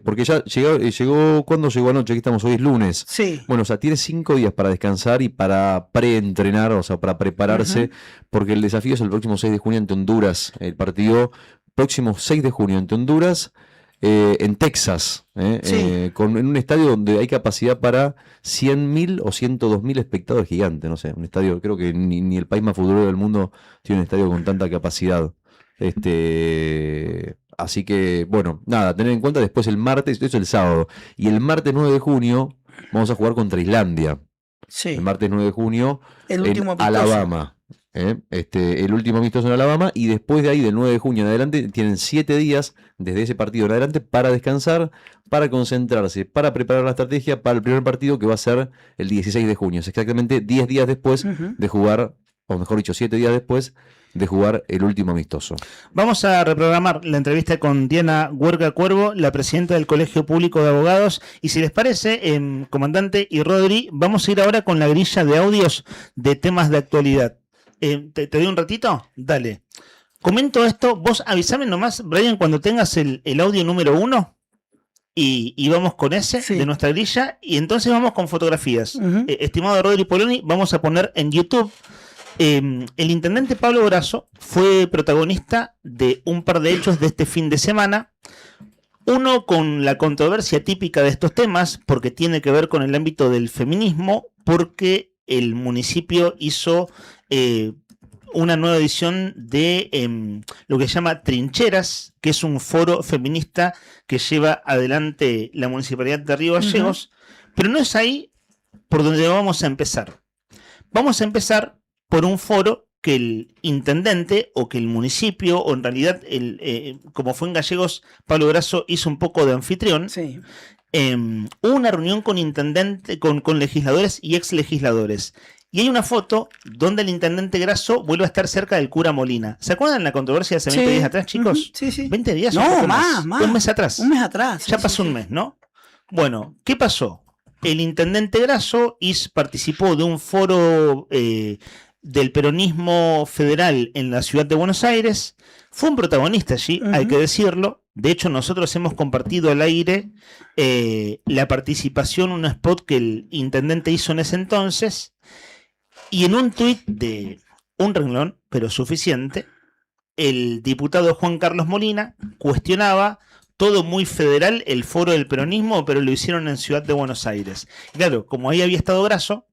[SPEAKER 5] porque ya llegó, ¿cuándo llegó anoche? Aquí estamos, hoy es lunes.
[SPEAKER 6] Sí.
[SPEAKER 5] Bueno, o sea, tiene 5 días para descansar y para preentrenar, o sea, para prepararse, porque el desafío es el próximo 6 de junio ante Honduras. El partido próximo 6 de junio ante Honduras, en Texas,
[SPEAKER 6] Sí.
[SPEAKER 5] en un estadio donde hay capacidad para 100.000 o 102.000 espectadores, gigante, no sé, un estadio, creo que ni el país más futbolero del mundo tiene un estadio con tanta capacidad. Así que, bueno, nada, tener en cuenta después el martes, esto es el sábado, y el martes 9 de junio vamos a jugar contra Islandia.
[SPEAKER 6] Sí.
[SPEAKER 5] El martes 9 de junio
[SPEAKER 6] El
[SPEAKER 5] en
[SPEAKER 6] último amistoso.
[SPEAKER 5] Alabama. El último amistoso en Alabama, y después de ahí, del 9 de junio en adelante, tienen 7 días desde ese partido en adelante para descansar, para concentrarse, para preparar la estrategia para el primer partido, que va a ser el 16 de junio. Es exactamente 10 días después de jugar, o mejor dicho, 7 días después de jugar el último amistoso.
[SPEAKER 3] Vamos a reprogramar la entrevista con Diana Huerga Cuervo, la presidenta del Colegio Público de Abogados. Y si les parece, comandante y Rodri, vamos a ir ahora con la grilla de audios de temas de actualidad. ¿Te doy un ratito? Dale. Comento esto, vos avísame nomás, Brian, cuando tengas el audio número 1 y vamos con ese de nuestra grilla, y entonces vamos con fotografías. Estimado Rodri Poloni, vamos a poner en YouTube. El intendente Pablo Brazo fue protagonista de un par de hechos de este fin de semana. Uno con la controversia típica de estos temas, porque tiene que ver con el ámbito del feminismo, porque el municipio hizo una nueva edición de lo que se llama Trincheras, que es un foro feminista que lleva adelante la Municipalidad de Río Gallegos. Pero no es ahí por donde vamos a empezar. Vamos a empezar por un foro que el intendente o que el municipio, o en realidad, como fue en Gallegos, Pablo Brazo hizo un poco de anfitrión. Hubo una reunión con con legisladores y ex legisladores. Y hay una foto donde el intendente Grasso vuelve a estar cerca del cura Molina. ¿Se acuerdan la controversia de hace 20 días atrás, chicos?
[SPEAKER 6] Sí, sí.
[SPEAKER 3] 20 días.
[SPEAKER 6] No,
[SPEAKER 3] un poco
[SPEAKER 6] más.
[SPEAKER 3] Un mes atrás.
[SPEAKER 6] Un mes atrás.
[SPEAKER 3] Ya pasó un mes, ¿no? Bueno, ¿qué pasó? El intendente Grasso participó de un foro del peronismo federal en la ciudad de Buenos Aires. Fue un protagonista allí, hay que decirlo. De hecho, nosotros hemos compartido al aire la participación, un spot que el intendente hizo en ese entonces. Y en un tuit de un renglón, pero suficiente, el diputado Juan Carlos Molina cuestionaba todo muy federal el foro del peronismo, pero lo hicieron en Ciudad de Buenos Aires. Claro, como ahí había estado Grasso,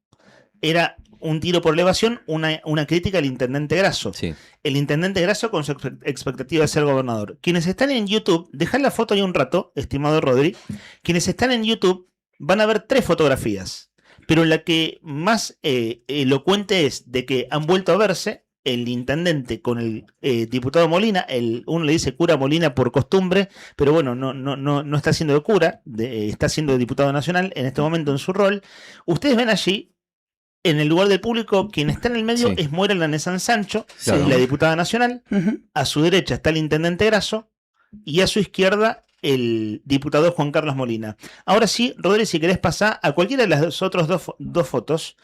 [SPEAKER 3] era un tiro por elevación, una crítica al intendente Grasso.
[SPEAKER 5] Sí.
[SPEAKER 3] El intendente Grasso con su expectativa de ser gobernador. Quienes están en YouTube, dejad la foto ahí un rato, estimado Rodri. Quienes están en YouTube van a ver 3 fotografías, pero la que más elocuente es de que han vuelto a verse el intendente con el diputado Molina. Uno le dice cura Molina por costumbre, pero bueno, no está siendo de cura, está siendo de diputado nacional en este momento en su rol. Ustedes ven allí, en el lugar del público, quien está en el medio
[SPEAKER 5] Sí.
[SPEAKER 3] es Moira Lanesan Sancho,
[SPEAKER 5] Claro.
[SPEAKER 3] la diputada nacional. A su derecha está el intendente Grasso y a su izquierda el diputado Juan Carlos Molina. Ahora sí, Rodríguez, si querés pasar a cualquiera de las otras dos fotos,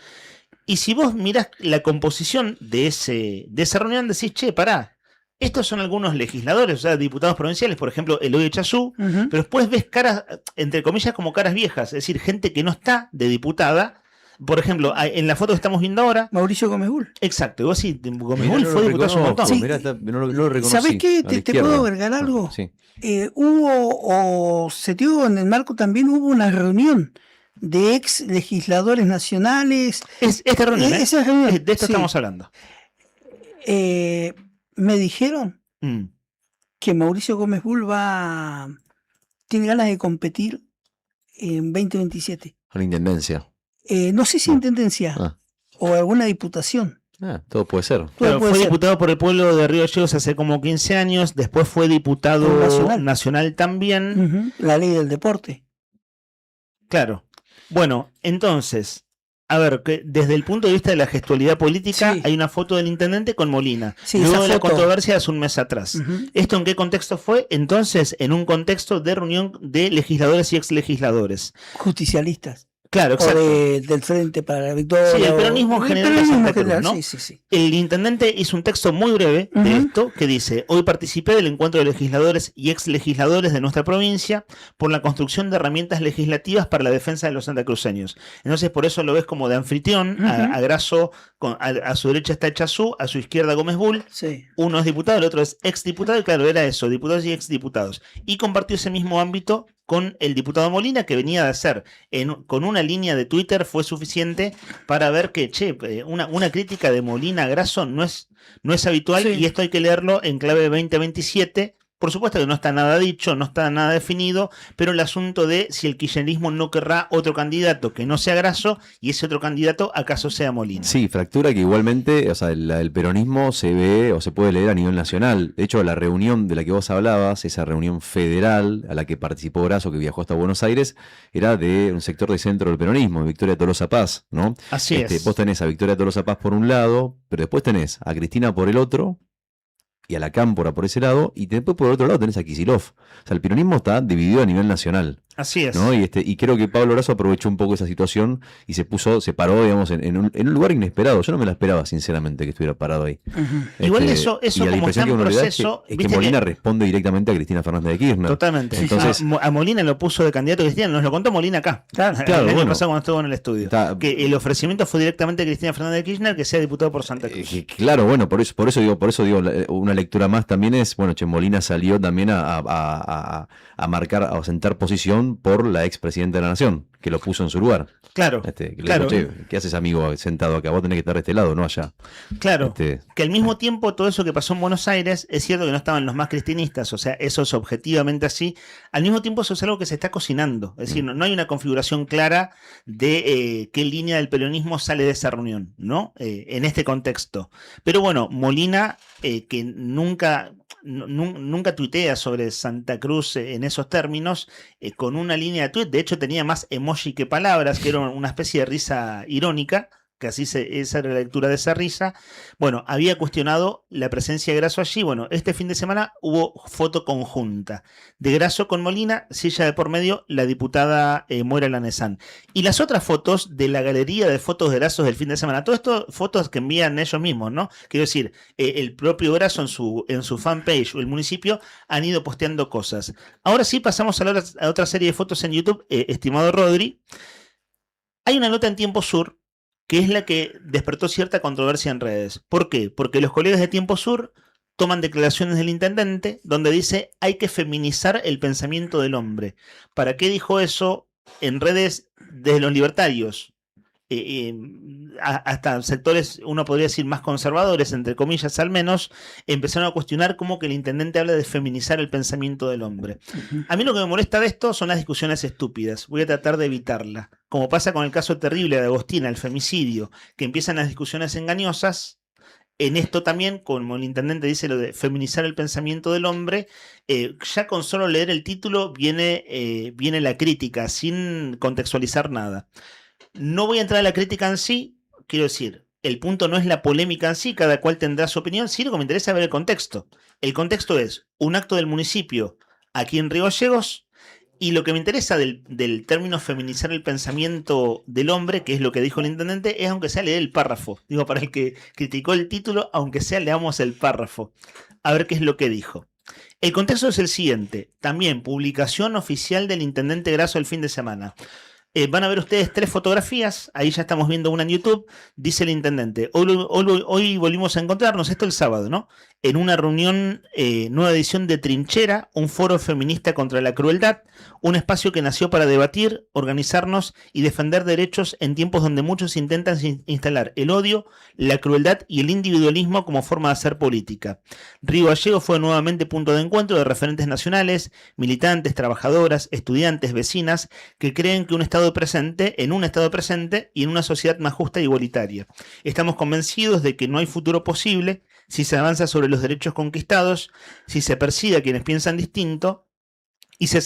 [SPEAKER 3] y si vos mirás la composición de esa reunión, decís, che, pará, estos son algunos legisladores, o sea, diputados provinciales, por ejemplo, Eloy Chazú, pero después ves caras, entre comillas, como caras viejas, es decir, gente que no está de diputada. Por ejemplo, en la foto que estamos viendo ahora,
[SPEAKER 6] Mauricio Gómez Bull.
[SPEAKER 3] Exacto, y vos sí, Gómez
[SPEAKER 5] Mirá,
[SPEAKER 3] Bull
[SPEAKER 5] no
[SPEAKER 3] fue
[SPEAKER 5] lo
[SPEAKER 3] diputado hace un montón.
[SPEAKER 5] reconozco, mirá, no lo reconocí.
[SPEAKER 6] ¿Sabés qué?
[SPEAKER 5] a la
[SPEAKER 6] ¿Te
[SPEAKER 5] izquierda.
[SPEAKER 6] puedo agregar algo?
[SPEAKER 5] Sí.
[SPEAKER 6] Se dio en el marco también, hubo una reunión de ex legisladores nacionales.
[SPEAKER 3] Esta reunión,
[SPEAKER 6] Esa reunión,
[SPEAKER 3] de esto
[SPEAKER 6] sí.
[SPEAKER 3] estamos hablando.
[SPEAKER 6] Me dijeron que Mauricio Gómez Bull tiene ganas de competir en 2027.
[SPEAKER 5] A la intendencia.
[SPEAKER 6] No sé si intendencia
[SPEAKER 5] Ah.
[SPEAKER 6] o alguna diputación.
[SPEAKER 5] Todo puede ser.
[SPEAKER 3] Claro,
[SPEAKER 6] puede
[SPEAKER 3] fue
[SPEAKER 6] ser.
[SPEAKER 3] diputado por el pueblo de Río Gallegos hace como 15 años, después fue diputado nacional también.
[SPEAKER 6] La ley del deporte.
[SPEAKER 3] Claro. Bueno, entonces, a ver, que desde el punto de vista de la gestualidad política, hay una foto del intendente con Molina.
[SPEAKER 6] Sí,
[SPEAKER 3] Luego
[SPEAKER 6] esa
[SPEAKER 3] de la
[SPEAKER 6] foto.
[SPEAKER 3] controversia hace un mes atrás. ¿Esto en qué contexto fue? Entonces, en un contexto de reunión de legisladores y exlegisladores.
[SPEAKER 6] Justicialistas.
[SPEAKER 3] Claro, exacto.
[SPEAKER 6] O del Frente para la Victoria.
[SPEAKER 3] Sí, el peronismo
[SPEAKER 6] o-
[SPEAKER 3] general
[SPEAKER 6] el
[SPEAKER 3] de
[SPEAKER 6] peronismo
[SPEAKER 3] Santa Cruz,
[SPEAKER 6] general,
[SPEAKER 3] ¿no?
[SPEAKER 6] sí, sí, sí.
[SPEAKER 3] El intendente hizo un texto muy breve de esto que dice: hoy participé del encuentro de legisladores y ex legisladores de nuestra provincia por la construcción de herramientas legislativas para la defensa de los santacruceños. Entonces por eso lo ves como de anfitrión, a Grasso, a su derecha está Chazú, a su izquierda Gómez Bull.
[SPEAKER 6] Sí.
[SPEAKER 3] Uno es diputado, el otro es ex diputado, y claro, era eso, diputados y ex diputados. Y compartió ese mismo ámbito con el diputado Molina, que venía de hacer, con una línea de Twitter fue suficiente para ver que, una crítica de Molina a Grasso no es habitual, y esto hay que leerlo en clave 2027. Por supuesto que no está nada dicho, no está nada definido, pero el asunto de si el kirchnerismo no querrá otro candidato que no sea Grasso, y ese otro candidato acaso sea Molina.
[SPEAKER 5] Sí, fractura que igualmente, o sea, el peronismo se ve o se puede leer a nivel nacional. De hecho, la reunión de la que vos hablabas, esa reunión federal a la que participó Grasso, que viajó hasta Buenos Aires, era de un sector de centro del peronismo, Victoria Tolosa Paz, ¿no?
[SPEAKER 3] Así es.
[SPEAKER 5] Vos tenés a Victoria Tolosa Paz por un lado, pero después tenés a Cristina por el otro, y a la Cámpora por ese lado, y después por el otro lado tenés a Kicillof. O sea, el peronismo está dividido a nivel nacional.
[SPEAKER 3] Así es.
[SPEAKER 5] ¿No? Y creo que Pablo Grasso aprovechó un poco esa situación y se paró, digamos, en un lugar inesperado. Yo no me la esperaba, sinceramente, que estuviera parado ahí.
[SPEAKER 3] Igual eso
[SPEAKER 5] y la
[SPEAKER 3] como
[SPEAKER 5] impresión
[SPEAKER 3] está
[SPEAKER 5] que
[SPEAKER 3] en
[SPEAKER 5] uno le da
[SPEAKER 3] proceso,
[SPEAKER 5] es que
[SPEAKER 3] viste
[SPEAKER 5] Molina
[SPEAKER 3] que-
[SPEAKER 5] responde directamente a Cristina Fernández de Kirchner.
[SPEAKER 3] Totalmente.
[SPEAKER 5] Entonces,
[SPEAKER 3] A Molina lo puso de candidato a Cristina, nos lo contó Molina acá.
[SPEAKER 5] Claro,
[SPEAKER 3] el año
[SPEAKER 5] bueno.
[SPEAKER 3] pasado cuando estuvo en el estudio. Que el ofrecimiento fue directamente a Cristina Fernández de Kirchner que sea diputado por Santa Cruz.
[SPEAKER 5] claro, bueno, por eso digo, una lectura más también es, bueno, Molina salió también a marcar, a sentar posición por la expresidenta de la Nación, que lo puso en su lugar.
[SPEAKER 3] Claro,
[SPEAKER 5] Que le
[SPEAKER 3] claro.
[SPEAKER 5] dijo, che, ¿qué haces, amigo, sentado acá? Vos tenés que estar de este lado, no allá.
[SPEAKER 3] Claro, que al mismo tiempo todo eso que pasó en Buenos Aires, es cierto que no estaban los más cristinistas, o sea, eso es objetivamente así, al mismo tiempo eso es algo que se está cocinando, es decir, no hay una configuración clara de qué línea del peronismo sale de esa reunión, ¿no? En este contexto. Pero bueno, Molina, que nunca tuitea sobre Santa Cruz en esos términos, con una línea de tuit, de hecho tenía más emoji que palabras, que era una especie de risa irónica, que esa era la lectura de esa risa. Bueno, había cuestionado la presencia de Grasso allí. Bueno, este fin de semana hubo foto conjunta de Grasso con Molina, silla de por medio la diputada Moira Lanesan. Y las otras fotos de la galería de fotos de Grasso del fin de semana, todo esto fotos que envían ellos mismos, ¿no? Quiero decir, el propio Grasso en su fanpage o el municipio han ido posteando cosas. Ahora sí pasamos a otra serie de fotos en YouTube, estimado Rodri. Hay una nota en Tiempo Sur que es la que despertó cierta controversia en redes. ¿Por qué? Porque los colegas de Tiempo Sur toman declaraciones del intendente donde dice hay que feminizar el pensamiento del hombre. ¿Para qué dijo eso? En redes de los libertarios, hasta sectores, uno podría decir más conservadores, entre comillas al menos, empezaron a cuestionar cómo que el intendente habla de feminizar el pensamiento del hombre. A mí lo que me molesta de esto son las discusiones estúpidas. Voy a tratar de evitarla. Como pasa con el caso terrible de Agostina, el femicidio, que empiezan las discusiones engañosas. En esto también, como el intendente dice lo de feminizar el pensamiento del hombre, ya con solo leer el título viene la crítica, sin contextualizar nada. No voy a entrar a la crítica en sí, quiero decir, el punto no es la polémica en sí, cada cual tendrá su opinión, sino que me interesa ver el contexto. El contexto es un acto del municipio aquí en Río Gallegos, y lo que me interesa del término feminizar el pensamiento del hombre, que es lo que dijo el intendente, es aunque sea leer el párrafo. Digo, para el que criticó el título, aunque sea leamos el párrafo, a ver qué es lo que dijo. El contexto es el siguiente, también publicación oficial del intendente Grasso el fin de semana. Van a ver ustedes 3 fotografías, ahí ya estamos viendo una en YouTube, dice el intendente, hoy volvimos a encontrarnos, esto el sábado, ¿no? En una reunión, nueva edición de Trinchera, un foro feminista contra la crueldad, un espacio que nació para debatir, organizarnos y defender derechos en tiempos donde muchos intentan instalar el odio, la crueldad y el individualismo como forma de hacer política. Río Gallegos fue nuevamente punto de encuentro de referentes nacionales, militantes, trabajadoras, estudiantes, vecinas, que creen que un Estado presente y en una sociedad más justa e igualitaria. Estamos convencidos de que no hay futuro posible si se avanza sobre los derechos conquistados, si se persigue a quienes piensan distinto y si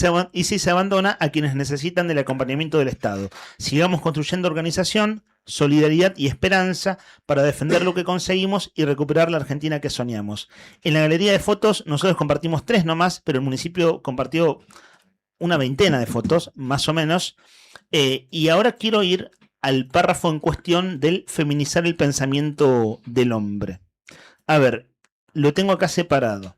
[SPEAKER 3] se abandona a quienes necesitan del acompañamiento del Estado. Sigamos construyendo organización, solidaridad y esperanza para defender lo que conseguimos y recuperar la Argentina que soñamos. En la galería de fotos nosotros compartimos 3 nomás, pero el municipio compartió una veintena de fotos, más o menos, y ahora quiero ir al párrafo en cuestión del feminizar el pensamiento del hombre. A ver, lo tengo acá separado,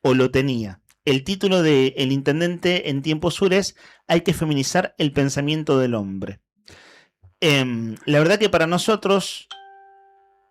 [SPEAKER 3] o lo tenía. El título de El intendente en tiempos sur es hay que feminizar el pensamiento del hombre. La verdad que para nosotros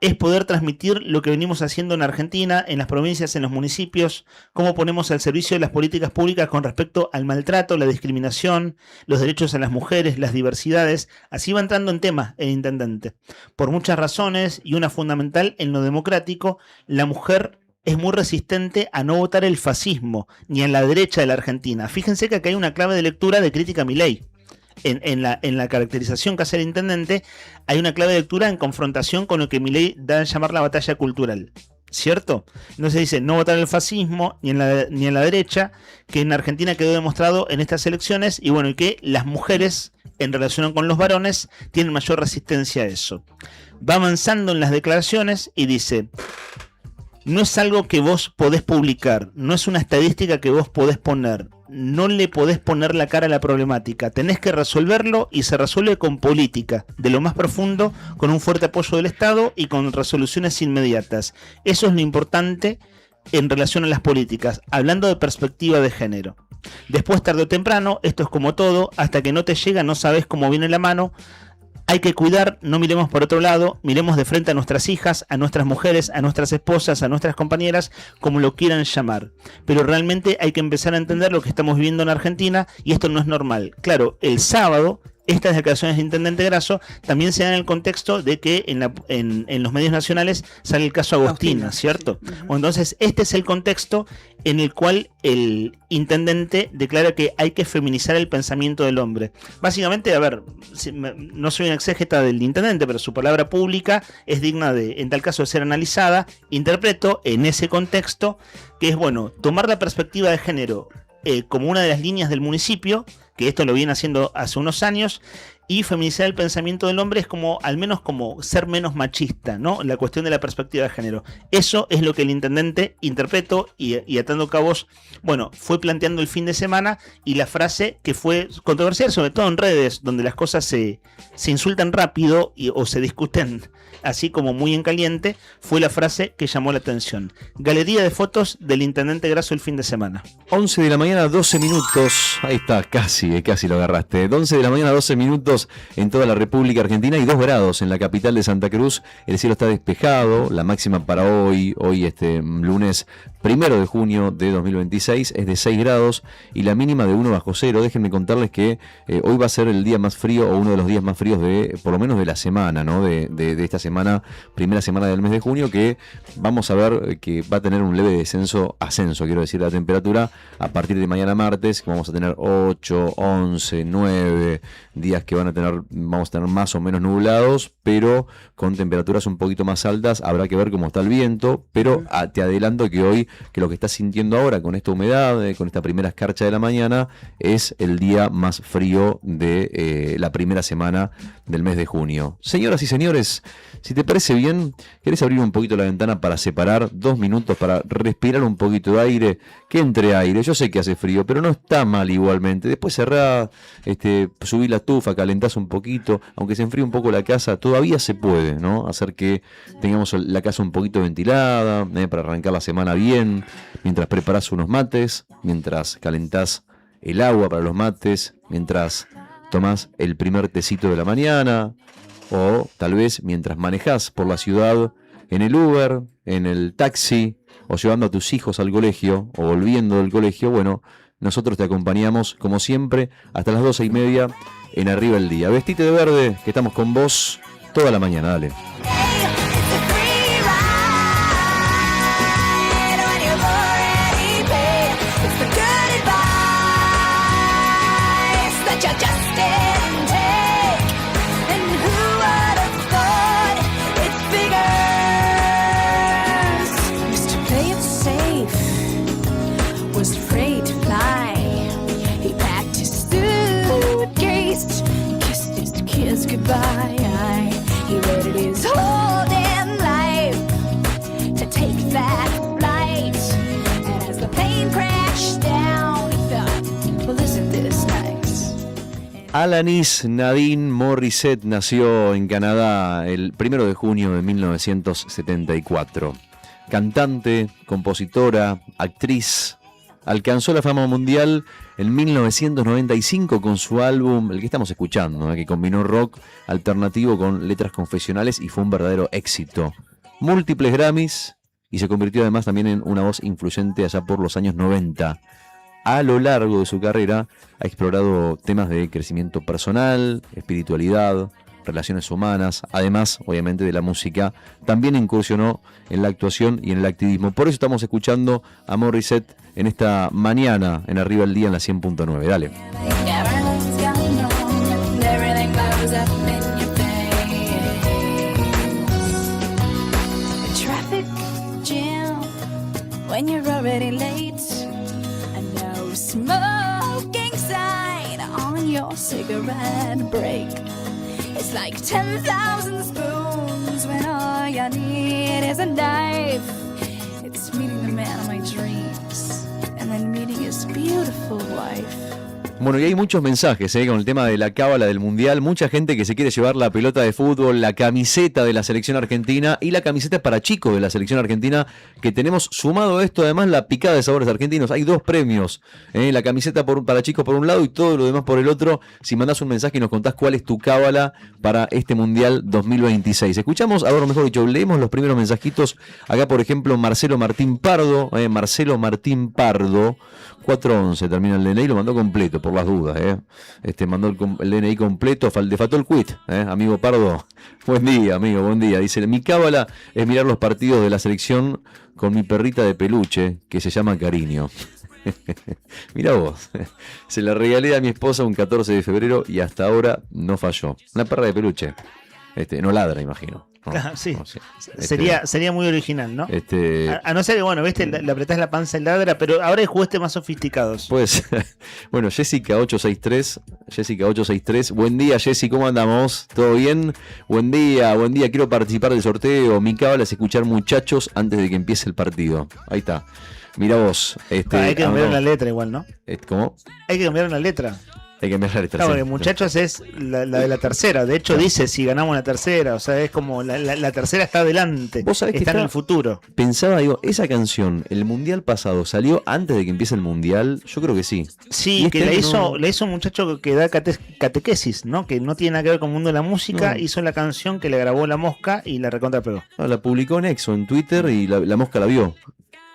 [SPEAKER 3] es poder transmitir lo que venimos haciendo en Argentina, en las provincias, en los municipios, cómo ponemos al servicio de las políticas públicas con respecto al maltrato, la discriminación, los derechos a las mujeres, las diversidades. Así va entrando en tema el intendente. Por muchas razones, y una fundamental, en lo democrático, la mujer es muy resistente a no votar el fascismo, ni en la derecha de la Argentina. Fíjense que acá hay una clave de lectura de crítica a Milei. En la caracterización que hace el intendente hay una clave de lectura en confrontación con lo que Milei da a llamar la batalla cultural, ¿cierto? Entonces dice no votar el fascismo ni en la derecha, que en Argentina quedó demostrado en estas elecciones, y bueno, y que las mujeres en relación con los varones tienen mayor resistencia a eso. Va avanzando en las declaraciones y dice: no es algo que vos podés publicar, no es una estadística que vos podés poner, no le podés poner la cara a la problemática, tenés que resolverlo, y se resuelve con política, de lo más profundo, con un fuerte apoyo del Estado y con resoluciones inmediatas. Eso es lo importante en relación a las políticas, hablando de perspectiva de género. Después, tarde o temprano, esto es como todo, hasta que no te llega no sabes cómo viene la mano. Hay que cuidar, no miremos por otro lado, miremos de frente a nuestras hijas, a nuestras mujeres, a nuestras esposas, a nuestras compañeras, como lo quieran llamar. Pero realmente hay que empezar a entender lo que estamos viviendo en Argentina, y esto no es normal. Claro, el sábado estas declaraciones del intendente Grasso también se dan en el contexto de que en los medios nacionales sale el caso Agostina, ¿cierto? Sí. Uh-huh. Entonces, este es el contexto en el cual el intendente declara que hay que feminizar el pensamiento del hombre. Básicamente, a ver, no soy un exégeta del intendente, pero su palabra pública es digna de, en tal caso, de ser analizada. Interpreto en ese contexto que es, bueno, tomar la perspectiva de género como una de las líneas del municipio, que esto lo viene haciendo hace unos años, y feminizar el pensamiento del hombre es como, al menos como ser menos machista, ¿no? La cuestión de la perspectiva de género. Eso es lo que el intendente, interpretó y atando cabos, bueno, fue planteando el fin de semana, y la frase que fue controversial, sobre todo en redes, donde las cosas se insultan rápido o se discuten así como muy en caliente, fue la frase que llamó la atención. Galería de fotos del intendente Grasso el fin de semana.
[SPEAKER 5] 11 de la mañana, 12 minutos. Ahí está, casi lo agarraste. 11 de la mañana, 12 minutos. grados en toda la República Argentina y 2 grados en la capital de Santa Cruz. El cielo está despejado. La máxima para hoy lunes 1 de junio de 2026 es de 6 grados y la mínima de 1 bajo cero. Déjenme contarles que hoy va a ser el día más frío o uno de los días más fríos de, por lo menos de la semana, ¿no? De esta semana, primera semana del mes de junio, que vamos a ver que va a tener un leve ascenso, quiero decir, la temperatura a partir de mañana martes, que vamos a tener 8, 11, 9 días que vamos a tener más o menos nublados, pero con temperaturas un poquito más altas. Habrá que ver cómo está el viento, pero te adelanto que hoy, que lo que estás sintiendo ahora con esta humedad, con esta primera escarcha de la mañana, es el día más frío de la primera semana del mes de junio. Señoras y señores, si te parece bien, ¿querés abrir un poquito la ventana para separar 2 minutos para respirar un poquito de aire? Que entre aire. Yo sé que hace frío, pero no está mal igualmente. Después cerrá, subí la estufa, calentás un poquito, aunque se enfríe un poco la casa, todavía se puede, ¿no? Hacer que tengamos la casa un poquito ventilada, para arrancar la semana bien, mientras preparás unos mates, mientras calentás el agua para los mates, mientras tomás el primer tecito de la mañana, o tal vez mientras manejás por la ciudad en el Uber, en el taxi, o llevando a tus hijos al colegio, o volviendo del colegio. Bueno, nosotros te acompañamos, como siempre, hasta las 12:30 en Arriba el Día. Vestite de verde, que estamos con vos toda la mañana, dale.
[SPEAKER 10] Goodbye. He waited his whole damn life to take that flight. And as the plane crashed down, he thought, well, isn't this nice?
[SPEAKER 5] Alanis Nadine Morissette nació en Canadá el 1 de junio de 1974. Cantante, compositora, actriz. Alcanzó la fama mundial en 1995 con su álbum, el que estamos escuchando, que combinó rock alternativo con letras confesionales y fue un verdadero éxito. Múltiples Grammys y se convirtió además también en una voz influyente allá por los años 90. A lo largo de su carrera ha explorado temas de crecimiento personal, espiritualidad, relaciones humanas, además obviamente de la música. También incursionó en la actuación y en el activismo. Por eso estamos escuchando a Morissette en esta mañana en Arriba el Día en la 100.9. Dale.
[SPEAKER 10] It's like 10,000 spoons when all you need is a knife. It's meeting the man of my dreams and then meeting his beautiful wife.
[SPEAKER 5] Bueno, y hay muchos mensajes con el tema de la cábala del Mundial. Mucha gente que se quiere llevar la pelota de fútbol, la camiseta de la selección argentina y la camiseta para chicos de la selección argentina, que tenemos sumado a esto además la picada de sabores argentinos. Hay 2 premios, la camiseta para chicos por un lado y todo lo demás por el otro. Si mandás un mensaje y nos contás cuál es tu cábala para este Mundial 2026. Escuchamos, ahora mejor dicho, leemos los primeros mensajitos. Acá, por ejemplo, Marcelo Martín Pardo, 411 termina el DNI, lo mandó completo por las dudas, mandó el DNI completo, le faltó el quit, amigo Pardo. Buen día, amigo, buen día. Dice, mi cábala es mirar los partidos de la selección con mi perrita de peluche que se llama Cariño. Mirá vos, se la regalé a mi esposa un 14 de febrero y hasta ahora no falló. Una perra de peluche, no ladra, imagino. No,
[SPEAKER 3] sí,
[SPEAKER 5] no sé.
[SPEAKER 3] Sería muy original, ¿no? A no ser que, bueno, viste, le apretás la panza y ladra, pero ahora hay juguetes más sofisticados.
[SPEAKER 5] Pues, bueno, Jessica 863, buen día, Jessy, ¿cómo andamos? ¿Todo bien? Buen día, quiero participar del sorteo. Mi cábala es escuchar muchachos antes de que empiece el partido. Ahí está. Mira vos.
[SPEAKER 3] Hay que cambiar la letra igual, ¿no?
[SPEAKER 5] ¿Cómo?
[SPEAKER 3] Hay que cambiar la letra.
[SPEAKER 5] Hay que cambiar la
[SPEAKER 3] Claro, porque Muchachos es la de la tercera. De hecho, dice si ganamos la tercera. O sea, es como la tercera está adelante.
[SPEAKER 5] ¿Vos sabés que
[SPEAKER 3] está en el futuro.
[SPEAKER 5] Pensaba, digo, esa canción, el mundial pasado, ¿salió antes de que empiece el mundial? Yo creo que sí.
[SPEAKER 3] Sí, que la hizo un muchacho que da catequesis, ¿no? Que no tiene nada que ver con el mundo de la música.
[SPEAKER 5] No.
[SPEAKER 3] Hizo la canción que le grabó La Mosca y la recontra pegó.
[SPEAKER 5] No, la publicó en Exo, en Twitter, y la Mosca la vio.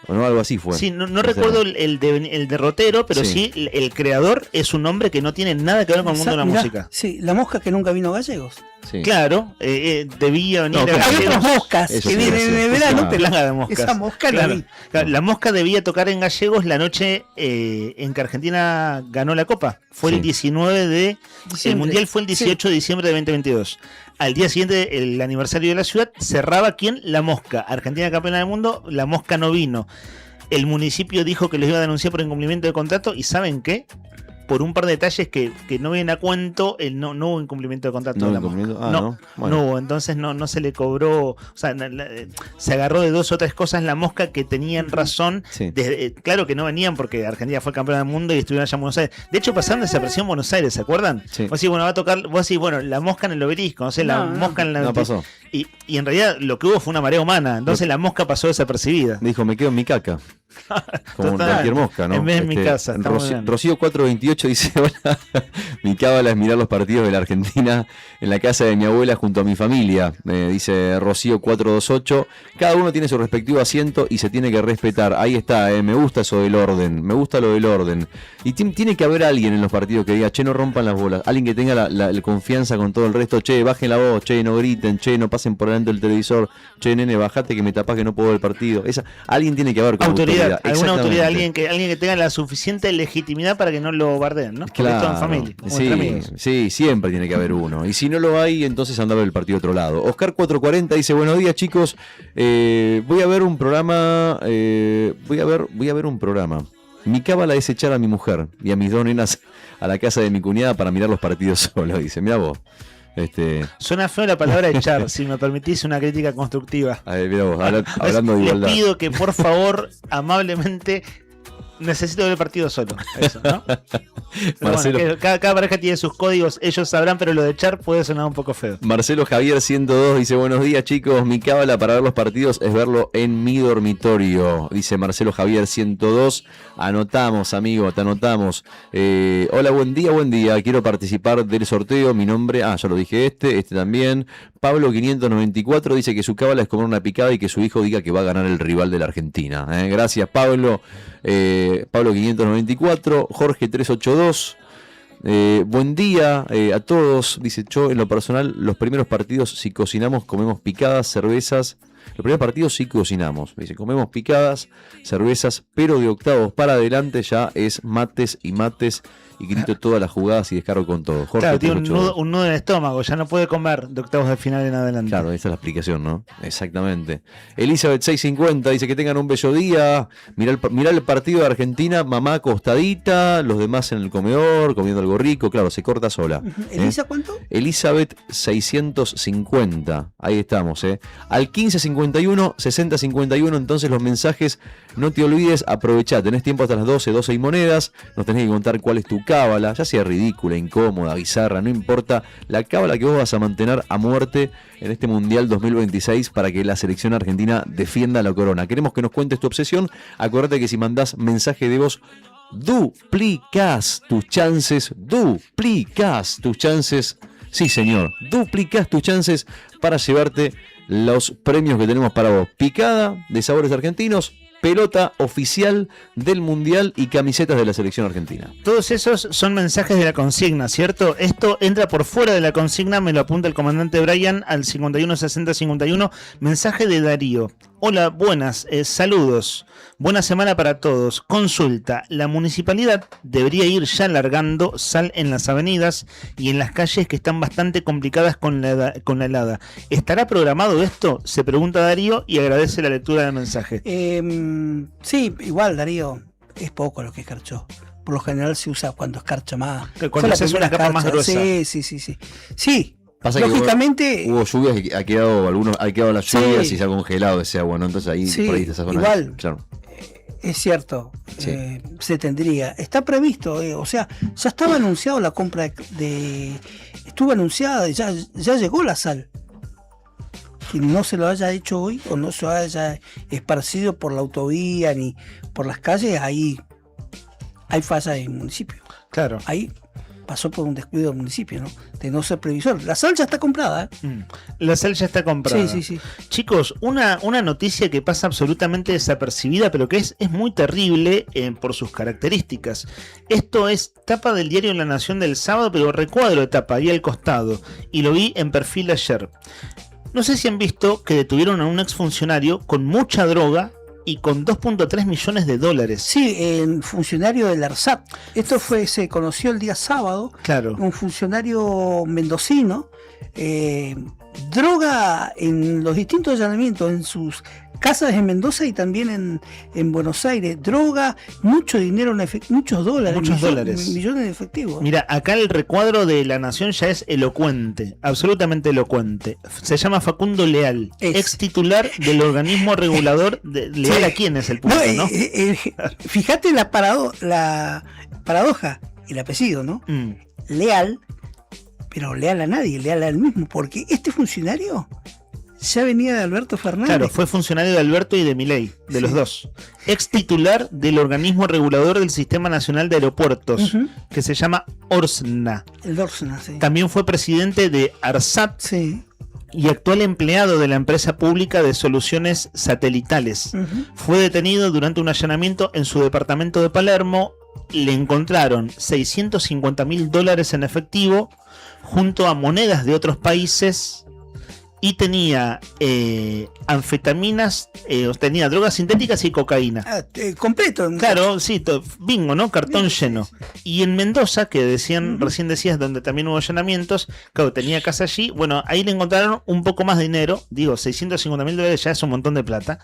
[SPEAKER 5] O no, algo así fue.
[SPEAKER 3] Sí, no recuerdo el derrotero, pero sí, el creador es un hombre que no tiene nada que ver con el mundo de la música.
[SPEAKER 6] Sí, La Mosca que nunca vino a Gallegos.
[SPEAKER 5] Sí.
[SPEAKER 3] Claro, debía venir a
[SPEAKER 6] Hay
[SPEAKER 3] Gallegos.
[SPEAKER 6] otras moscas que vienen en el verano.
[SPEAKER 3] Plaga de moscas.
[SPEAKER 6] Esa mosca la vi.
[SPEAKER 3] Claro, La Mosca debía tocar en Gallegos la noche en que Argentina ganó la Copa. Fue el 19 de... El Mundial fue el 18 de diciembre de 2022. Al día siguiente, el aniversario de la ciudad, cerraba ¿quién? La Mosca. Argentina campeona del mundo, La Mosca no vino. El municipio dijo que los iba a denunciar por incumplimiento de contrato y ¿saben qué? Por un par de detalles que no vienen a cuento, no hubo incumplimiento de contrato.
[SPEAKER 5] No,
[SPEAKER 3] de La Mosca. No hubo, entonces no se le cobró, o sea, se agarró de dos o tres cosas La Mosca que tenían razón.
[SPEAKER 5] Sí.
[SPEAKER 3] Claro que no venían porque Argentina fue campeona del mundo y estuvieron allá en Buenos Aires. De hecho, pasaron desapareció en Buenos Aires, ¿se acuerdan?
[SPEAKER 5] Sí.
[SPEAKER 3] Vos decís, bueno, va a tocar, vos decís, bueno, La Mosca en el Obelisco, no sé, La Mosca en la...
[SPEAKER 5] No pasó.
[SPEAKER 3] Y en realidad lo que hubo fue una marea humana, entonces La Mosca pasó desapercibida.
[SPEAKER 5] Dijo, me quedo en mi caca. Como
[SPEAKER 3] Total,
[SPEAKER 5] cualquier mosca, ¿no?
[SPEAKER 3] en vez de mi casa, está muy bien.
[SPEAKER 5] Rocío 428 dice, hola, mi cábala es mirar los partidos de la Argentina en la casa de mi abuela junto a mi familia. Dice Rocío 428, cada uno tiene su respectivo asiento y se tiene que respetar. Ahí está, me gusta eso del orden, me gusta lo del orden. Y tiene que haber alguien en los partidos que diga, che, no rompan las bolas. Alguien que tenga la confianza con todo el resto, che, bajen la voz, che, no griten, che, no pasen por delante del televisor, che, nene, bajate que me tapás que no puedo ver el partido. Alguien tiene que haber como
[SPEAKER 3] autoridad, alguna autoridad,
[SPEAKER 5] Exactamente.
[SPEAKER 3] alguien que tenga la suficiente legitimidad para que no lo bardeen, ¿no? Porque
[SPEAKER 5] Claro,
[SPEAKER 3] esto en familia, como entre amigos.
[SPEAKER 5] sí, siempre tiene que haber uno. Y si no lo hay, entonces anda a ver el partido otro lado. Oscar 440 dice, buenos días chicos, voy a ver un programa, voy a ver un programa. Mi cábala es echar a mi mujer y a mis dos nenas a la casa de mi cuñada para mirar los partidos solo, dice, mirá vos.
[SPEAKER 3] Suena feo la palabra echar, si me permitís una crítica constructiva.
[SPEAKER 5] A ver, mirá vos, hablando de igualdad.
[SPEAKER 3] Les pido que por favor, amablemente, necesito ver el partido solo. Eso, ¿no?
[SPEAKER 5] Marcelo,
[SPEAKER 3] bueno, cada pareja tiene sus códigos, ellos sabrán, pero lo de echar puede sonar un poco feo.
[SPEAKER 5] Marcelo Javier 102 dice, buenos días chicos, mi cábala para ver los partidos es verlo en mi dormitorio, dice Marcelo Javier 102, anotamos amigo, te anotamos. Hola, buen día, quiero participar del sorteo, mi nombre, ya lo dije este también. Pablo 594 dice que su cábala es comer una picada y que su hijo diga que va a ganar el rival de la Argentina. Gracias Pablo. Pablo 594, Jorge 382, buen día a todos, dice yo, en lo personal, los primeros partidos si cocinamos, comemos picadas, cervezas, los primeros partidos sí cocinamos, dice, comemos picadas, cervezas, pero de octavos para adelante ya es mates y grito todas las jugadas y descargo con todo. Jorge,
[SPEAKER 3] claro, tiene un nudo en el estómago, ya no puede comer de octavos de final en adelante.
[SPEAKER 5] Claro, esa es la explicación, ¿no? Exactamente. Elizabeth 650 dice que tengan un bello día. Mirá el partido de Argentina, mamá acostadita, los demás en el comedor, comiendo algo rico. Claro, se corta sola.
[SPEAKER 6] ¿Elisa cuánto?
[SPEAKER 5] Elizabeth 650. Ahí estamos, ¿eh? Al 1551, 6051, entonces los mensajes, no te olvides, aprovechá, tenés tiempo hasta las 12 y monedas, nos tenés que contar cuál es tu cábala, ya sea ridícula, incómoda, bizarra, no importa, la cábala que vos vas a mantener a muerte en este Mundial 2026 para que la selección argentina defienda la corona. Queremos que nos cuentes tu obsesión, acordate que si mandás mensaje de voz, duplicás tus chances, sí señor, duplicás tus chances para llevarte los premios que tenemos para vos. Picada de sabores argentinos, pelota oficial del Mundial y camisetas de la selección argentina.
[SPEAKER 3] Todos esos son mensajes de la consigna, ¿cierto? Esto entra por fuera de la consigna, me lo apunta el comandante Brian al 516051. Mensaje de Darío. Hola, buenas, saludos. Buena semana para todos. Consulta, la municipalidad debería ir ya largando sal en las avenidas y en las calles que están bastante complicadas con la helada. ¿Estará programado esto? Se pregunta Darío y agradece la lectura del mensaje.
[SPEAKER 6] Sí, igual Darío, es poco lo que escarchó. Por lo general se usa cuando escarcha más.
[SPEAKER 3] Cuando se hace una capa más gruesa.
[SPEAKER 6] Sí.
[SPEAKER 5] Pasa
[SPEAKER 6] lógicamente
[SPEAKER 5] que hubo lluvias que ha quedado las lluvias y se ha congelado ese agua, ¿no? Entonces ahí por ahí esa zona.
[SPEAKER 6] Igual.
[SPEAKER 5] Claro.
[SPEAKER 6] Es cierto,
[SPEAKER 5] Sí.
[SPEAKER 6] se tendría. Está previsto, o sea, ya estaba anunciado la compra estuvo anunciada, ya llegó la sal. Quien no se lo haya hecho hoy o no se haya esparcido por la autovía ni por las calles, ahí hay falla en el municipio.
[SPEAKER 3] Claro.
[SPEAKER 6] Ahí pasó por un descuido del municipio, ¿no? De no ser previsor. La sal ya está comprada, ¿eh?
[SPEAKER 3] La sal ya está comprada.
[SPEAKER 6] Sí.
[SPEAKER 3] Chicos, una noticia que pasa absolutamente desapercibida, pero que es muy terrible por sus características. Esto es tapa del diario La Nación del sábado, pero recuadro de tapa, ahí al costado. Y lo vi en perfil ayer. No sé si han visto que detuvieron a un exfuncionario con mucha droga y con 2.3 millones de dólares.
[SPEAKER 6] Sí, el funcionario del ARSAT. Esto se conoció el día sábado.
[SPEAKER 3] Claro.
[SPEAKER 6] Un funcionario mendocino. Droga en los distintos allanamientos, en sus casas en Mendoza y también en Buenos Aires. Droga, mucho dinero, muchos dólares. Millones de efectivos.
[SPEAKER 3] Mira, acá el recuadro de La Nación ya es elocuente, absolutamente elocuente. Se llama Facundo Leal, ex titular del organismo regulador. ¿Leal a quién es el punto, no?
[SPEAKER 6] Fíjate la paradoja, el apellido, ¿no? Leal, pero leal a nadie, leal a él mismo, porque este funcionario ya venía de Alberto Fernández.
[SPEAKER 3] Claro, fue funcionario de Alberto y de Milei, de los dos. Ex titular del organismo regulador del Sistema Nacional de Aeropuertos, que se llama ORSNA.
[SPEAKER 6] El ORSNA, sí.
[SPEAKER 3] También fue presidente de ARSAT.
[SPEAKER 6] Sí.
[SPEAKER 3] Y actual empleado de la empresa pública de soluciones satelitales. Fue detenido durante un allanamiento en su departamento de Palermo. Le encontraron $650.000 en efectivo junto a monedas de otros países y tenía anfetaminas, tenía drogas sintéticas y cocaína.
[SPEAKER 6] Completo.
[SPEAKER 3] Claro, sí, bingo, ¿no? Cartón lleno. Y en Mendoza, que recién decías, donde también hubo allanamientos, claro, tenía casa allí, bueno, ahí le encontraron un poco más de dinero, digo, $650.000 ya es un montón de plata,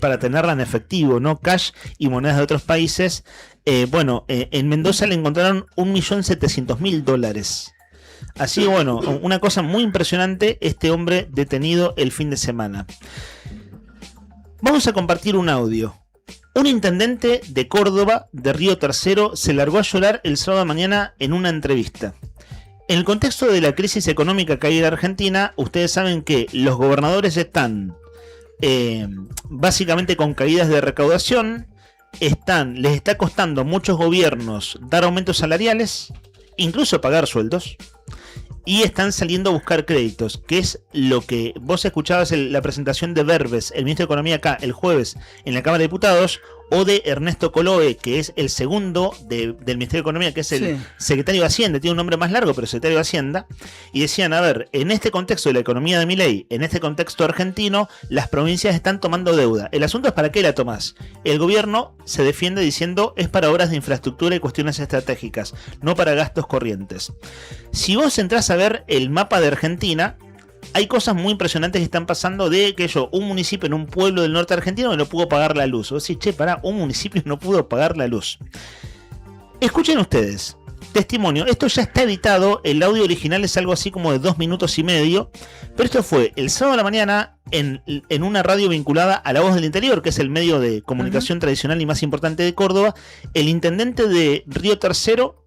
[SPEAKER 3] para tenerla en efectivo, ¿no? Cash y monedas de otros países. En Mendoza le encontraron $1.700.000. Así, bueno, una cosa muy impresionante, este hombre detenido el fin de semana. Vamos a compartir un audio. Un intendente de Córdoba, de Río Tercero, se largó a llorar el sábado mañana en una entrevista. En el contexto de la crisis económica que hay en Argentina, ustedes saben que los gobernadores están básicamente con caídas de recaudación, les está costando a muchos gobiernos dar aumentos salariales, incluso pagar sueldos, y están saliendo a buscar créditos, que es lo que vos escuchabas en la presentación de Verbes, el ministro de Economía, acá el jueves en la Cámara de Diputados, o de Ernesto Coloe, que es el segundo del Ministerio de Economía, que es el secretario de Hacienda, tiene un nombre más largo, pero secretario de Hacienda, y decían, a ver, en este contexto de la economía de Milei, en este contexto argentino, las provincias están tomando deuda. El asunto es para qué la tomás. El gobierno se defiende diciendo, es para obras de infraestructura y cuestiones estratégicas, no para gastos corrientes. Si vos entrás a ver el mapa de Argentina, hay cosas muy impresionantes que están pasando de que un municipio en un pueblo del norte argentino no pudo pagar la luz. O sea, un municipio no pudo pagar la luz. Escuchen ustedes, testimonio, esto ya está editado, el audio original es algo así como de 2 minutos y medio, pero esto fue el sábado a la mañana en una radio vinculada a La Voz del Interior, que es el medio de comunicación tradicional y más importante de Córdoba. El intendente de Río Tercero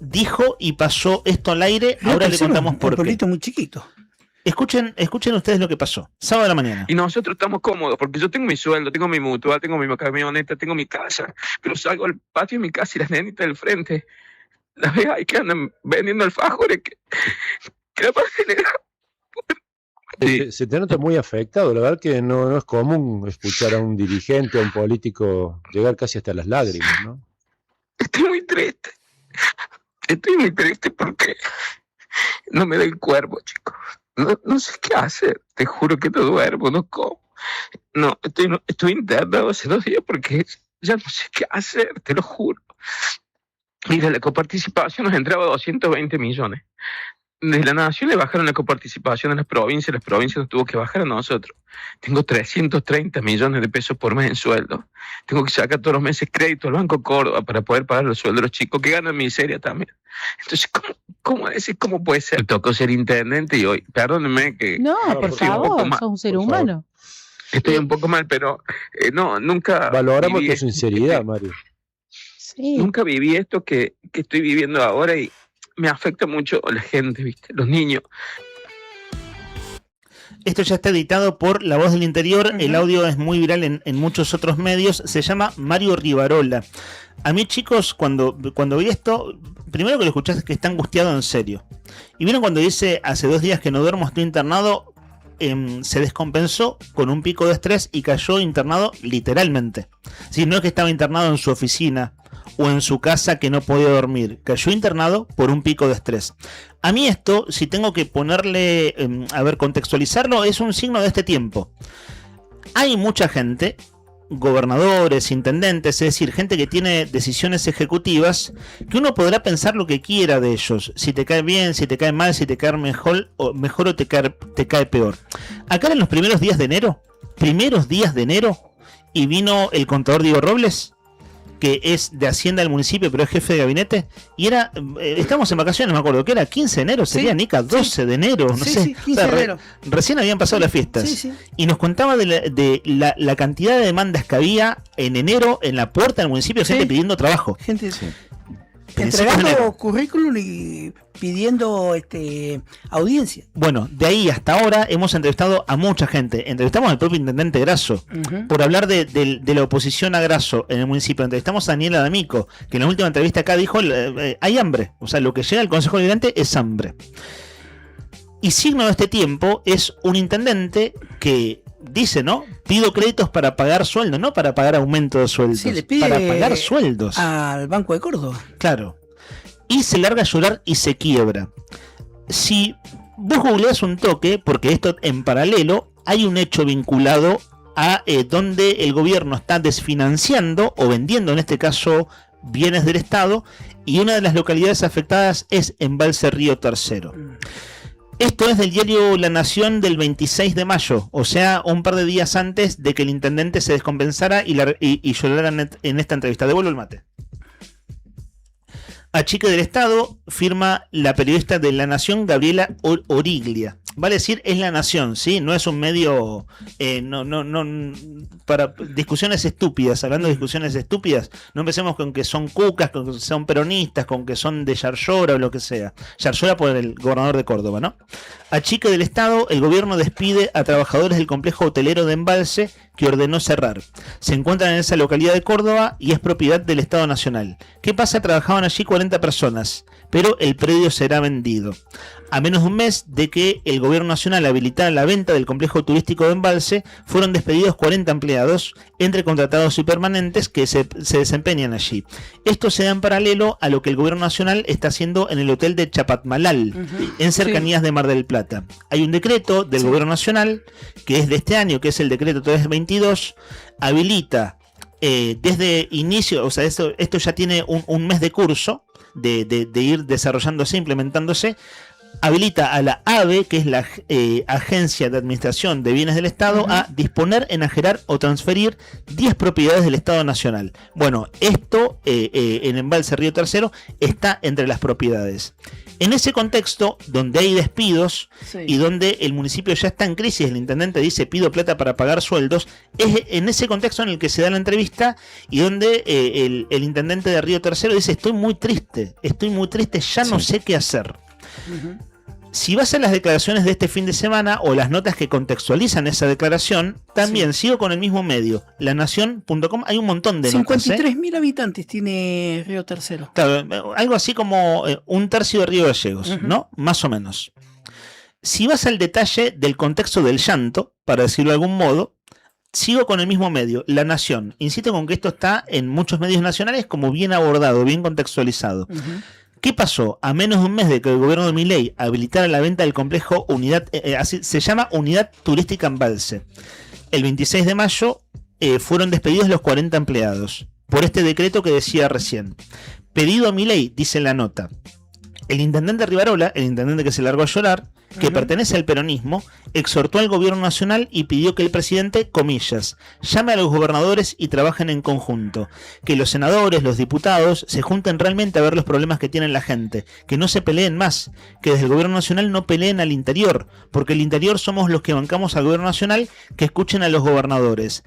[SPEAKER 3] dijo y pasó esto al aire. Ahora le contamos por qué. Un
[SPEAKER 6] pueblito muy chiquito.
[SPEAKER 3] Escuchen ustedes lo que pasó. Sábado a la mañana.
[SPEAKER 15] Y nosotros estamos cómodos porque yo tengo mi sueldo, tengo mi mutual, tengo mi camioneta, tengo mi casa. Pero salgo al patio de mi casa y las nenitas del frente las veo ahí que andan vendiendo alfajores que la pasen.
[SPEAKER 16] Se te nota muy afectado, la verdad que no es común escuchar a un dirigente, a un político llegar casi hasta las lágrimas, ¿no?
[SPEAKER 15] Estoy muy triste porque no me da el cuerpo, chicos. No sé qué hacer, te juro que no duermo, no como. No, estoy internado hace 2 días porque ya no sé qué hacer, te lo juro. Mira, la coparticipación nos entraba 220 millones. Desde la Nación le bajaron la coparticipación a las provincias nos tuvo que bajar a nosotros. Tengo 330 millones de pesos por mes en sueldo. Tengo que sacar todos los meses crédito al Banco Córdoba para poder pagar los sueldos de los chicos que ganan miseria también. Entonces, ¿cómo puede ser? Me tocó ser intendente y hoy, perdónenme que...
[SPEAKER 17] No, por favor, sos un ser humano.
[SPEAKER 15] Estoy un poco mal, pero no, nunca...
[SPEAKER 16] Valoramos
[SPEAKER 15] viví
[SPEAKER 16] tu sinceridad, Mario.
[SPEAKER 15] Nunca viví esto que estoy viviendo ahora y me afecta mucho la gente, ¿viste? Los niños.
[SPEAKER 3] Esto ya está editado por La Voz del Interior. El audio es muy viral en muchos otros medios. Se llama Mario Rivarola. A mí, chicos, cuando vi esto, primero que lo escuchaste es que está angustiado en serio. Y vieron cuando dice, hace 2 días que no duermo, estoy internado, se descompensó con un pico de estrés y cayó internado literalmente. Si no es que estaba internado en su oficina o en su casa que no podía dormir, cayó internado por un pico de estrés. A mí esto, si tengo que ponerle, contextualizarlo, es un signo de este tiempo. Hay mucha gente, gobernadores, intendentes, es decir, gente que tiene decisiones ejecutivas, que uno podrá pensar lo que quiera de ellos, si te cae bien, si te cae mal, si te cae mejor o te cae peor. Acá en los primeros días de enero, y vino el contador Diego Robles, que es de Hacienda del municipio, pero es jefe de gabinete, y era, estamos en vacaciones, me acuerdo, que era 15 de enero, sería, sí, Nica, 12 de enero, no sé. Sí, 15 de enero. Recién habían pasado las fiestas. Y nos contaba de la cantidad de demandas que había en enero en la puerta del municipio, gente pidiendo trabajo.
[SPEAKER 6] Gente entregando currículum y pidiendo audiencia.
[SPEAKER 3] Bueno, de ahí hasta ahora hemos entrevistado a mucha gente. Entrevistamos al propio intendente Grasso por hablar de la oposición a Grasso en el municipio. Entrevistamos a Daniela D'Amico, que en la última entrevista acá dijo hay hambre. O sea, lo que llega al Consejo Deliberante es hambre. Y signo de este tiempo es un intendente que dice, ¿no? Pido créditos para pagar sueldos, no para pagar aumento de sueldos.
[SPEAKER 6] Sí, le pide
[SPEAKER 3] para pagar sueldos.
[SPEAKER 6] Al Banco de Córdoba.
[SPEAKER 3] Claro. Y se larga a llorar y se quiebra. Si vos googleás un toque, porque esto en paralelo, hay un hecho vinculado a donde el gobierno está desfinanciando o vendiendo, en este caso, bienes del Estado, y una de las localidades afectadas es Embalse Río Tercero. Esto es del diario La Nación del 26 de mayo, o sea, un par de días antes de que el intendente se descompensara y llorara en esta entrevista. Devuelvo el mate. Achique del Estado, firma la periodista de La Nación, Gabriela Origlia. Vale decir, es La Nación, ¿sí? No es un medio para discusiones estúpidas. Hablando de discusiones estúpidas, no empecemos con que son cucas, con que son peronistas, con que son de Yarlora o lo que sea. Yarlora por el gobernador de Córdoba, ¿no? Achique del Estado, el gobierno despide a trabajadores del complejo hotelero de Embalse que ordenó cerrar. Se encuentran en esa localidad de Córdoba y es propiedad del Estado Nacional. ¿Qué pasa? Trabajaban allí 40 personas, pero el predio será vendido. A menos de un mes de que el gobierno nacional habilitara la venta del complejo turístico de Embalse, fueron despedidos 40 empleados, entre contratados y permanentes, que se desempeñan allí. Esto se da en paralelo a lo que el gobierno nacional está haciendo en el hotel de Chapatmalal, en cercanías de Mar del Plata. Hay un decreto del gobierno nacional, que es de este año, que es el decreto 322, habilita desde inicio, o sea, esto ya tiene un mes de curso, de ir desarrollándose, implementándose. Habilita a la AVE, que es la Agencia de Administración de Bienes del Estado, a disponer, enajerar o transferir 10 propiedades del Estado Nacional. Bueno, esto en Embalse Río Tercero está entre las propiedades. En ese contexto, donde hay despidos y donde el municipio ya está en crisis, el intendente dice pido plata para pagar sueldos, es en ese contexto en el que se da la entrevista y donde el intendente de Río Tercero dice estoy muy triste, ya no sé qué hacer. Si vas a las declaraciones de este fin de semana o las notas que contextualizan esa declaración, también sigo con el mismo medio, lanación.com, hay un montón de notas.
[SPEAKER 6] 53.000 habitantes tiene Río Tercero.
[SPEAKER 3] Claro, algo así como un tercio de Río Gallegos, ¿no? Más o menos. Si vas al detalle del contexto del llanto, para decirlo de algún modo, sigo con el mismo medio, La Nación. Insisto con que esto está en muchos medios nacionales como bien abordado, bien contextualizado. ¿Qué pasó? A menos de un mes de que el gobierno de Milei habilitara la venta del complejo Unidad, así se llama Unidad Turística Embalse. El 26 de mayo fueron despedidos los 40 empleados por este decreto que decía recién. Pedido a Milei, dice la nota. El intendente Rivarola, el intendente que se largó a llorar, que pertenece al peronismo, exhortó al gobierno nacional y pidió que el presidente, comillas, llame a los gobernadores y trabajen en conjunto, que los senadores, los diputados, se junten realmente a ver los problemas que tiene la gente, que no se peleen más, que desde el gobierno nacional no peleen al interior, porque el interior somos los que bancamos al gobierno nacional, que escuchen a los gobernadores.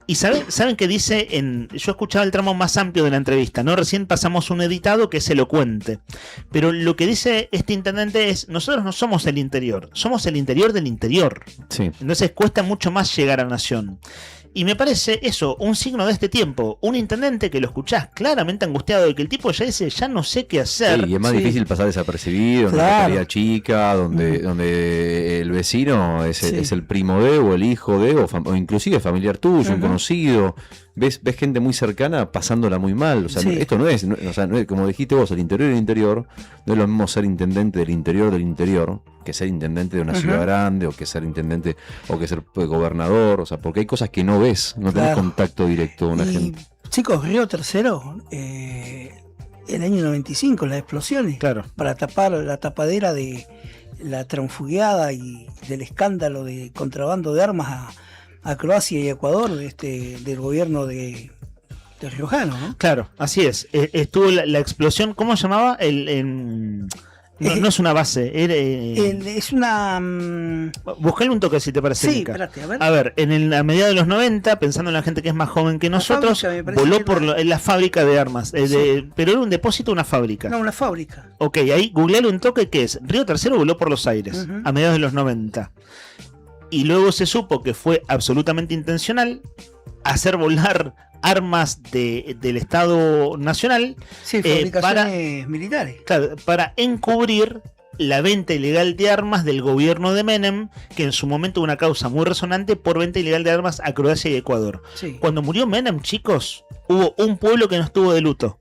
[SPEAKER 3] Y saben que dice, yo escuchaba el tramo más amplio de la entrevista, ¿no? Recién pasamos un editado que es elocuente. Pero lo que dice este intendente es, nosotros no somos el interior, somos el interior del interior.
[SPEAKER 5] Sí.
[SPEAKER 3] Entonces cuesta mucho más llegar a Nación. Y me parece eso, un signo de este tiempo. Un intendente que lo escuchás claramente angustiado de que el tipo ya dice, ya no sé qué hacer.
[SPEAKER 5] Sí, y es más difícil pasar desapercibido, en una localidad chica, donde el vecino es el primo de, o el hijo de, o inclusive familiar tuyo, un conocido. Ves gente muy cercana pasándola muy mal. O sea, esto no es, como dijiste vos, el interior del interior, no es lo mismo ser intendente del interior, que ser intendente de una ciudad grande, o que ser intendente, o que ser gobernador, o sea, porque hay cosas que no ves, no tenés contacto directo con la gente.
[SPEAKER 6] Chicos, Río Tercero, el año 95, las explosiones, para tapar la tapadera de la transfugiada y del escándalo de contrabando de armas a Croacia y Ecuador del gobierno de Riojano, ¿no?
[SPEAKER 3] Claro, así es. Estuvo la explosión, ¿cómo se llamaba? No es una base,
[SPEAKER 6] es una...
[SPEAKER 3] Buscale un toque si te parece.
[SPEAKER 6] Sí,
[SPEAKER 3] Mica.
[SPEAKER 6] espérate, a ver.
[SPEAKER 3] A ver, a mediados de los 90, pensando en la gente que es más joven que nosotros,
[SPEAKER 6] fábrica, me
[SPEAKER 3] voló por la fábrica de armas. Pero era un depósito o una fábrica.
[SPEAKER 6] No, una fábrica.
[SPEAKER 3] Ok, ahí googleale un toque que es Río Tercero voló por los aires, a mediados de los 90. Y luego se supo que fue absolutamente intencional hacer volar armas del Estado Nacional
[SPEAKER 6] fabricaciones militares.
[SPEAKER 3] Claro, para encubrir la venta ilegal de armas del gobierno de Menem, que en su momento hubo una causa muy resonante por venta ilegal de armas a Croacia y Ecuador. Cuando murió Menem, chicos, hubo un pueblo que no estuvo de luto.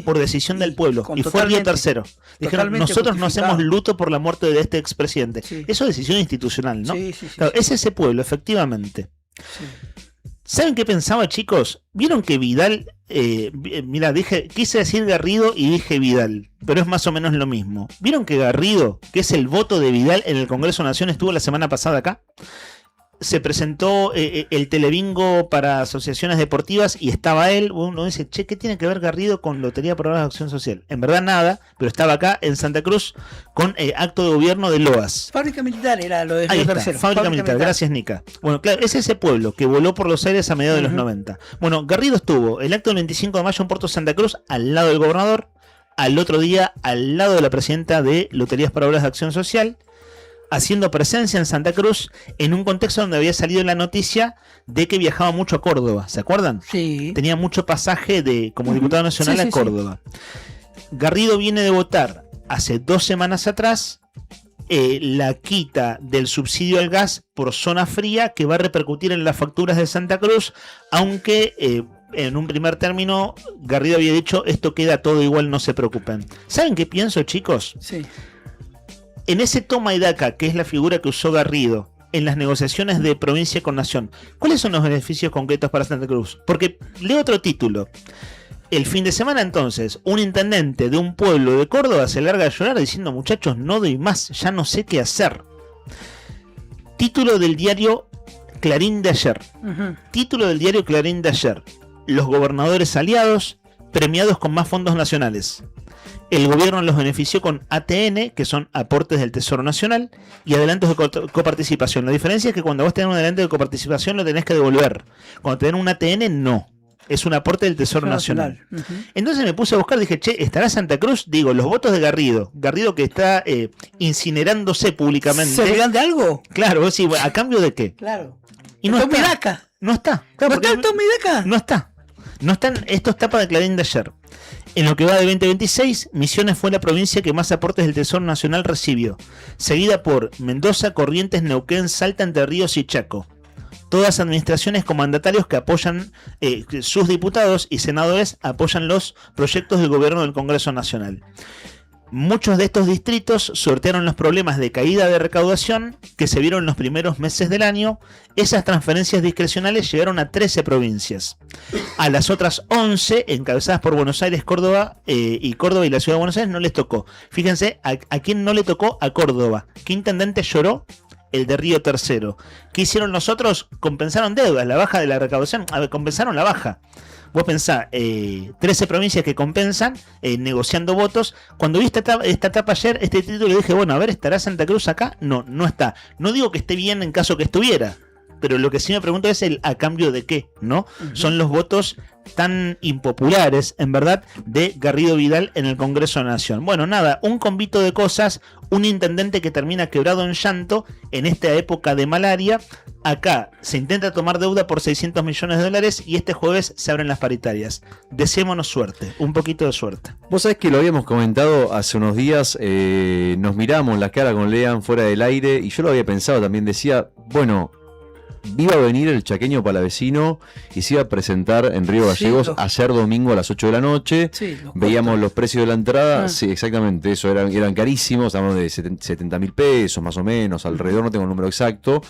[SPEAKER 3] Por decisión del pueblo, y fue Río Tercero. Dijeron, nosotros no hacemos luto por la muerte de este expresidente. Eso es decisión institucional, ¿no? Claro, es ese pueblo, efectivamente. ¿Saben qué pensaba, chicos? Vieron que Vidal, mira, quise decir Garrido y dije Vidal, pero es más o menos lo mismo. ¿Vieron que Garrido, que es el voto de Vidal en el Congreso de Nación, estuvo la semana pasada acá? Se presentó el telebingo para asociaciones deportivas y estaba él. Uno dice, che, ¿qué tiene que ver Garrido con Lotería por Obras de Acción Social? En verdad nada, pero estaba acá en Santa Cruz con acto de gobierno de Loas.
[SPEAKER 6] Fábrica militar era lo de
[SPEAKER 3] Ahí
[SPEAKER 6] Río
[SPEAKER 3] está,
[SPEAKER 6] Tercero.
[SPEAKER 3] fábrica militar, gracias Nica. Bueno, claro, es ese pueblo que voló por los aires a mediados de los 90. Bueno, Garrido estuvo el acto del 25 de mayo en Puerto Santa Cruz, al lado del gobernador, al otro día al lado de la presidenta de Loterías para Obras de Acción Social, haciendo presencia en Santa Cruz en un contexto donde había salido la noticia de que viajaba mucho a Córdoba, ¿se acuerdan?
[SPEAKER 6] Sí.
[SPEAKER 3] Tenía mucho pasaje como diputado nacional a Córdoba. Garrido viene de votar hace 2 semanas atrás la quita del subsidio al gas por zona fría que va a repercutir en las facturas de Santa Cruz, aunque en un primer término Garrido había dicho esto queda todo igual, no se preocupen. ¿Saben qué pienso, chicos?
[SPEAKER 6] Sí.
[SPEAKER 3] En ese toma y daca, que es la figura que usó Garrido en las negociaciones de provincia con nación, ¿cuáles son los beneficios concretos para Santa Cruz? Porque leo otro título. El fin de semana entonces, un intendente de un pueblo de Córdoba se larga a llorar diciendo, muchachos, no doy más, ya no sé qué hacer. Título del diario Clarín de ayer. Título del diario Clarín de ayer. Los gobernadores aliados premiados con más fondos nacionales. El gobierno los benefició con ATN, que son aportes del Tesoro Nacional, y adelantos de coparticipación. La diferencia es que cuando vos tenés un adelanto de coparticipación lo tenés que devolver. Cuando tenés un ATN, no. Es un aporte del Tesoro Nacional. Entonces me puse a buscar, dije, che, ¿estará Santa Cruz? Digo, los votos de Garrido. Garrido que está incinerándose públicamente.
[SPEAKER 6] ¿Servirán de algo?
[SPEAKER 3] Claro, sí, ¿a cambio de qué?
[SPEAKER 6] Claro.
[SPEAKER 3] Y no
[SPEAKER 6] Toma y
[SPEAKER 3] está.
[SPEAKER 6] daca.
[SPEAKER 3] No está.
[SPEAKER 6] ¿No está el toma y daca?
[SPEAKER 3] No está. No están, esto es tapa de Clarín de ayer. En lo que va de 2026, Misiones fue la provincia que más aportes del Tesoro Nacional recibió, seguida por Mendoza, Corrientes, Neuquén, Salta, Entre Ríos y Chaco. Todas administraciones con mandatarios que apoyan, sus diputados y senadores apoyan los proyectos del gobierno del Congreso Nacional. Muchos de estos distritos sortearon los problemas de caída de recaudación que se vieron en los primeros meses del año. Esas transferencias discrecionales llegaron a 13 provincias. A las otras 11, encabezadas por Buenos Aires, Córdoba y la Ciudad de Buenos Aires, no les tocó. Fíjense, ¿a quién no le tocó? A Córdoba. ¿Qué intendente lloró? El de Río Tercero. ¿Qué hicieron los otros? Compensaron deudas, la baja de la recaudación. A ver, compensaron la baja. Vos pensá, 13 provincias que compensan, negociando votos. Cuando vi esta etapa ayer, este título, dije, bueno, a ver, ¿estará Santa Cruz acá? No, no está. No digo que esté bien en caso que estuviera, pero lo que sí me pregunto es el a cambio de qué, ¿no? Son los votos tan impopulares, en verdad, de Garrido Vidal en el Congreso de la Nación. Bueno, nada, un convito de cosas, un intendente que termina quebrado en llanto en esta época de malaria. Acá se intenta tomar deuda por 600 millones de dólares y este jueves se abren las paritarias. Deseémonos suerte, un poquito de suerte.
[SPEAKER 5] Vos sabés que lo habíamos comentado hace unos días, nos miramos la cara con Lean fuera del aire y yo lo había pensado también, decía, bueno, iba a venir el chaqueño palavecino y se iba a presentar en Río Gallegos ayer domingo a las 8 de la noche. Veíamos los precios de la entrada. Sí, exactamente, eso eran carísimos, hablamos de 70.000 pesos más o menos, alrededor, no tengo el número exacto.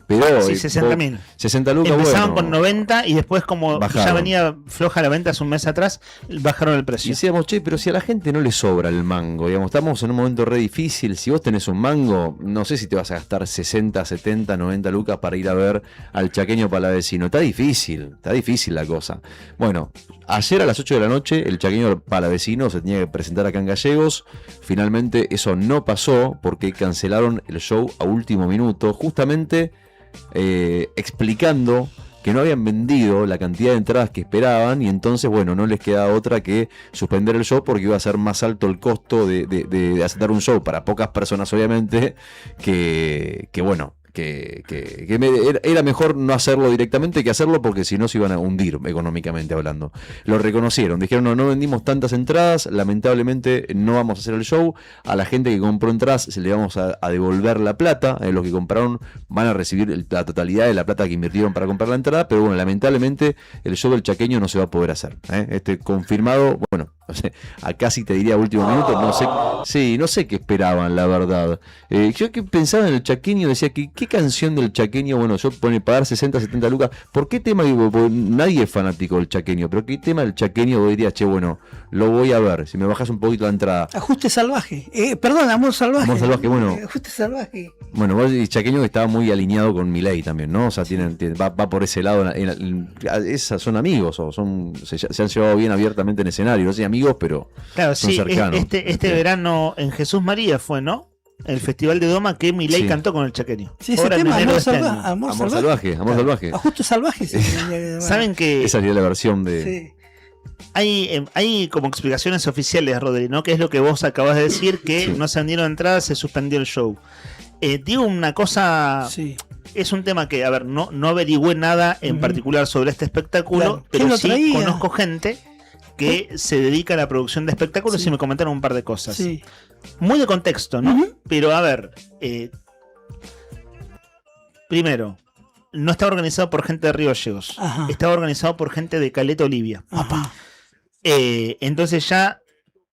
[SPEAKER 5] Pero
[SPEAKER 3] sí, 60.000.
[SPEAKER 5] 60 lucas.
[SPEAKER 3] Empezaban
[SPEAKER 5] bueno,
[SPEAKER 3] con 90 y después, como
[SPEAKER 5] bajaron.
[SPEAKER 3] Ya venía floja la venta hace un mes atrás, bajaron el precio.
[SPEAKER 5] Y decíamos, che, pero si a la gente no le sobra el mango, digamos, estamos en un momento re difícil. Si vos tenés un mango, no sé si te vas a gastar 60, 70, 90 lucas para ir a ver al chaqueño palavecino. Está difícil la cosa. Bueno, ayer a las 8 de la noche el chaqueño palavecino se tenía que presentar acá en Gallegos. Finalmente eso no pasó porque cancelaron el show a último minuto, justamente explicando que no habían vendido la cantidad de entradas que esperaban y entonces, bueno, no les queda otra que suspender el show porque iba a ser más alto el costo de aceptar un show para pocas personas, obviamente, que bueno, que era mejor no hacerlo directamente que hacerlo porque si no se iban a hundir económicamente hablando. Lo reconocieron, dijeron no vendimos tantas entradas, lamentablemente no vamos a hacer el show, a la gente que compró entradas se le vamos a devolver la plata, los que compraron van a recibir la totalidad de la plata que invirtieron para comprar la entrada, pero bueno, lamentablemente el show del chaqueño no se va a poder hacer, confirmado, bueno, no sé, acá sí te diría a último minuto, no sé, sí, no sé qué esperaban, la verdad. Yo que pensaba en el chaqueño, decía que ¿qué canción del chaqueño? Bueno, yo pone pagar 60, 70 lucas. ¿Por qué tema? Digo, nadie es fanático del chaqueño, pero ¿qué tema del chaqueño vos dirías, che, bueno, lo voy a ver, si me bajas un poquito la entrada?
[SPEAKER 6] Ajuste salvaje. Perdón, amor salvaje.
[SPEAKER 5] Amor salvaje, bueno.
[SPEAKER 6] Ajuste salvaje.
[SPEAKER 5] Bueno, vos y chaqueño que estaba muy alineado con Milei también, ¿no? O sea, va por ese lado. Esas son amigos, o se han llevado bien abiertamente en escenario. No sé, amigos, pero
[SPEAKER 3] claro,
[SPEAKER 5] son
[SPEAKER 3] sí,
[SPEAKER 5] cercanos.
[SPEAKER 3] Este verano en Jesús María fue, ¿no? El Festival de Doma que Milei cantó con el chaqueño.
[SPEAKER 6] Sí, ese tema, amor
[SPEAKER 5] salvaje.
[SPEAKER 6] Ajuste salvaje. Sí.
[SPEAKER 3] Saben que
[SPEAKER 5] esa sería la versión de...
[SPEAKER 6] Sí.
[SPEAKER 3] Hay como explicaciones oficiales, Rodri, ¿no? Que es lo que vos acabas de decir, que no se vendieron entradas, se suspendió el show. Digo una cosa...
[SPEAKER 6] Sí.
[SPEAKER 3] Es un tema que, a ver, no averigüé nada en particular sobre este espectáculo, pero sí conozco gente que se dedica a la producción de espectáculos y me comentaron un par de cosas.
[SPEAKER 6] Sí.
[SPEAKER 3] Muy de contexto, ¿no? Pero a ver, primero, no estaba organizado por gente de Río Gallegos, estaba organizado por gente de Caleta Olivia. Entonces ya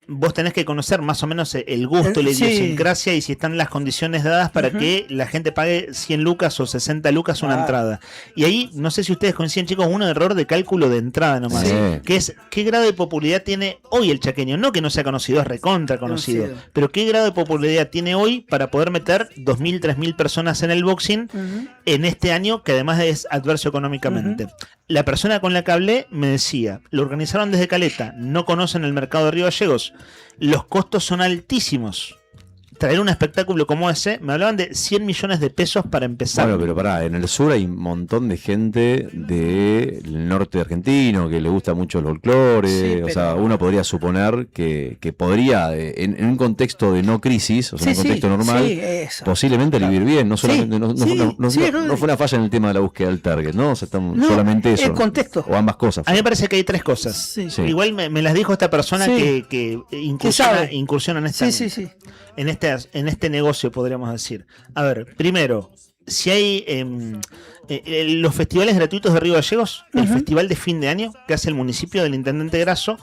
[SPEAKER 3] vos tenés que conocer más o menos el gusto, la idiosincrasia y si están las condiciones dadas para que la gente pague 100 lucas o 60 lucas una entrada. Y ahí, no sé si ustedes coinciden, chicos, un error de cálculo de entrada nomás, que es qué grado de popularidad tiene hoy el chaqueño. No que no sea conocido, es recontra conocido, pero qué grado de popularidad tiene hoy para poder meter 2.000, 3.000 personas en el boxing en este año, que además es adverso económicamente. La persona con la que hablé me decía, lo organizaron desde Caleta, no conocen el mercado de Río Gallegos, los costos son altísimos. Traer un espectáculo como ese, me hablaban de 100 millones de pesos para empezar.
[SPEAKER 5] Bueno, pero pará, en el sur hay un montón de gente del norte argentino que le gusta mucho el folclore, o sea, uno podría suponer que podría, en un contexto de no crisis, o sea, en un contexto normal, posiblemente vivir bien, no solamente no fue una falla en el tema de la búsqueda del target, ¿no? O sea, solamente eso.
[SPEAKER 6] El contexto.
[SPEAKER 5] O ambas cosas.
[SPEAKER 3] A mí me parece que hay tres cosas. Igual me las dijo esta persona que incursiona en esta. En este negocio, podríamos decir. A ver, primero, si hay los festivales gratuitos de Río Gallegos, el festival de fin de año que hace el municipio del Intendente Grasso,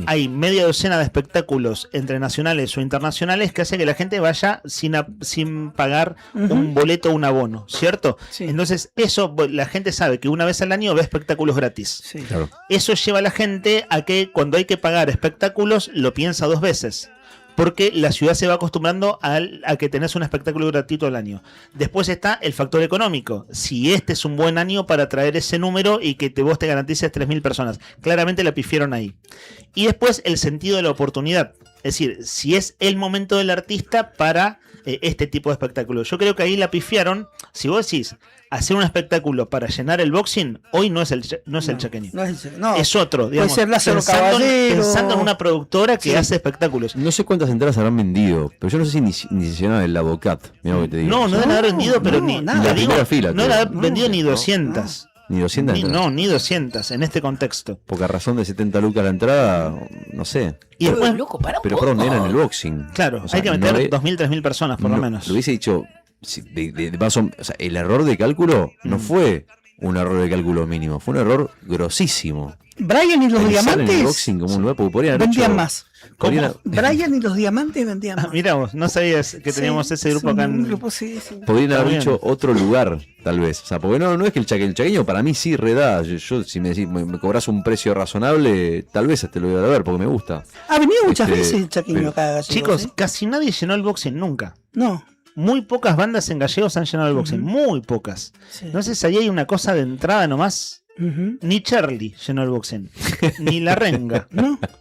[SPEAKER 3] hay media docena de espectáculos entre nacionales o internacionales que hace que la gente vaya sin pagar un boleto o un abono, ¿cierto? Entonces eso, la gente sabe que una vez al año ve espectáculos gratis.
[SPEAKER 5] Claro.
[SPEAKER 3] Eso lleva a la gente a que cuando hay que pagar espectáculos lo piensa 2 veces. Porque la ciudad se va acostumbrando a que tenés un espectáculo gratuito al año. Después está el factor económico. Si este es un buen año para traer ese número y que vos te garantices 3.000 personas. Claramente la pifiaron ahí. Y después el sentido de la oportunidad. Es decir, si es el momento del artista para este tipo de espectáculo. Yo creo que ahí la pifiaron. Si vos decís hacer un espectáculo para llenar el boxing, hoy no es el chaqueño. Es otro, digamos,
[SPEAKER 6] puede ser Lázaro Caballero.
[SPEAKER 3] pensando en una productora que hace espectáculos.
[SPEAKER 5] No sé cuántas entradas habrán vendido, pero yo no sé si ni se llenaba el Avocat. Mirá lo que te digo.
[SPEAKER 3] No deben haber vendido, pero ni
[SPEAKER 5] la primera fila.
[SPEAKER 3] no deben haber vendido ni 200.
[SPEAKER 5] Ni 200 entradas.
[SPEAKER 3] Ni 200 en este contexto.
[SPEAKER 5] Porque a razón de 70 lucas la entrada, no sé.
[SPEAKER 3] Y después,
[SPEAKER 5] pero perdón, era en el boxing.
[SPEAKER 3] Claro,
[SPEAKER 5] O sea,
[SPEAKER 3] hay que meter
[SPEAKER 5] no
[SPEAKER 3] 2.000, 3.000 personas por lo menos.
[SPEAKER 5] Lo hubiese dicho, de paso, o sea, el error de cálculo no fue un error de cálculo mínimo, fue un error grosísimo.
[SPEAKER 6] Brian y los
[SPEAKER 5] Pensar
[SPEAKER 6] diamantes
[SPEAKER 5] en el boxing como un lugar, porque podrían haber
[SPEAKER 6] vendían
[SPEAKER 5] hecho-
[SPEAKER 6] más.
[SPEAKER 5] podrían-
[SPEAKER 6] Brian y los diamantes vendían más.
[SPEAKER 3] Mirá vos, no sabías que teníamos ese grupo acá en...
[SPEAKER 5] Podrían
[SPEAKER 3] Está
[SPEAKER 5] haber
[SPEAKER 3] bien.
[SPEAKER 5] dicho otro lugar, tal vez. O sea, porque no es que el chaqueño para mí sí redá. Yo si me decís, me cobras un precio razonable, tal vez te lo voy a ver porque me gusta.
[SPEAKER 6] Ha venido muchas
[SPEAKER 5] Este,
[SPEAKER 6] veces el chaqueño
[SPEAKER 5] pero-
[SPEAKER 6] acá a Gallegos,
[SPEAKER 3] Chicos,
[SPEAKER 6] ¿eh?
[SPEAKER 3] casi nadie llenó el boxing nunca.
[SPEAKER 6] No.
[SPEAKER 3] Muy pocas bandas en Gallegos han llenado el boxing, muy pocas. Entonces ahí hay una cosa de entrada nomás. Ni Charlie llenó el boxing, ni La Renga.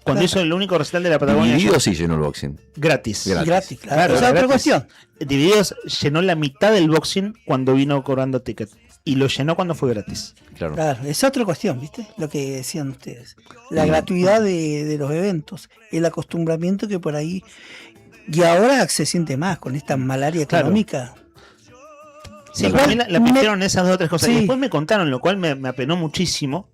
[SPEAKER 3] Cuando hizo el único recital de la Patagonia.
[SPEAKER 5] Divididos sí llenó el boxing.
[SPEAKER 3] Gratis.
[SPEAKER 6] Gratis, claro. Esa es otra cuestión.
[SPEAKER 3] Divididos llenó la mitad del boxing cuando vino cobrando ticket. Y lo llenó cuando fue gratis.
[SPEAKER 5] Claro.
[SPEAKER 6] Es otra cuestión, ¿viste? Lo que decían ustedes. La gratuidad de los eventos, el acostumbramiento que por ahí. Y ahora se siente más con esta malaria económica.
[SPEAKER 3] Sí, para mí la pidieron esas 2 o 3 cosas.
[SPEAKER 6] Sí.
[SPEAKER 3] Y después me contaron, lo cual me apenó muchísimo,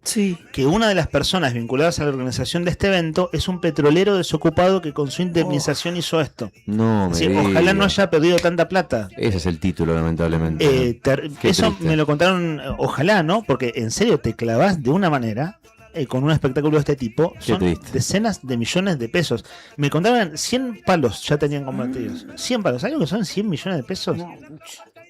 [SPEAKER 3] que una de las personas vinculadas a la organización de este evento es un petrolero desocupado que con su indemnización hizo esto.
[SPEAKER 5] No, me
[SPEAKER 3] Sí, ojalá
[SPEAKER 5] digas.
[SPEAKER 3] no haya perdido tanta plata.
[SPEAKER 5] Ese es el título, lamentablemente. Qué
[SPEAKER 3] Eso
[SPEAKER 5] triste.
[SPEAKER 3] me lo contaron, ojalá, ¿no? Porque en serio te clavas de una manera con un espectáculo de este tipo.
[SPEAKER 5] Qué
[SPEAKER 3] Son
[SPEAKER 5] triste.
[SPEAKER 3] decenas de millones de pesos. Me contaban 100 palos ya tenían convertidos. 100 palos, ¿sabes lo que son 100 millones de pesos?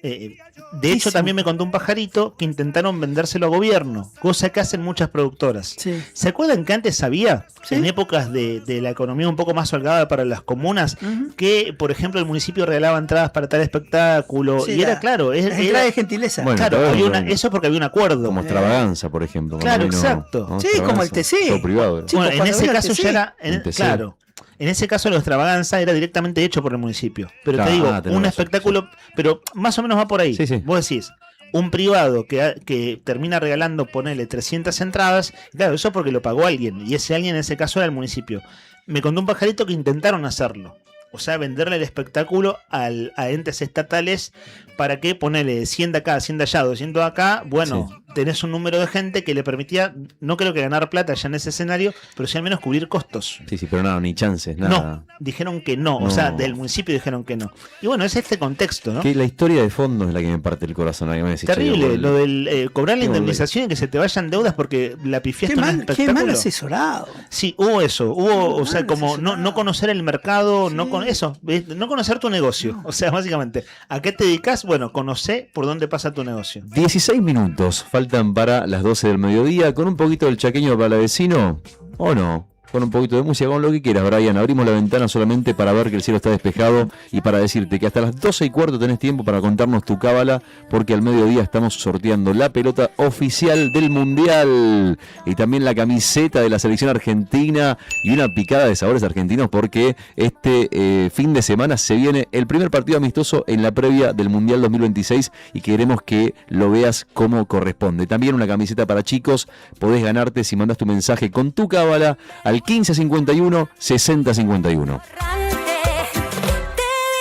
[SPEAKER 3] De hecho, también me contó un pajarito que intentaron vendérselo a gobierno, cosa que hacen muchas productoras. ¿Se acuerdan que antes había, en épocas de la economía un poco más holgada para las comunas, que, por ejemplo, el municipio regalaba entradas para tal espectáculo?
[SPEAKER 6] Sí,
[SPEAKER 3] y era claro,
[SPEAKER 6] las entradas de gentileza.
[SPEAKER 5] Bueno,
[SPEAKER 3] claro,
[SPEAKER 5] está bien,
[SPEAKER 3] había
[SPEAKER 5] bueno.
[SPEAKER 3] eso porque había un acuerdo.
[SPEAKER 5] Como extravaganza, por ejemplo.
[SPEAKER 3] Claro,
[SPEAKER 5] cuando vino-
[SPEAKER 3] exacto.
[SPEAKER 5] ¿no?
[SPEAKER 6] Sí, como el
[SPEAKER 5] Extravaganza,
[SPEAKER 6] TC.
[SPEAKER 5] show privado.
[SPEAKER 3] Bueno, en
[SPEAKER 6] cuando
[SPEAKER 3] ese
[SPEAKER 6] vino el
[SPEAKER 3] caso
[SPEAKER 6] TC.
[SPEAKER 3] ya era,
[SPEAKER 5] El TC.
[SPEAKER 3] claro, en ese caso la extravaganza era directamente hecho por el municipio. Pero
[SPEAKER 5] Claro,
[SPEAKER 3] te digo,
[SPEAKER 5] tenés
[SPEAKER 3] un
[SPEAKER 5] razón,
[SPEAKER 3] espectáculo, pero más o menos va por ahí.
[SPEAKER 5] Sí, sí.
[SPEAKER 3] Vos decís, un privado que termina regalando, ponele 300 entradas, claro, eso porque lo pagó alguien, y ese alguien en ese caso era el municipio. Me contó un pajarito que intentaron hacerlo. O sea, venderle el espectáculo a entes estatales para que ponele 100 de acá, 100 de allá, 200 de acá. Bueno, tenés un número de gente que le permitía, no creo que ganar plata ya en ese escenario, pero sí al menos cubrir costos.
[SPEAKER 5] Sí, pero nada, ni chances, nada.
[SPEAKER 3] No, dijeron que no, o sea, del municipio dijeron que no. Y bueno, es este contexto, ¿no?
[SPEAKER 5] Que la historia de fondo es la que me parte el corazón. ahí me decís,
[SPEAKER 3] Terrible,
[SPEAKER 5] che,
[SPEAKER 3] lo del cobrar la
[SPEAKER 5] Qué
[SPEAKER 3] indemnización y que se te vayan deudas porque la pifiaste en un
[SPEAKER 6] Qué
[SPEAKER 3] espectáculo.
[SPEAKER 6] mal asesorado.
[SPEAKER 3] Sí, hubo eso, o sea, como no conocer el mercado, no conocer tu negocio. O sea, básicamente, ¿a qué te dedicas? Bueno, conocé por dónde pasa tu negocio.
[SPEAKER 5] 16 minutos faltan para las 12 del mediodía. Con un poquito del chaqueño para la vecino, ¿o no? Con un poquito de música, con lo que quieras, Brian. Abrimos la ventana solamente para ver que el cielo está despejado y para decirte que hasta las 12:15 tenés tiempo para contarnos tu cábala, porque al mediodía estamos sorteando la pelota oficial del Mundial y también la camiseta de la selección argentina y una picada de sabores argentinos, porque este fin de semana se viene el primer partido amistoso en la previa del Mundial 2026 y queremos que lo veas como corresponde. También una camiseta para chicos, podés ganarte si mandas tu mensaje con tu cábala al 1551 6051.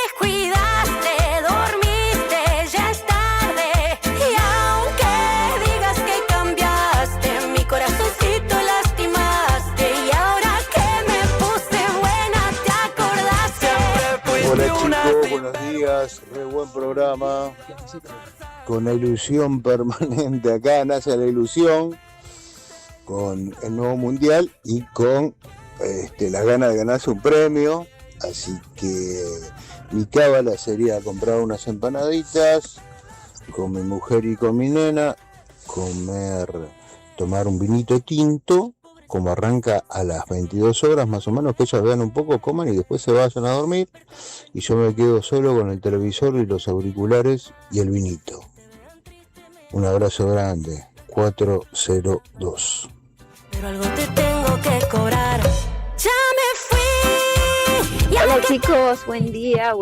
[SPEAKER 10] Descuidaste, dormiste, ya es tarde. Y aunque digas que cambiaste, mi corazoncito lastimaste. Y ahora que me puse buena, te acordaste.
[SPEAKER 17] Hola chicos, buenos días. Re buen programa. Con la ilusión permanente, acá nace la ilusión con el nuevo mundial y con las ganas de ganarse un premio. Así que mi cábala sería comprar unas empanaditas con mi mujer y con mi nena, tomar un vinito tinto, como arranca a las 22 horas más o menos, que ellos vean un poco, coman y después se vayan a dormir, y yo me quedo solo con el televisor y los auriculares y el vinito. Un abrazo grande, 402.
[SPEAKER 10] Pero algo te tengo que cobrar. Ya me fui.
[SPEAKER 18] Hola chicos, buen día,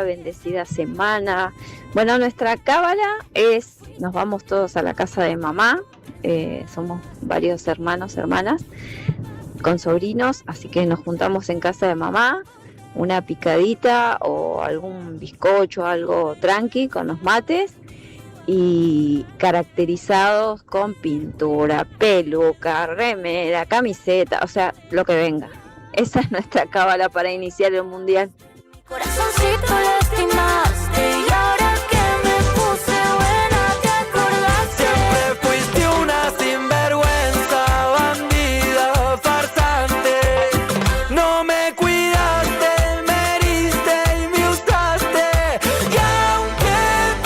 [SPEAKER 18] bendecida semana. Bueno, nuestra cábala es, nos vamos todos a la casa de mamá, somos varios hermanos, hermanas, con sobrinos, así que nos juntamos en casa de mamá, una picadita o algún bizcocho, algo tranqui con los mates, y caracterizados con pintura, peluca, remera, camiseta, o sea, lo que venga. Esa es nuestra cábala para iniciar el mundial.
[SPEAKER 10] Corazoncito lastimaste y ahora que me puse buena te acordaste.
[SPEAKER 4] Siempre fuiste una sinvergüenza, bandida, farsante. No me cuidaste, me heriste y me usaste. Y aunque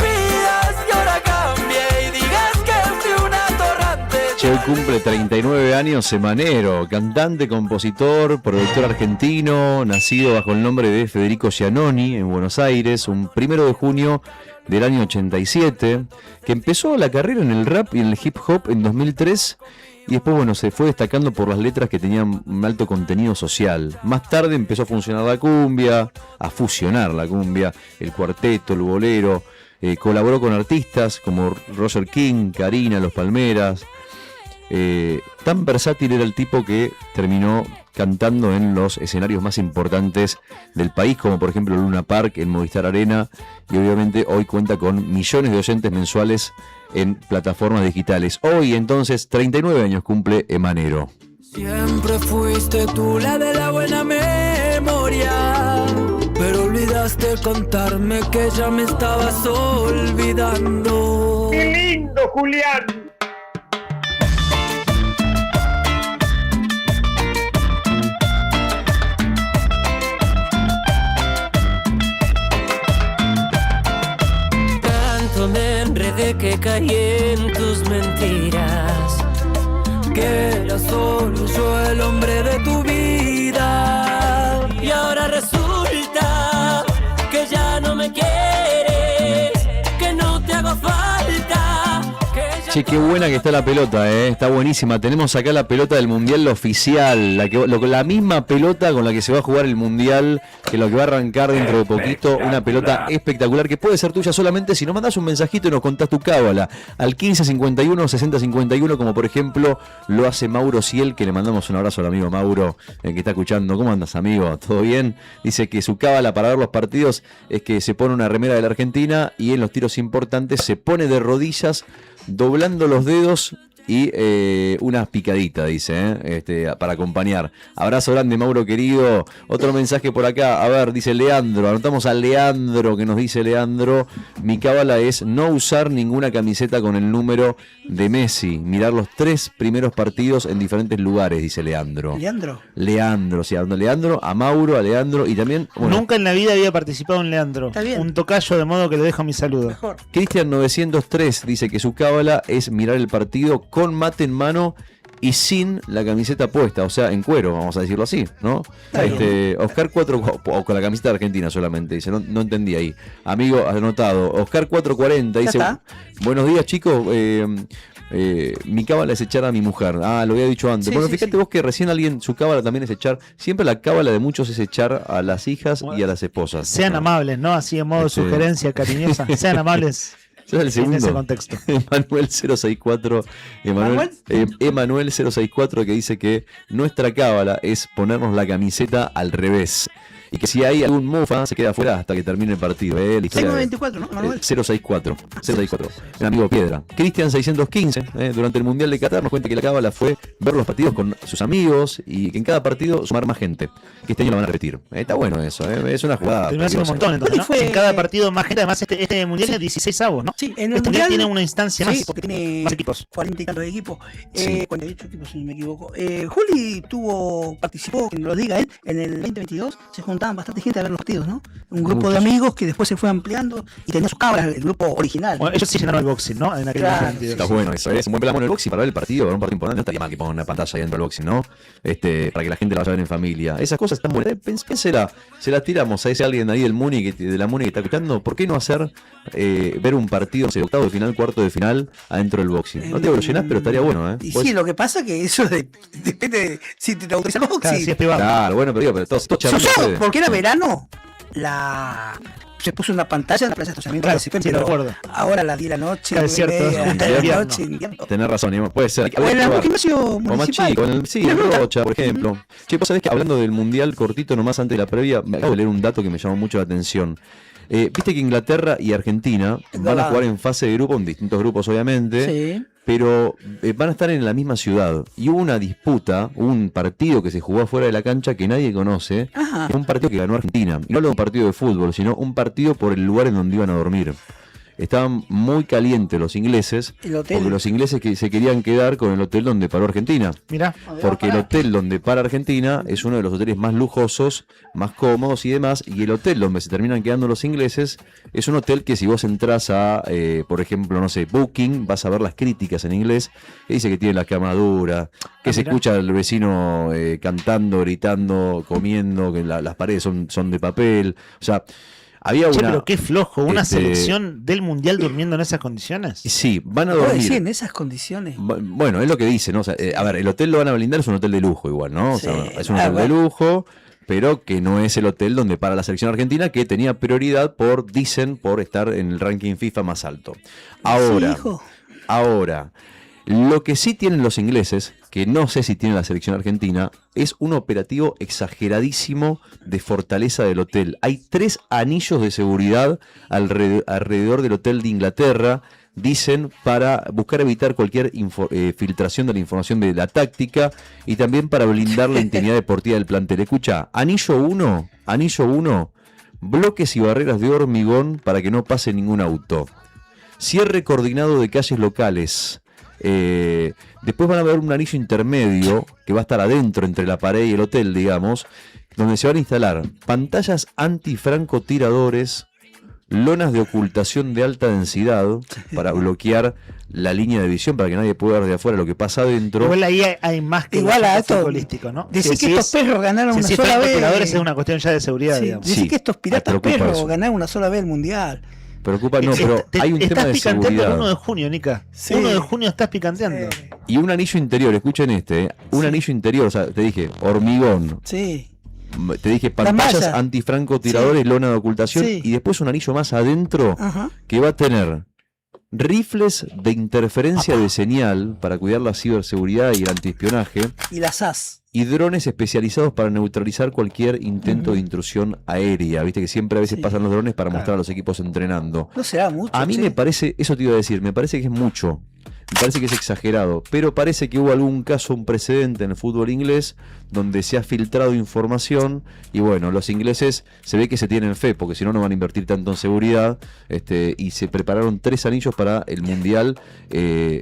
[SPEAKER 4] pidas que ahora cambie y digas que soy una atorrante.
[SPEAKER 5] Che, hoy cumple 39 años Semanero, cantante, compositor, productor argentino, nacido bajo el nombre de Federico Giannoni en Buenos Aires, un 1 de junio del año 87, que empezó la carrera en el rap y en el hip hop en 2003 y después, bueno, se fue destacando por las letras que tenían un alto contenido social. Más tarde empezó a funcionar la cumbia, a fusionar la cumbia, el cuarteto, el bolero, colaboró con artistas como Roger King, Karina, Los Palmeras. Tan versátil era el tipo que terminó cantando en los escenarios más importantes del país, como por ejemplo Luna Park en Movistar Arena, y obviamente hoy cuenta con millones de oyentes mensuales en plataformas digitales. Hoy entonces 39 años cumple Emanero.
[SPEAKER 4] Siempre fuiste tú la de la buena memoria, pero olvidaste contarme que ya me estabas olvidando.
[SPEAKER 19] ¡Qué lindo, Julián!
[SPEAKER 4] Me enredé que caí en tus mentiras, que era solo yo el hombre de tu vida. Y ahora resulta que ya no me quieres, que no te hago falta.
[SPEAKER 5] Che, qué buena que está la pelota, está buenísima. Tenemos acá la pelota del Mundial oficial, la misma pelota con la que se va a jugar el Mundial, que lo que va a arrancar dentro de poquito, una pelota espectacular que puede ser tuya solamente si nos mandás un mensajito y nos contás tu cábala al 1551 6051, como por ejemplo lo hace Mauro Ciel, que le mandamos un abrazo al amigo Mauro, que está escuchando. ¿Cómo andas, amigo? ¿Todo bien? Dice que su cábala para ver los partidos es que se pone una remera de la Argentina y en los tiros importantes se pone de rodillas, doblando los dedos y una picadita, dice, para acompañar. Abrazo grande, Mauro querido. Otro mensaje por acá, a ver, dice Leandro, anotamos a Leandro, que nos dice Leandro: mi cábala es no usar ninguna camiseta con el número de Messi, mirar los 3 primeros partidos en diferentes lugares, dice Leandro. Leandro, sí, Leandro, a Mauro, a Leandro y también... Bueno,
[SPEAKER 3] nunca en la vida había participado en Leandro. Un tocayo, de modo que le dejo mi saludo.
[SPEAKER 5] Cristian 903 dice que su cábala es mirar el partido con mate en mano y sin la camiseta puesta, o sea, en cuero, vamos a decirlo así, ¿no? Oscar 4, o con la camiseta de Argentina solamente, dice, no entendí ahí. Amigo, anotado. Oscar 440 dice, buenos días chicos, mi cábala es echar a mi mujer. Ah, lo había dicho antes. Bueno, fíjate vos que recién alguien, su cábala también es echar. Siempre la cábala de muchos es echar a las hijas y a las esposas.
[SPEAKER 3] Sean amables, ¿no? Así en modo sugerencia cariñosa. Sean amables.
[SPEAKER 5] Es el segundo.
[SPEAKER 3] En ese contexto.
[SPEAKER 5] Emanuel 064, Emanuel 064, que dice que nuestra cábala es ponernos la camiseta al revés. y que si hay algún mufa se queda afuera hasta que termine el partido. La historia de-
[SPEAKER 6] 694, ¿no? Manuel.
[SPEAKER 5] 064, 064, el amigo Piedra. Cristian 615, durante el Mundial de Qatar nos cuenta que la cábala fue ver los partidos con sus amigos y que en cada partido sumar más gente, que este año lo van a repetir. Está bueno eso, es una jugada.
[SPEAKER 3] Terminó siendo un montón, entonces, ¿no? En cada partido más gente, además este mundial es 16 avos, ¿no?
[SPEAKER 6] Sí, en el
[SPEAKER 3] este
[SPEAKER 6] mundial
[SPEAKER 3] tiene una instancia
[SPEAKER 6] sí,
[SPEAKER 3] más,
[SPEAKER 6] porque tiene
[SPEAKER 3] más equipos.
[SPEAKER 6] 40 y tantos equipos,
[SPEAKER 3] Sí.
[SPEAKER 6] 48 equipos si no me equivoco. Juli participó, que nos lo diga él, en el 2022 se juntaban bastante gente a ver los partidos, ¿no? Un grupo de amigos que después se fue ampliando y tenía sus cámaras, el grupo original.
[SPEAKER 3] Bueno, ellos sí llenaron el boxing, ¿no? En aquel
[SPEAKER 6] Claro.
[SPEAKER 3] 2022.
[SPEAKER 5] Está bueno eso, es un buen pelamo en el boxing para ver el partido, para un partido importante. No estaría mal que pongan una pantalla ahí dentro del boxing, ¿no? Para que la gente la vaya a ver en familia. Esas cosas están buenas. ¿Qué será? Se las tiramos a ese alguien ahí del Muni, de la Muni que está escuchando. ¿Por qué no hacer ver un partido, no sé, octavo de final, cuarto de final, adentro del boxing? No te digo que lo llenás, pero estaría bueno, ¿eh?
[SPEAKER 6] Y
[SPEAKER 5] Pues-
[SPEAKER 6] sí, lo que pasa que eso depende de si te autoriza el boxing.
[SPEAKER 3] Claro, si es privado.
[SPEAKER 5] Claro, bueno, pero digo, pero todos charlando ustedes.
[SPEAKER 6] Porque era verano, se puso una pantalla en la plaza de estacionamiento.
[SPEAKER 3] Claro,
[SPEAKER 6] principal,
[SPEAKER 3] sí,
[SPEAKER 6] pero
[SPEAKER 3] recuerdo.
[SPEAKER 6] ahora a las 10 de la noche,
[SPEAKER 3] Es cierto,
[SPEAKER 6] 9:30,
[SPEAKER 3] invierno.
[SPEAKER 6] de la noche, invierno.
[SPEAKER 5] Tenés razón, Iván, puede ser.
[SPEAKER 6] O en algún gimnasio
[SPEAKER 5] O más
[SPEAKER 6] municipal.
[SPEAKER 5] chico, sí, en Rocha, por ejemplo. Che, vos sabés que hablando del Mundial cortito, nomás antes de la previa, me acabo de leer un dato que me llamó mucho la atención. Viste que Inglaterra y Argentina van a jugar en fase de grupo, en distintos grupos obviamente,
[SPEAKER 6] Sí.
[SPEAKER 5] pero van a estar en la misma ciudad. Y hubo una disputa, un partido que se jugó afuera de la cancha que nadie conoce,
[SPEAKER 6] Ajá.
[SPEAKER 5] que es un partido que ganó Argentina. Y no hablo de un partido de fútbol, sino un partido por el lugar en donde iban a dormir. Estaban muy calientes los ingleses,
[SPEAKER 6] El hotel.
[SPEAKER 5] porque los ingleses que se querían quedar con el hotel donde paró Argentina.
[SPEAKER 3] Mirá.
[SPEAKER 5] Porque el hotel donde para Argentina es uno de los hoteles más lujosos, más cómodos y demás, y el hotel donde se terminan quedando los ingleses es un hotel que si vos entras a, por ejemplo, no sé, Booking, vas a ver las críticas en inglés, que dice que tiene la cama dura, que se
[SPEAKER 3] mirá.
[SPEAKER 5] escucha al vecino cantando, gritando, comiendo, que las paredes son de papel, o sea... Había
[SPEAKER 3] Che,
[SPEAKER 5] una,
[SPEAKER 3] pero qué flojo, una
[SPEAKER 5] este,
[SPEAKER 3] selección del mundial durmiendo en esas condiciones.
[SPEAKER 5] Sí, van a
[SPEAKER 6] ¿Puedo
[SPEAKER 5] dormir.
[SPEAKER 6] decir en esas condiciones?
[SPEAKER 5] Bueno, es lo que dice, ¿no? O sea, a ver, el hotel lo van a blindar, es un hotel de lujo igual, ¿no? O sea,
[SPEAKER 6] Sí.
[SPEAKER 5] es un hotel de lujo, pero que no es el hotel donde para la selección argentina, que tenía prioridad dicen, por estar en el ranking FIFA más alto. Ahora,
[SPEAKER 6] Sí, hijo.
[SPEAKER 5] ahora, lo que sí tienen los ingleses, que no sé si tiene la selección argentina, es un operativo exageradísimo de fortaleza del hotel. Hay 3 anillos de seguridad alrededor del hotel de Inglaterra, dicen, para buscar evitar cualquier filtración de la información de la táctica y también para blindar la integridad deportiva del plantel. Escucha, anillo 1, bloques y barreras de hormigón para que no pase ningún auto. Cierre coordinado de calles locales. Después van a ver un anillo intermedio que va a estar adentro entre la pared y el hotel, digamos, donde se van a instalar pantallas antifrancotiradores, lonas de ocultación de alta densidad para bloquear la línea de visión, para que nadie pueda ver de afuera lo que pasa adentro.
[SPEAKER 3] Igual ahí hay más que
[SPEAKER 6] Igual a
[SPEAKER 3] el
[SPEAKER 6] esto,
[SPEAKER 3] futbolístico, ¿no?
[SPEAKER 6] decir que estos perros ganaron una sola vez.
[SPEAKER 3] Es una cuestión ya de seguridad,
[SPEAKER 6] Sí,
[SPEAKER 3] digamos.
[SPEAKER 6] decir que estos piratas
[SPEAKER 5] preocupa
[SPEAKER 6] perros
[SPEAKER 5] eso.
[SPEAKER 6] ganaron una sola vez el mundial.
[SPEAKER 5] Preocupa, no, pero hay un tema
[SPEAKER 3] Estás
[SPEAKER 5] de
[SPEAKER 3] picanteando el
[SPEAKER 5] seguridad.
[SPEAKER 3] 1 de junio, Nica.
[SPEAKER 6] Sí.
[SPEAKER 3] 1 de junio estás picanteando.
[SPEAKER 5] Y un anillo interior, escuchen un anillo interior, o sea, te dije, hormigón.
[SPEAKER 6] Sí.
[SPEAKER 5] Te dije pantallas
[SPEAKER 6] malla.
[SPEAKER 5] antifrancotiradores, lona de ocultación,
[SPEAKER 6] Sí.
[SPEAKER 5] y después un anillo más adentro
[SPEAKER 6] Ajá.
[SPEAKER 5] que va a tener rifles de interferencia de señal para cuidar la ciberseguridad y el antiespionaje,
[SPEAKER 6] Y las SAS.
[SPEAKER 5] y drones especializados para neutralizar cualquier intento de intrusión aérea. Viste que siempre a veces pasan los drones para mostrar a los equipos entrenando.
[SPEAKER 6] No será mucho.
[SPEAKER 5] A mí
[SPEAKER 6] che.
[SPEAKER 5] me parece, eso te iba a decir, me parece que es mucho. Me parece que es exagerado, pero parece que hubo algún caso, un precedente en el fútbol inglés donde se ha filtrado información y bueno, los ingleses se ve que se tienen fe, porque si no, no van a invertir tanto en seguridad, y se prepararon 3 anillos para el Mundial.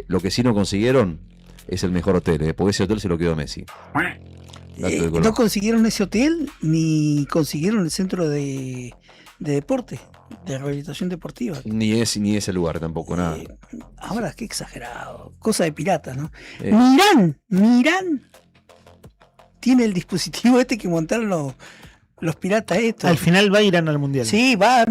[SPEAKER 5] Lo que sí no consiguieron es el mejor hotel, porque ese hotel se lo quedó Messi. Dato de color.
[SPEAKER 6] No consiguieron ese hotel ni consiguieron el centro de deporte, de rehabilitación deportiva.
[SPEAKER 5] Ni ese lugar tampoco, nada.
[SPEAKER 6] Ahora, qué exagerado. Cosa de piratas, ¿no?
[SPEAKER 5] Eh.
[SPEAKER 6] Mirán tiene el dispositivo este que montaron los piratas estos.
[SPEAKER 3] Al final va a Irán al mundial.
[SPEAKER 6] Sí, va.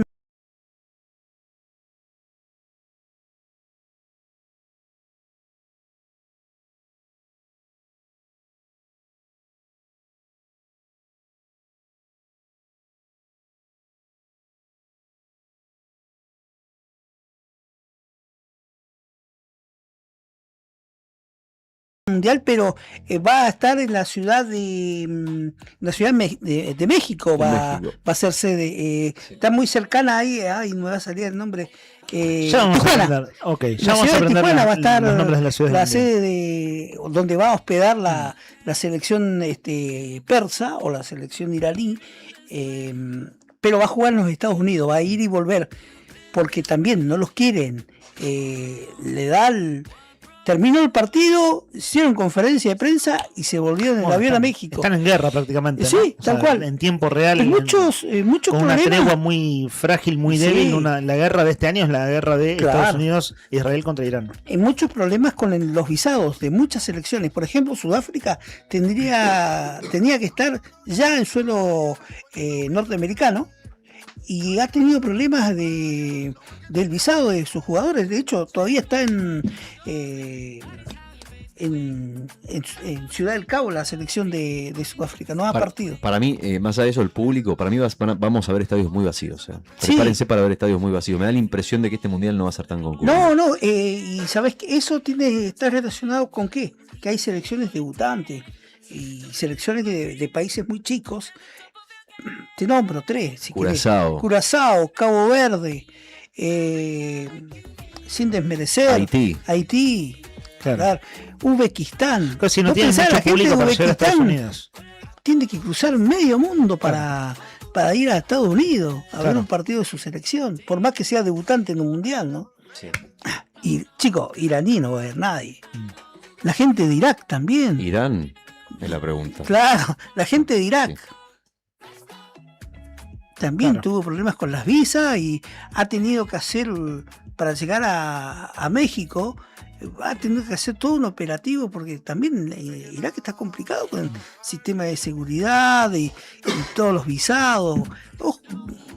[SPEAKER 6] mundial, pero va a estar en la ciudad de México, va a ser sede. Está muy cercana ahí, no me va a salir el nombre.
[SPEAKER 3] Ya vamos
[SPEAKER 6] Tijuana.
[SPEAKER 3] a aprender. Ok, ya
[SPEAKER 6] La
[SPEAKER 3] vamos a
[SPEAKER 6] ciudad de
[SPEAKER 3] aprender
[SPEAKER 6] Tijuana va a estar
[SPEAKER 3] los nombres de las ciudades.
[SPEAKER 6] la
[SPEAKER 3] del mundial.
[SPEAKER 6] sede de donde va a hospedar la selección persa o la selección iraní, pero va a jugar en los Estados Unidos, va a ir y volver, porque también no los quieren. Terminó el partido, hicieron conferencia de prensa y se volvieron en el avión a México.
[SPEAKER 3] Están en guerra prácticamente.
[SPEAKER 6] Sí,
[SPEAKER 3] ¿no? O
[SPEAKER 6] tal
[SPEAKER 3] sea,
[SPEAKER 6] cual.
[SPEAKER 3] En tiempo real.
[SPEAKER 6] Muchos
[SPEAKER 3] con una
[SPEAKER 6] problemas.
[SPEAKER 3] tregua muy frágil, muy
[SPEAKER 6] Sí.
[SPEAKER 3] débil. La guerra de este año es la guerra de
[SPEAKER 6] Claro.
[SPEAKER 3] Estados Unidos, Israel contra Irán.
[SPEAKER 6] Hay muchos problemas con los visados de muchas selecciones. Por ejemplo, Sudáfrica tenía que estar ya en suelo norteamericano y ha tenido problemas del visado de sus jugadores. De hecho, todavía está en Ciudad del Cabo la selección de Sudáfrica. No ha partido.
[SPEAKER 5] Para mí, más allá de eso, el público, para mí vamos a ver estadios muy vacíos.
[SPEAKER 6] Sí.
[SPEAKER 5] Prepárense para ver estadios muy vacíos. Me da la impresión de que este mundial no va a ser tan concurrido.
[SPEAKER 6] No, y sabes que eso está relacionado con qué, que hay selecciones debutantes y selecciones de países muy chicos. Te nombro 3, si
[SPEAKER 5] Curazao.
[SPEAKER 6] querés. Curazao, Cabo Verde, sin desmerecer, Haití, claro. Uzbekistán.
[SPEAKER 3] Pero si no
[SPEAKER 6] ¿Vos
[SPEAKER 3] tienen
[SPEAKER 6] pensás,
[SPEAKER 3] mucho
[SPEAKER 6] la gente
[SPEAKER 3] público
[SPEAKER 6] de
[SPEAKER 3] para llegar a Estados
[SPEAKER 6] Uzbekistán
[SPEAKER 3] Unidos.
[SPEAKER 6] tiene que cruzar medio mundo para ir a Estados Unidos a ver
[SPEAKER 3] Claro.
[SPEAKER 6] un partido de su selección, por más que sea debutante en un mundial, ¿no?
[SPEAKER 5] Sí.
[SPEAKER 6] Y chicos, iraní no va a haber nadie. La gente de Irak también.
[SPEAKER 5] Irán es la pregunta.
[SPEAKER 6] Claro, la gente de Irak también tuvo problemas con las visas y ha tenido que hacer, para llegar a México, ha tenido que hacer todo un operativo porque también Irak está complicado con el sistema de seguridad y todos los visados.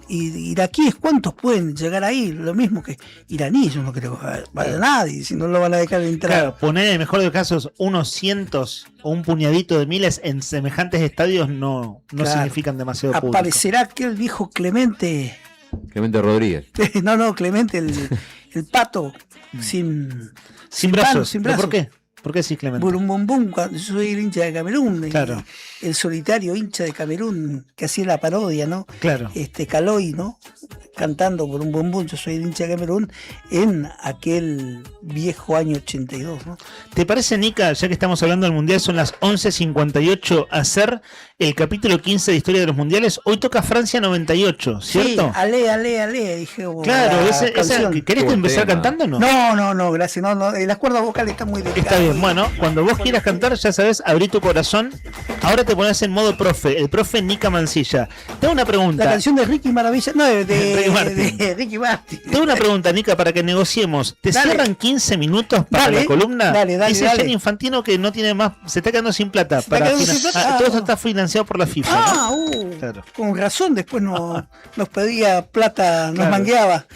[SPEAKER 6] Y iraquíes, ¿cuántos pueden llegar ahí? Lo mismo que iraníes, yo no creo que vaya nadie, si no lo van a dejar entrar.
[SPEAKER 3] Claro, poner en el mejor de los casos unos cientos o un puñadito de miles en semejantes estadios no
[SPEAKER 6] Claro.
[SPEAKER 3] significan demasiado público.
[SPEAKER 6] Aparecerá aquel viejo Clemente.
[SPEAKER 5] Clemente Rodríguez.
[SPEAKER 6] No, Clemente, el pato, sin
[SPEAKER 3] brazos.
[SPEAKER 6] manos, sin
[SPEAKER 3] ¿Pero
[SPEAKER 6] brazos.
[SPEAKER 3] por qué? ¿Por qué sí, Clemente?
[SPEAKER 6] Burum bum bum, cuando yo soy el hincha de Camerún,
[SPEAKER 3] Claro.
[SPEAKER 6] el solitario hincha de Camerún que hacía la parodia, ¿no?
[SPEAKER 3] Claro.
[SPEAKER 6] Caloi, ¿no? Cantando por un bombón, yo soy el hincha de Camerún, en aquel viejo año 82, ¿no?
[SPEAKER 3] ¿Te parece, Nica, ya que estamos hablando del Mundial, son las 11:58, hacer el capítulo 15 de Historia de los Mundiales? Hoy toca Francia 98, ¿cierto?
[SPEAKER 6] Sí, ale, dije.
[SPEAKER 3] Claro,
[SPEAKER 6] la canción.
[SPEAKER 3] ¿querés empezar cantando o no?
[SPEAKER 6] No, gracias, no, las cuerdas vocales están muy delicadas.
[SPEAKER 3] Está bien, bueno, cuando vos quieras cantar, ya sabes, abrí tu corazón. Ahora te pones en modo profe, el profe Nica Mancilla. Te hago una pregunta.
[SPEAKER 6] La canción de Ricky Maravilla, no,
[SPEAKER 3] Ricky Martin.
[SPEAKER 6] de Ricky Martin.
[SPEAKER 3] Te hago una pregunta, Nica, para que negociemos. ¿Te
[SPEAKER 6] Dale.
[SPEAKER 3] cierran 15 minutos para
[SPEAKER 6] Dale,
[SPEAKER 3] la columna?
[SPEAKER 6] dale,
[SPEAKER 3] Dice
[SPEAKER 6] dale.
[SPEAKER 3] Jenny Infantino que no tiene más, se está quedando sin plata.
[SPEAKER 6] está quedando sin plata.
[SPEAKER 3] Todo esto está financiado por la FIFA. ¿no? Claro.
[SPEAKER 6] Con razón, después nos pedía plata, nos
[SPEAKER 3] Claro.
[SPEAKER 6] mangueaba.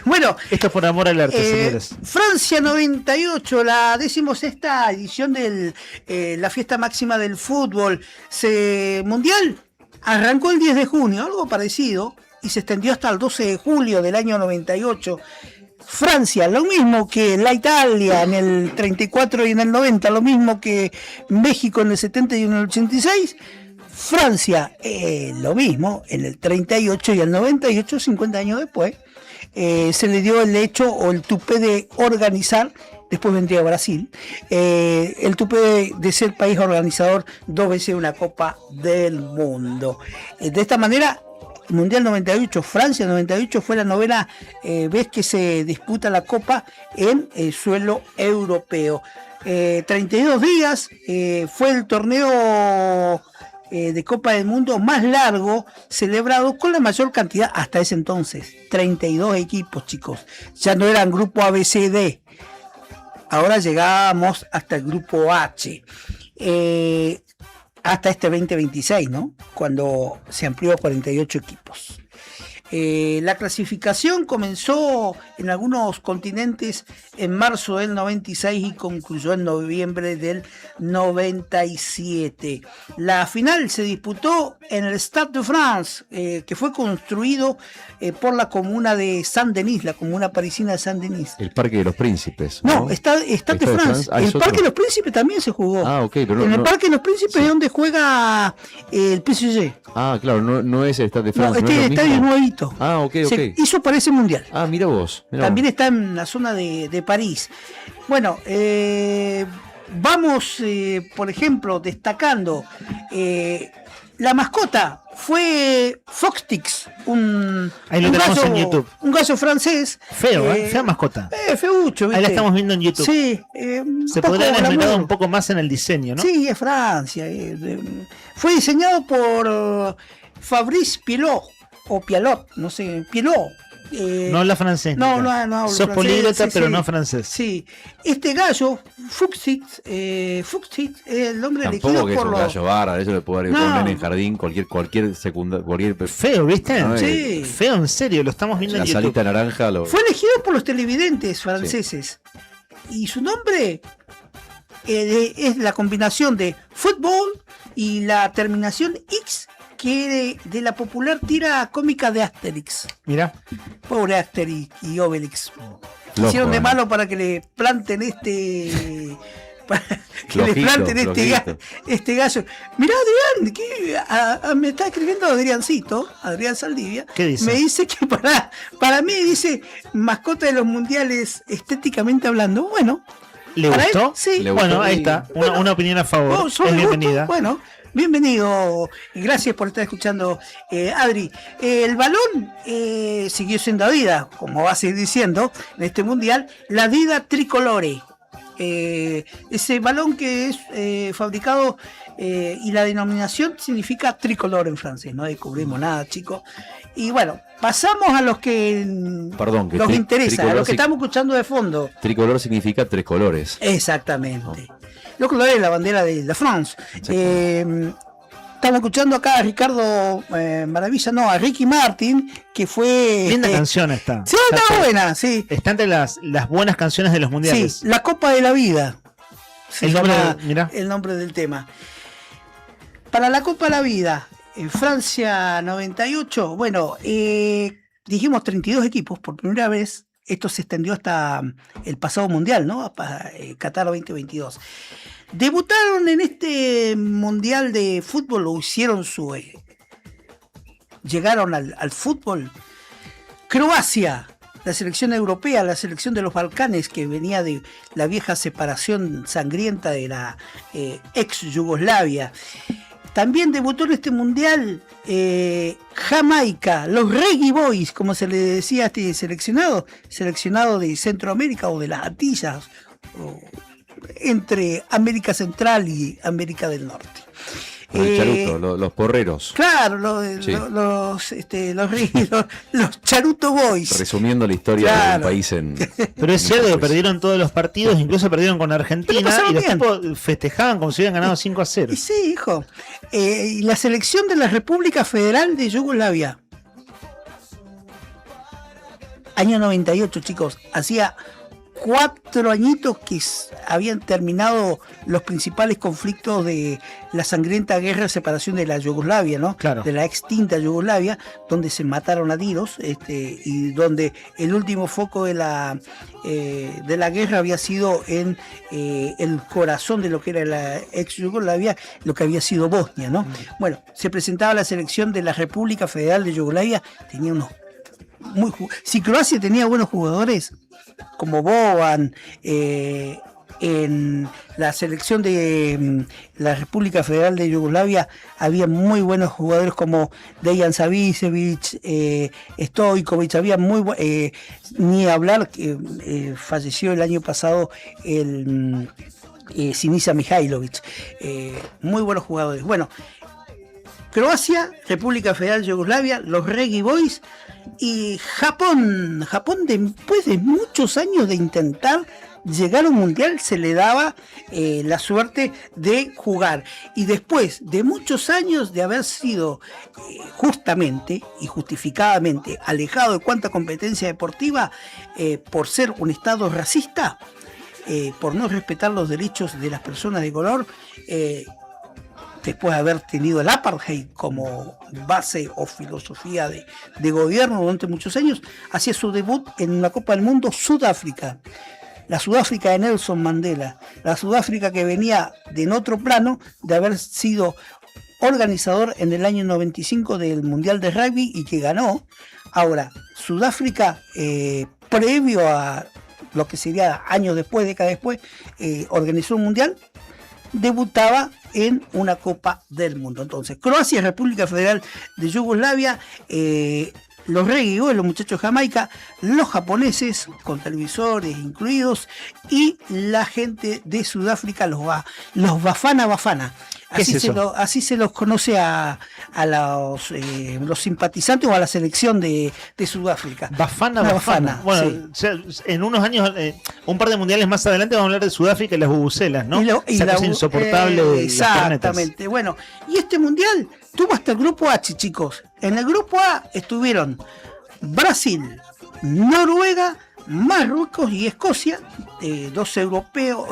[SPEAKER 6] Bueno.
[SPEAKER 3] Esto es por amor al arte, señores.
[SPEAKER 6] Francia 98, la 16ª edición de la fiesta máxima del fútbol mundial. Arrancó el 10 de junio, algo parecido, y se extendió hasta el 12 de julio del año 98. Francia, lo mismo que la Italia en el 34 y en el 90, lo mismo que México en el 70 y en el 86. Francia, lo mismo, en el 38 y el 98, 50 años después, se le dio el hecho o el tupé de organizar, después vendría Brasil, el tupé de ser país organizador 2 veces una Copa del Mundo. De esta manera, Mundial 98, Francia 98 fue la novena vez que se disputa la Copa en suelo europeo. 32 días, fue el torneo de Copa del Mundo más largo celebrado con la mayor cantidad hasta ese entonces, 32 equipos, chicos. Ya no eran grupo A, B, C, D. Ahora llegábamos hasta el grupo H. Hasta este 2026, ¿no? Cuando se amplió a 48 equipos. La clasificación comenzó en algunos continentes en marzo del 96 y concluyó en noviembre del 97. La final se disputó en el Stade de France, que fue construido por la comuna de Saint-Denis, la comuna parisina de Saint-Denis.
[SPEAKER 5] El Parque de los Príncipes.
[SPEAKER 6] No, Stade de France.
[SPEAKER 5] Ah,
[SPEAKER 6] el
[SPEAKER 5] es
[SPEAKER 6] Parque
[SPEAKER 5] otro.
[SPEAKER 6] de los Príncipes también se jugó.
[SPEAKER 5] Ah, ok, pero
[SPEAKER 6] en el
[SPEAKER 5] no.
[SPEAKER 6] Parque de los Príncipes es donde juega el PSG.
[SPEAKER 5] Ah, claro, no es el Stade de France.
[SPEAKER 6] No,
[SPEAKER 5] ¿no es lo
[SPEAKER 6] estadio
[SPEAKER 5] mismo?
[SPEAKER 6] nuevito.
[SPEAKER 5] Ah, ok.
[SPEAKER 6] Se hizo para ese mundial.
[SPEAKER 5] Ah, mira vos.
[SPEAKER 6] También está en la zona de París. Bueno, vamos, por ejemplo, destacando la mascota fue Foxtix,
[SPEAKER 3] Ahí lo tenemos en YouTube.
[SPEAKER 6] Un gallo francés.
[SPEAKER 3] Feo, fea mascota.
[SPEAKER 6] Feucho, ¿viste?
[SPEAKER 3] Ahí la estamos viendo en YouTube.
[SPEAKER 6] Sí.
[SPEAKER 3] Se podría haber esmerado un poco más en el diseño, ¿no?
[SPEAKER 6] Sí, es Francia. Fue diseñado por Fabrice Pialot, o Pialot, no sé, Pialot.
[SPEAKER 3] No habla francés.
[SPEAKER 6] No hablo
[SPEAKER 3] Sos
[SPEAKER 6] francés,
[SPEAKER 3] políglota,
[SPEAKER 6] sí,
[SPEAKER 3] pero
[SPEAKER 6] sí.
[SPEAKER 3] no francés.
[SPEAKER 6] Sí. Este gallo, Fuxix, es el nombre
[SPEAKER 5] Tampoco
[SPEAKER 6] elegido
[SPEAKER 5] que es
[SPEAKER 6] por
[SPEAKER 5] un
[SPEAKER 6] los...
[SPEAKER 5] gallo bárbaro, eso le puede haber
[SPEAKER 6] No.
[SPEAKER 5] poner en jardín, cualquier secundario,
[SPEAKER 3] Feo, ¿viste?
[SPEAKER 5] No,
[SPEAKER 6] Sí.
[SPEAKER 3] Feo, en serio, lo estamos viendo
[SPEAKER 5] la
[SPEAKER 3] en YouTube.
[SPEAKER 5] salita naranja lo...
[SPEAKER 6] Fue elegido por los televidentes franceses. Y su nombre es la combinación de fútbol y la terminación X, que de la popular tira cómica de Asterix.
[SPEAKER 3] Mira.
[SPEAKER 6] Pobre Asterix y Obelix.
[SPEAKER 5] Loco,
[SPEAKER 6] Hicieron de
[SPEAKER 5] ¿eh?
[SPEAKER 6] malo para que le planten para que
[SPEAKER 5] Flojito,
[SPEAKER 6] le planten
[SPEAKER 5] flojito.
[SPEAKER 6] este gallo. Mirá, Adrián, que me está escribiendo Adriancito, Adrián Saldivia.
[SPEAKER 3] ¿Qué dice?
[SPEAKER 6] Me dice que para mí, dice, mascota de los mundiales estéticamente hablando. Bueno.
[SPEAKER 3] ¿Le
[SPEAKER 6] para
[SPEAKER 3] gustó?
[SPEAKER 6] él, sí.
[SPEAKER 3] Bueno, ahí está. Una opinión a favor.
[SPEAKER 6] Sobre
[SPEAKER 3] Es
[SPEAKER 6] gusto,
[SPEAKER 3] bienvenida.
[SPEAKER 6] bueno, bienvenido. Gracias por estar escuchando, Adri. El balón siguió siendo Adidas, como va a seguir diciendo, en este mundial, la Adidas Tricolore. Ese balón que es fabricado y la denominación significa tricolor en francés. No descubrimos nada, chicos. Y bueno, pasamos a los que
[SPEAKER 5] Perdón, que
[SPEAKER 6] nos interesa, a
[SPEAKER 5] tricolor
[SPEAKER 6] los que estamos escuchando de fondo.
[SPEAKER 5] Tricolor significa tres colores.
[SPEAKER 6] Exactamente. Los colores de la bandera de la France. Estamos escuchando acá a Ricardo Maravilla, no, a Ricky Martin, que fue...
[SPEAKER 3] Linda canción está.
[SPEAKER 6] Sí, está buena, sí.
[SPEAKER 3] Está entre las buenas canciones de los mundiales.
[SPEAKER 6] Sí, La Copa de la Vida. Se
[SPEAKER 3] El nombre
[SPEAKER 6] llama
[SPEAKER 3] mirá.
[SPEAKER 6] el nombre del tema. Para la Copa de la Vida, en Francia 98, bueno, dijimos 32 equipos por primera vez. Esto se extendió hasta el pasado mundial, ¿no? Para Qatar 2022. Debutaron en este mundial de fútbol, o hicieron su... llegaron al fútbol. Croacia, la selección europea, la selección de los Balcanes, que venía de la vieja separación sangrienta de la ex Yugoslavia. También debutó en este mundial Jamaica, los Reggae Boys, como se le decía a este seleccionado de Centroamérica o de las Antillas, entre América Central y América del Norte.
[SPEAKER 5] El charuto, los porreros.
[SPEAKER 6] Claro, los Charuto Boys.
[SPEAKER 5] Resumiendo la historia
[SPEAKER 6] Claro.
[SPEAKER 5] del país en...
[SPEAKER 3] Pero es cierto que perdieron todos los partidos, incluso perdieron con Argentina,
[SPEAKER 6] pasaron
[SPEAKER 3] y los
[SPEAKER 6] bien.
[SPEAKER 3] tipos festejaban como si hubieran ganado 5-0.
[SPEAKER 6] Y sí, hijo. Y la selección de la República Federal de Yugoslavia. Año 98, chicos. Hacía 4 añitos que habían terminado los principales conflictos de la sangrienta guerra de separación de la Yugoslavia, ¿no?
[SPEAKER 3] Claro.
[SPEAKER 6] De la extinta Yugoslavia, donde se mataron a tiros, y donde el último foco de la guerra había sido en el corazón de lo que era la ex Yugoslavia, lo que había sido Bosnia, ¿no? Bueno, se presentaba la selección de la República Federal de Yugoslavia, tenía unos si Croacia tenía buenos jugadores como Boban, en la selección de la República Federal de Yugoslavia había muy buenos jugadores como Dejan Savicevic, Stojkovic, había ni hablar que falleció el año pasado el Sinisa Mihailovic, muy buenos jugadores. Bueno, Croacia, República Federal de Yugoslavia, los Reggae Boys y Japón después de muchos años de intentar llegar a un mundial se le daba la suerte de jugar. Y después de muchos años de haber sido justamente y justificadamente alejado de cuanta competencia deportiva por ser un estado racista, por no respetar los derechos de las personas de color, después de haber tenido el apartheid como base o filosofía de gobierno durante muchos años, hacía su debut en una Copa del Mundo Sudáfrica. La Sudáfrica de Nelson Mandela, la Sudáfrica que venía en otro plano de haber sido organizador en el año 95 del Mundial de Rugby y que ganó. Ahora, Sudáfrica, previo a lo que sería años después, décadas después, organizó un Mundial, debutaba en una Copa del Mundo. Entonces, Croacia, República Federal de Yugoslavia, los reggae, los muchachos de Jamaica, los japoneses con televisores incluidos y la gente de Sudáfrica, los Bafana Bafana. Así se los conoce a los simpatizantes o a la selección de Sudáfrica.
[SPEAKER 3] Bafana Bafana. Bueno, sí. En unos años, un par de mundiales más adelante, vamos a hablar de Sudáfrica y las bubucelas, ¿no? Esa cosa insoportable de
[SPEAKER 6] exactamente. Bueno, y este mundial tuvo hasta el grupo H, chicos. En el grupo A estuvieron Brasil, Noruega, Marruecos y Escocia, tres europeos,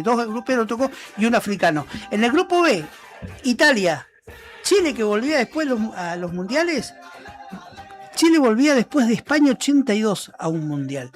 [SPEAKER 6] dos europeos tocó y un africano. En el grupo B, Italia, Chile, que volvía después a los mundiales. Chile volvía después de España 82 a un mundial.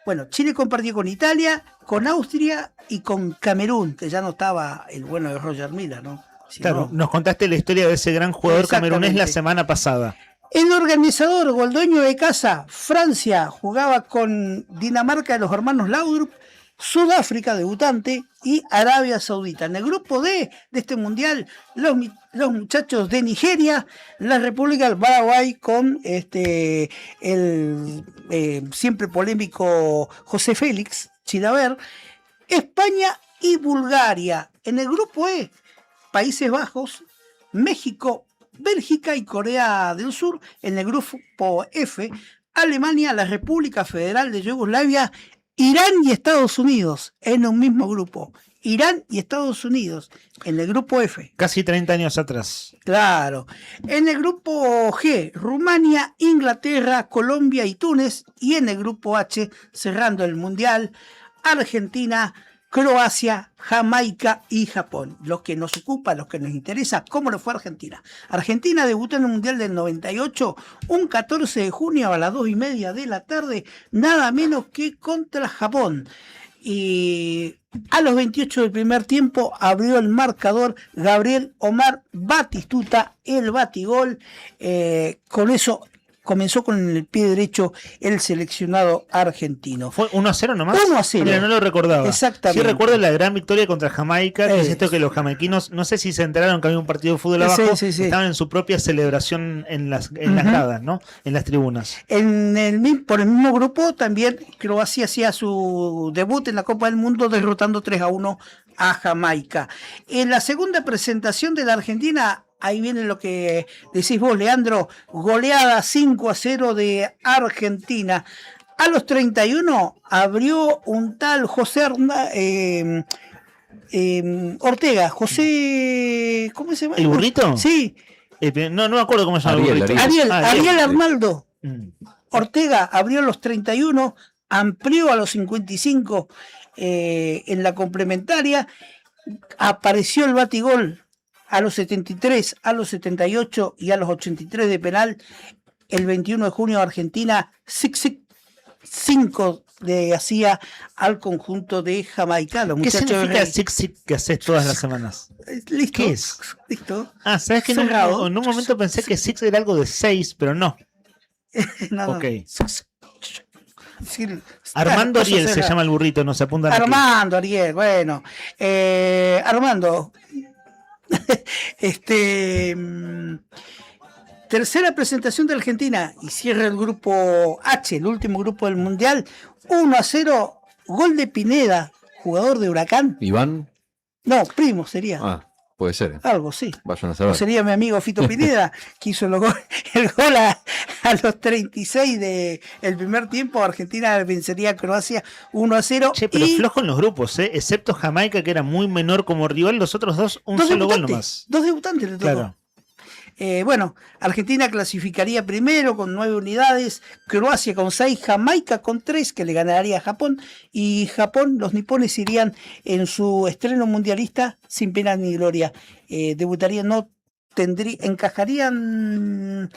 [SPEAKER 6] Bueno, Chile compartió con Italia, con Austria y con Camerún, que ya no estaba el bueno de Roger Milla, ¿no?
[SPEAKER 3] Claro, nos contaste la historia de ese gran jugador camerunés la semana pasada.
[SPEAKER 6] El organizador o el dueño de casa, Francia, jugaba con Dinamarca de los hermanos Laudrup, Sudáfrica, debutante, y Arabia Saudita. En el grupo D de este mundial, los muchachos de Nigeria, la República del Paraguay con el siempre polémico José Félix Chilaver, España y Bulgaria. En el grupo E, Países Bajos, México, Bélgica y Corea del Sur. En el grupo F, Alemania, la República Federal de Yugoslavia, Irán y Estados Unidos en un mismo grupo. Irán y Estados Unidos en el grupo F.
[SPEAKER 3] Casi 30 años atrás.
[SPEAKER 6] Claro. En el grupo G, Rumania, Inglaterra, Colombia y Túnez. Y en el grupo H, cerrando el Mundial, Argentina, Croacia, Jamaica y Japón. Lo que nos ocupa, lo que nos interesa, ¿cómo le fue a Argentina? Argentina debutó en el Mundial del 98, un 14 de junio a las 2:30 de la tarde, nada menos que contra Japón. Y a los 28 del primer tiempo abrió el marcador Gabriel Omar Batistuta, el batigol. Con eso comenzó con el pie derecho el seleccionado argentino.
[SPEAKER 3] ¿Fue 1-0 nomás?
[SPEAKER 6] 1-0.
[SPEAKER 3] Mira, no lo recordaba.
[SPEAKER 6] Exactamente.
[SPEAKER 3] Sí recuerdo la gran victoria contra Jamaica, que es esto que los jamaiquinos, no sé si se enteraron que había un partido de fútbol abajo, estaban en su propia celebración en las gradas, ¿no? En las tribunas. Por
[SPEAKER 6] el mismo grupo también Croacia hacía su debut en la Copa del Mundo derrotando 3-1 a Jamaica. En la segunda presentación de la Argentina, ahí viene lo que decís vos, Leandro, goleada 5-0 de Argentina. A los 31 abrió un tal José Ortega, José, ¿cómo se llama?
[SPEAKER 3] ¿El burrito?
[SPEAKER 6] Sí.
[SPEAKER 3] No me acuerdo cómo se llama el burrito.
[SPEAKER 6] Ariel Arnaldo. Ortega abrió a los 31, amplió a los 55 en la complementaria, apareció el batigol a los 73, a los 78 y a los 83 de penal. El 21 de junio Argentina 5 le hacía al conjunto de Jamaica.
[SPEAKER 3] ¿Qué significa Six que haces todas las semanas?
[SPEAKER 6] ¿Listo?
[SPEAKER 3] ¿Qué es?
[SPEAKER 6] Listo.
[SPEAKER 3] ¿Sabes que en un momento pensé que Six era algo de 6, pero no.
[SPEAKER 6] No.
[SPEAKER 3] Ok. Sí, Armando Ariel se llama el burrito, nos apuntan
[SPEAKER 6] Armando aquí. Ariel, bueno. Armando. Tercera presentación de Argentina y cierra el grupo H, el último grupo del Mundial. 1-0, gol de Pineda, jugador de Huracán.
[SPEAKER 5] ¿Iván?
[SPEAKER 6] No, primo sería.
[SPEAKER 5] Puede ser.
[SPEAKER 6] Algo, sí.
[SPEAKER 5] Vayan a saber.
[SPEAKER 6] O sería mi amigo Fito Pineda, que hizo el gol A los 36 del primer tiempo, Argentina vencería a Croacia 1-0.
[SPEAKER 3] Che, pero flojo en los grupos, excepto Jamaica, que era muy menor como rival, los otros dos, un solo gol nomás.
[SPEAKER 6] Dos debutantes le tocó.
[SPEAKER 3] Claro.
[SPEAKER 6] Bueno, Argentina clasificaría primero con 9 unidades, Croacia con 6, Jamaica con 3, que le ganaría a Japón, y Japón, los nipones irían en su estreno mundialista sin pena ni gloria. Debutarían, encajarían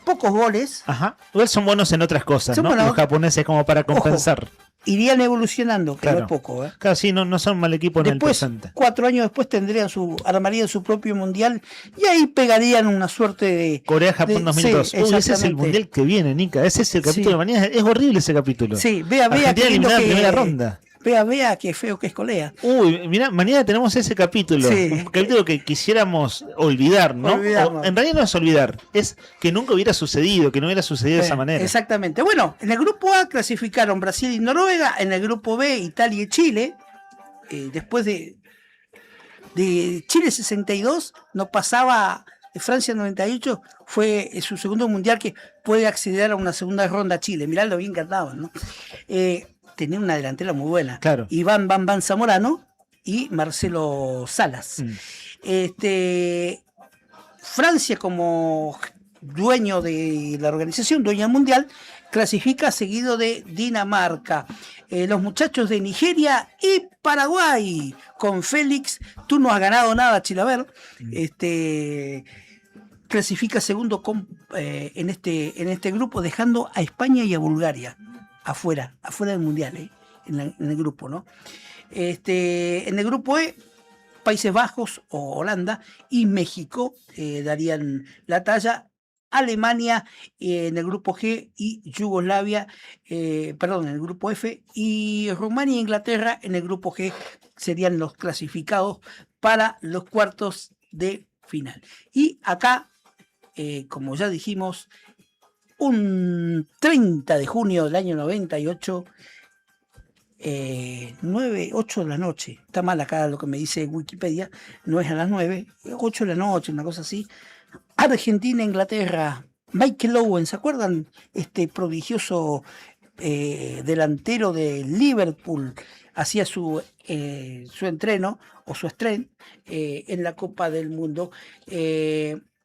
[SPEAKER 6] pocos goles.
[SPEAKER 3] Ajá. Igual son buenos en otras cosas,
[SPEAKER 6] Son
[SPEAKER 3] ¿no?
[SPEAKER 6] buenos.
[SPEAKER 3] Los japoneses como para compensar.
[SPEAKER 6] Irían evolucionando, que
[SPEAKER 3] Claro.
[SPEAKER 6] no es poco.
[SPEAKER 3] Claro, sí, no son mal equipo en
[SPEAKER 6] Después,
[SPEAKER 3] el presente.
[SPEAKER 6] 4 años después armarían su propio mundial y ahí pegarían una suerte de
[SPEAKER 3] Corea-Japón 2002.
[SPEAKER 6] Sí,
[SPEAKER 3] Uy, ese es el
[SPEAKER 6] exactamente.
[SPEAKER 3] mundial que viene, Nica. Ese es el capítulo
[SPEAKER 6] Sí.
[SPEAKER 3] de mañana. Es horrible ese capítulo.
[SPEAKER 6] Sí, vea
[SPEAKER 3] Argentina
[SPEAKER 6] qué lindo
[SPEAKER 3] eliminada en
[SPEAKER 6] que
[SPEAKER 3] primera ronda.
[SPEAKER 6] Vea qué feo que es Corea.
[SPEAKER 3] Uy, mira, mañana tenemos ese capítulo.
[SPEAKER 6] Sí.
[SPEAKER 3] Un capítulo que quisiéramos olvidar, ¿no?
[SPEAKER 6] Olvidarnos.
[SPEAKER 3] O, en realidad no es olvidar, es que nunca hubiera sucedido, que no hubiera sucedido de esa manera.
[SPEAKER 6] Exactamente. Bueno, en el grupo A clasificaron Brasil y Noruega, en el grupo B Italia y Chile. Después de Chile 62, no pasaba de Francia 98, fue su segundo mundial que puede acceder a una segunda ronda Chile. Mirá lo bien que andaban, ¿no? Tenía una delantera muy buena.
[SPEAKER 3] Claro.
[SPEAKER 6] Iván Bam Zamorano y Marcelo Salas. Francia, como dueño de la organización, dueña mundial, clasifica seguido de Dinamarca. Los muchachos de Nigeria y Paraguay, con Félix, tú no has ganado nada, Chilaver, clasifica segundo en este grupo, dejando a España y a Bulgaria afuera del mundial, en el grupo, ¿no? En el grupo E, Países Bajos o Holanda y México darían la talla. Alemania en el grupo G y Yugoslavia, en el grupo F, y Rumania e Inglaterra en el grupo G serían los clasificados para los cuartos de final. Y acá, como ya dijimos, un 30 de junio del año 98, 8 de la noche, está mal acá lo que me dice Wikipedia, no es a las 9, 8 de la noche, una cosa así. Argentina, Inglaterra, Michael Owen, ¿se acuerdan? Este prodigioso delantero de Liverpool hacía su entreno o su estreno en la Copa del Mundo.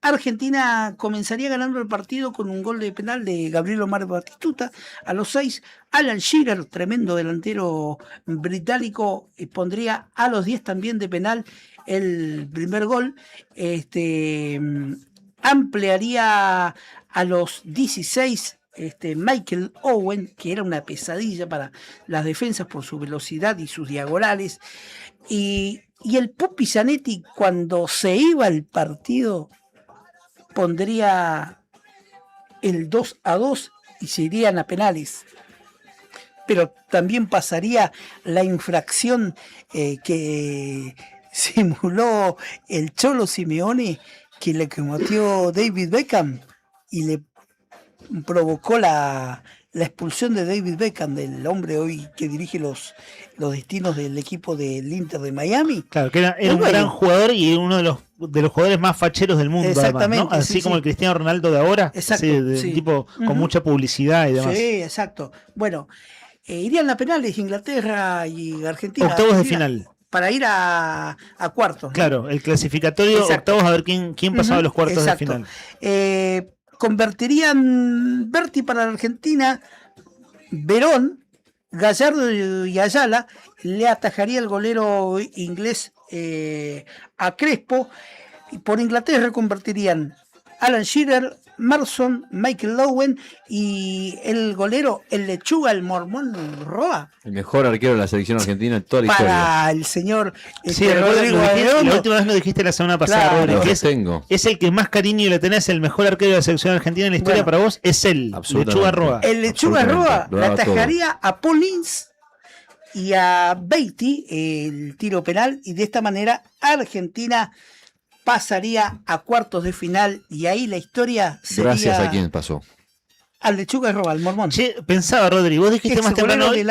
[SPEAKER 6] Argentina comenzaría ganando el partido con un gol de penal de Gabriel Omar Batistuta. A los 6, Alan Shearer, tremendo delantero británico, pondría a los 10 también de penal el primer gol. Ampliaría a los 16 Michael Owen, que era una pesadilla para las defensas por su velocidad y sus diagonales. Y el Pupi Zanetti, cuando se iba el partido, pondría el 2-2 y se irían a penales. Pero también pasaría la infracción que simuló el Cholo Simeone, que le cometió David Beckham y le provocó la expulsión de David Beckham, del hombre hoy que dirige los destinos del equipo del Inter de Miami.
[SPEAKER 3] Claro, que era un gran jugador y uno de los jugadores más facheros del mundo.
[SPEAKER 6] Exactamente,
[SPEAKER 3] además, ¿no? Así
[SPEAKER 6] sí,
[SPEAKER 3] como
[SPEAKER 6] sí.
[SPEAKER 3] el Cristiano Ronaldo de ahora.
[SPEAKER 6] Exacto,
[SPEAKER 3] Sí,
[SPEAKER 6] sí.
[SPEAKER 3] tipo con
[SPEAKER 6] Ujú.
[SPEAKER 3] mucha publicidad y demás.
[SPEAKER 6] Sí, exacto. Bueno, irían a penales Inglaterra y Argentina.
[SPEAKER 3] Octavos de
[SPEAKER 6] Argentina,
[SPEAKER 3] final.
[SPEAKER 6] Para ir a cuartos, ¿no?
[SPEAKER 3] Claro, el clasificatorio,
[SPEAKER 6] Exacto.
[SPEAKER 3] octavos, a ver quién pasaba a los cuartos
[SPEAKER 6] Exacto.
[SPEAKER 3] de final.
[SPEAKER 6] Convertirían Berti para la Argentina, Verón, Gallardo y Ayala, le atajaría el golero inglés a Crespo, y por Inglaterra convertirían Alan Shearer, Marson, Michael Owen y el golero, el Lechuga, el Mormón Roa,
[SPEAKER 5] El mejor arquero de la selección argentina en toda la historia.
[SPEAKER 6] para el señor
[SPEAKER 3] Sí,
[SPEAKER 6] Rodrigo
[SPEAKER 3] la
[SPEAKER 6] Arredondo.
[SPEAKER 3] última vez lo dijiste la semana pasada,
[SPEAKER 6] Claro.
[SPEAKER 3] Rodri,
[SPEAKER 5] Lo
[SPEAKER 3] que es,
[SPEAKER 5] tengo.
[SPEAKER 3] es el que más cariño le tenés, el mejor arquero de la selección argentina en la historia.
[SPEAKER 6] Bueno.
[SPEAKER 3] Para vos es él,
[SPEAKER 5] Absolutamente.
[SPEAKER 3] Lechuga Roa.
[SPEAKER 6] El Lechuga
[SPEAKER 5] Absolutamente.
[SPEAKER 6] Roa
[SPEAKER 5] Lo
[SPEAKER 6] le
[SPEAKER 5] daba todo.
[SPEAKER 6] atajaría a Paul Ince y a Beatty el tiro penal, y de esta manera Argentina pasaría a cuartos de final, y ahí la historia sería...
[SPEAKER 5] Gracias a quien pasó.
[SPEAKER 6] Al Lechuga de Roba, al Mormón.
[SPEAKER 3] Che, pensaba, Rodri, vos dijiste más temprano hoy,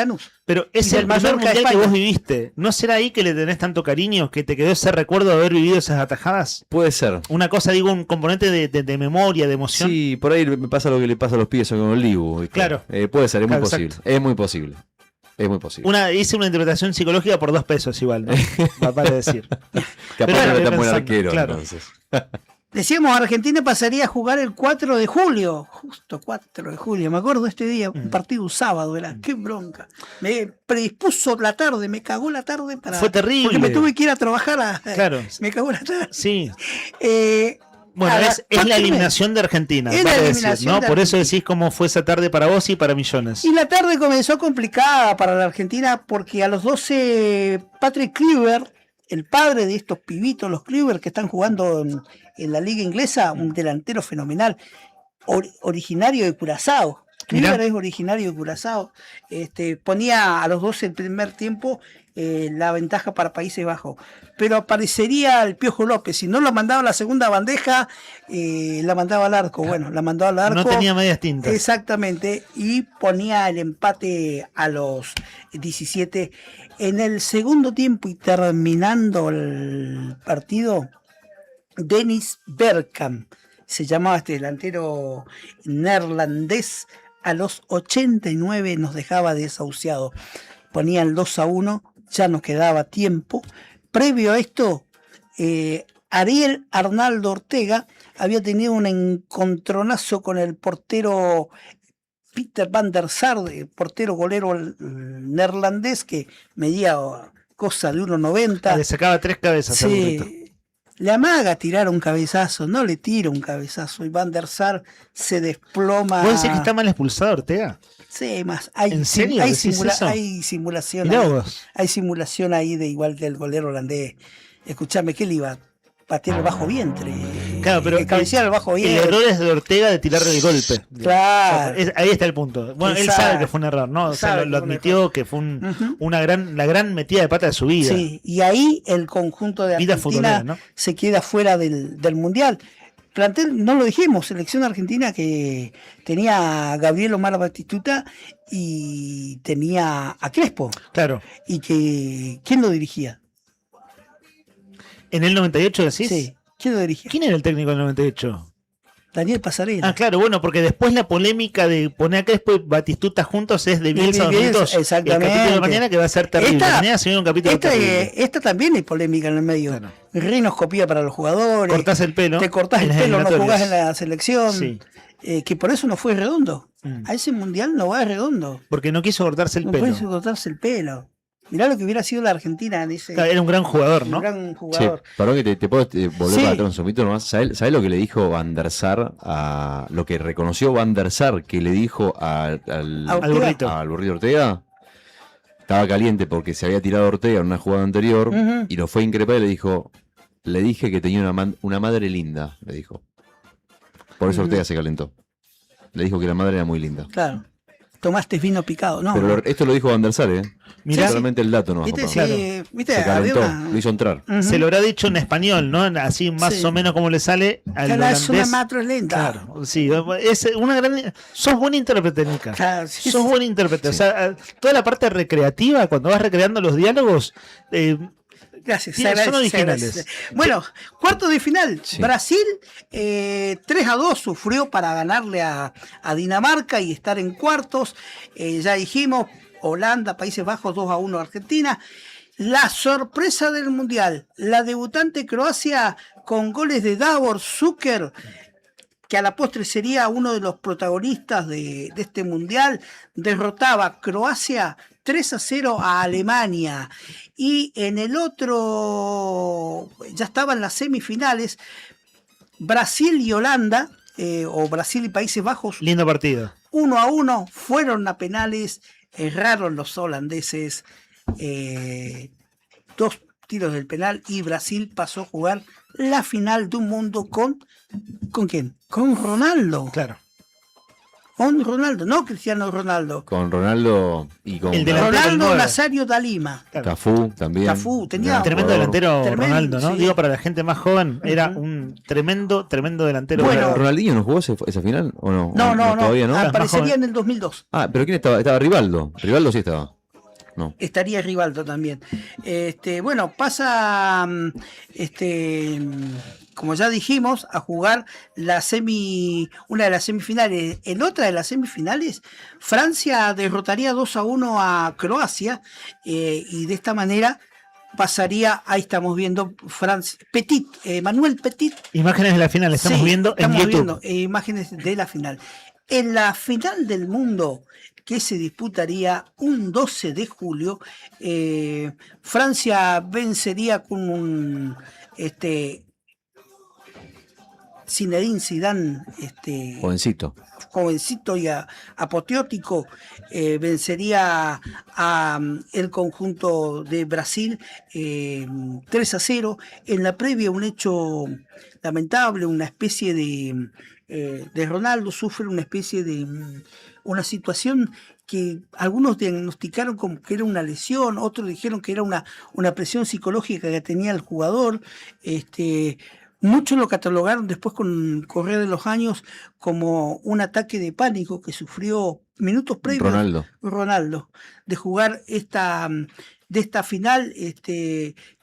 [SPEAKER 3] pero es el primer mundial que vos viviste. ¿No será ahí que le tenés tanto cariño, que te quedó ese recuerdo de haber vivido esas atajadas?
[SPEAKER 5] Puede ser.
[SPEAKER 3] Una cosa, digo, un componente de memoria, de emoción.
[SPEAKER 5] Sí, por ahí me pasa lo que le pasa a los pibes con el Dibu. ¿viste?
[SPEAKER 3] Claro.
[SPEAKER 5] Puede ser, es
[SPEAKER 3] Claro,
[SPEAKER 5] muy posible.
[SPEAKER 3] exacto.
[SPEAKER 5] Es muy posible. Es muy posible.
[SPEAKER 3] Hice una interpretación psicológica por $2 igual, ¿no? Vale decir.
[SPEAKER 5] Capaz no era tan buen arquero,
[SPEAKER 3] claro.
[SPEAKER 5] entonces.
[SPEAKER 6] Decíamos, Argentina pasaría a jugar el 4 de julio, justo 4 de julio, me acuerdo de este día, un partido un sábado, era, qué bronca. Me predispuso la tarde, me cagó la tarde para...
[SPEAKER 3] Fue terrible.
[SPEAKER 6] Porque me tuve que ir a trabajar
[SPEAKER 3] Claro.
[SPEAKER 6] Me cagó la tarde.
[SPEAKER 3] Sí. Bueno, es la eliminación de Argentina,
[SPEAKER 6] Es la
[SPEAKER 3] vale
[SPEAKER 6] eliminación
[SPEAKER 3] decir, ¿no?
[SPEAKER 6] de
[SPEAKER 3] Por eso
[SPEAKER 6] Argentina.
[SPEAKER 3] decís cómo fue esa tarde para vos y para millones.
[SPEAKER 6] Y la tarde comenzó complicada para la Argentina porque a los 12 Patrick Kluivert, el padre de estos pibitos, los Kluivert que están jugando en la liga inglesa, un delantero fenomenal, originario de Curazao. Kluivert es originario de Curazao. Ponía a los 12 el primer tiempo la ventaja para Países Bajos. Pero aparecería el Piojo López. Si no lo mandaba a la segunda bandeja, la mandaba al arco. Bueno, la mandaba al arco.
[SPEAKER 3] No tenía medias tintas.
[SPEAKER 6] Exactamente. Y ponía el empate a los 17. En el segundo tiempo y terminando el partido, Dennis Bergkamp, se llamaba este delantero neerlandés, a los 89 nos dejaba desahuciado. Ponía el 2-1, ya nos quedaba tiempo. Previo a esto, Ariel Arnaldo Ortega había tenido un encontronazo con el portero Peter van der Sar, portero golero neerlandés, que medía cosa de 1,90.
[SPEAKER 3] Le sacaba 3 cabezas.
[SPEAKER 6] Sí. Le amaga tirar un cabezazo, no le tira un cabezazo. Y Van der Sar se desploma.
[SPEAKER 3] ¿Vos decís que está mal expulsado Ortega?
[SPEAKER 6] Sí, más. Hay,
[SPEAKER 3] ¿En serio?
[SPEAKER 6] hay,
[SPEAKER 3] ¿Decís eso?
[SPEAKER 6] hay simulación.
[SPEAKER 3] Mirá
[SPEAKER 6] Ahí,
[SPEAKER 3] vos.
[SPEAKER 6] hay simulación ahí de igual del golero holandés. Escuchame, ¿qué le iba a patear el bajo vientre?
[SPEAKER 3] Claro, pero
[SPEAKER 6] cabecear el bajo
[SPEAKER 3] el
[SPEAKER 6] vientre.
[SPEAKER 3] error es de Ortega de tirarle el golpe.
[SPEAKER 6] Claro.
[SPEAKER 3] Ahí está el punto. Bueno, él
[SPEAKER 6] Exacto.
[SPEAKER 3] sabe que fue un error, ¿no? O sea,
[SPEAKER 6] Sabe
[SPEAKER 3] lo
[SPEAKER 6] que fue un
[SPEAKER 3] admitió que fue la gran metida de pata de su vida.
[SPEAKER 6] Sí, y ahí el conjunto de
[SPEAKER 3] Vida
[SPEAKER 6] Argentina
[SPEAKER 3] futbolera, ¿no?
[SPEAKER 6] se queda fuera del Mundial. Plantel, no lo dijimos, selección argentina que tenía a Gabriel Omar Batistuta y tenía a Crespo.
[SPEAKER 3] Claro.
[SPEAKER 6] Y que, ¿quién lo dirigía?
[SPEAKER 3] ¿En el 98 decís?
[SPEAKER 6] Sí, ¿quién lo dirigía?
[SPEAKER 3] ¿Quién era el técnico del 98?
[SPEAKER 6] Daniel Pasarela.
[SPEAKER 3] Ah, claro, bueno, porque después la polémica de poner a Crespo y Batistuta juntos es de Bielsa 2002.
[SPEAKER 6] Exactamente.
[SPEAKER 3] El capítulo de mañana que va a ser terrible. Mañana se viene un capítulo terrible.
[SPEAKER 6] Esta también hay polémica en el medio.
[SPEAKER 3] Claro.
[SPEAKER 6] Rinoscopía para los jugadores.
[SPEAKER 3] Cortás el pelo.
[SPEAKER 6] Te cortás
[SPEAKER 3] en
[SPEAKER 6] el
[SPEAKER 3] las
[SPEAKER 6] pelo, no
[SPEAKER 3] eliminatorias.
[SPEAKER 6] jugás en la selección.
[SPEAKER 3] Sí.
[SPEAKER 6] Que por eso no fue redondo. A ese mundial no va redondo.
[SPEAKER 3] Porque no quiso cortarse el
[SPEAKER 6] No
[SPEAKER 3] pelo.
[SPEAKER 6] puede cortarse el pelo. Mirá lo que hubiera sido la Argentina en ese.
[SPEAKER 3] Claro, era un gran jugador, ¿no?
[SPEAKER 6] Un gran
[SPEAKER 5] Che,
[SPEAKER 6] jugador.
[SPEAKER 5] perdón que te puedo volver
[SPEAKER 6] Sí.
[SPEAKER 5] para atrás un segundito nomás. ¿Sabés lo que le dijo Van der Sar a lo que reconoció Van der Sar que le dijo al
[SPEAKER 3] burrito.
[SPEAKER 5] al burrito Ortega? Estaba caliente porque se había tirado Ortega en una jugada anterior
[SPEAKER 6] Ujú.
[SPEAKER 5] y lo fue a increpar y le dijo, le dije que tenía una madre linda, le dijo. Por eso Ortega se calentó. Le dijo que la madre era muy linda.
[SPEAKER 6] Claro. Tomaste vino picado, ¿no?
[SPEAKER 5] Pero esto lo dijo Van der Sar, ¿eh?
[SPEAKER 3] Mirá.
[SPEAKER 5] Solamente el dato no
[SPEAKER 6] ¿Viste? Sí,
[SPEAKER 5] se
[SPEAKER 6] ¿viste?
[SPEAKER 5] calentó,
[SPEAKER 6] Había una-
[SPEAKER 5] lo hizo entrar.
[SPEAKER 6] Ujú.
[SPEAKER 3] Se lo habrá dicho en español, ¿no? Así más
[SPEAKER 6] Sí.
[SPEAKER 3] o menos como le sale al
[SPEAKER 6] Que la es una
[SPEAKER 3] holandés.
[SPEAKER 6] matro lenta.
[SPEAKER 3] Claro, sí, es una gran... Sos buen intérprete, Nica.
[SPEAKER 6] Claro, sí,
[SPEAKER 3] Sos
[SPEAKER 6] sí.
[SPEAKER 3] buen intérprete. O sea, toda la parte recreativa, cuando vas recreando los diálogos,
[SPEAKER 6] Gracias,
[SPEAKER 3] Bien,
[SPEAKER 6] se
[SPEAKER 3] son
[SPEAKER 6] agradece, se
[SPEAKER 3] originales.
[SPEAKER 6] agradece. Bueno, cuarto de final.
[SPEAKER 5] Sí.
[SPEAKER 6] Brasil 3-2 sufrió para ganarle a Dinamarca y estar en cuartos. Ya dijimos, Holanda, Países Bajos 2-1 Argentina. La sorpresa del Mundial, la debutante Croacia con goles de Davor Šuker, que a la postre sería uno de los protagonistas de este Mundial, derrotaba Croacia 3-0 a Alemania. Y en el otro, ya estaban las semifinales, Brasil y Holanda, o Brasil y Países Bajos,
[SPEAKER 3] lindo partido.
[SPEAKER 6] 1-1, fueron a penales, erraron los holandeses, 2 tiros del penal y Brasil pasó a jugar la final de un mundo ¿con quién? Con Ronaldo.
[SPEAKER 3] Claro.
[SPEAKER 6] Con Ronaldo, no Cristiano Ronaldo.
[SPEAKER 5] Con Ronaldo y con
[SPEAKER 6] Ronaldo Nazario da Lima.
[SPEAKER 5] Cafú también.
[SPEAKER 6] Cafú, tenía
[SPEAKER 3] tremendo delantero
[SPEAKER 6] Tremendo,
[SPEAKER 3] Ronaldo, ¿no?
[SPEAKER 6] sí.
[SPEAKER 3] Digo, para la gente más joven, era un tremendo delantero.
[SPEAKER 6] Bueno,
[SPEAKER 5] ¿Ronaldinho no jugó esa final o no?
[SPEAKER 6] No,
[SPEAKER 5] Todavía no.
[SPEAKER 6] Aparecería en el 2002.
[SPEAKER 5] Ah, pero ¿quién estaba? Estaba Rivaldo. Rivaldo sí estaba. No.
[SPEAKER 6] Estaría Rivaldo también. Bueno, pasa, como ya dijimos, a jugar una de las semifinales. En otra de las semifinales, Francia derrotaría 2-1 a Croacia y de esta manera pasaría, ahí estamos viendo Petit, Manuel Petit.
[SPEAKER 3] Imágenes de la final, estamos viendo en YouTube.
[SPEAKER 6] Viendo, imágenes de la final. En la final del mundo, que se disputaría un 12 de julio, Francia vencería con un Zinedine Zidane, jovencito y apoteótico, vencería a el conjunto de Brasil 3-0. En la previa, un hecho lamentable, una especie de Ronaldo sufre una especie de una situación que algunos diagnosticaron como que era una lesión, otros dijeron que era una presión psicológica que tenía el jugador. Muchos lo catalogaron después con el correr de los años como un ataque de pánico que sufrió minutos previos Ronaldo de jugar de esta final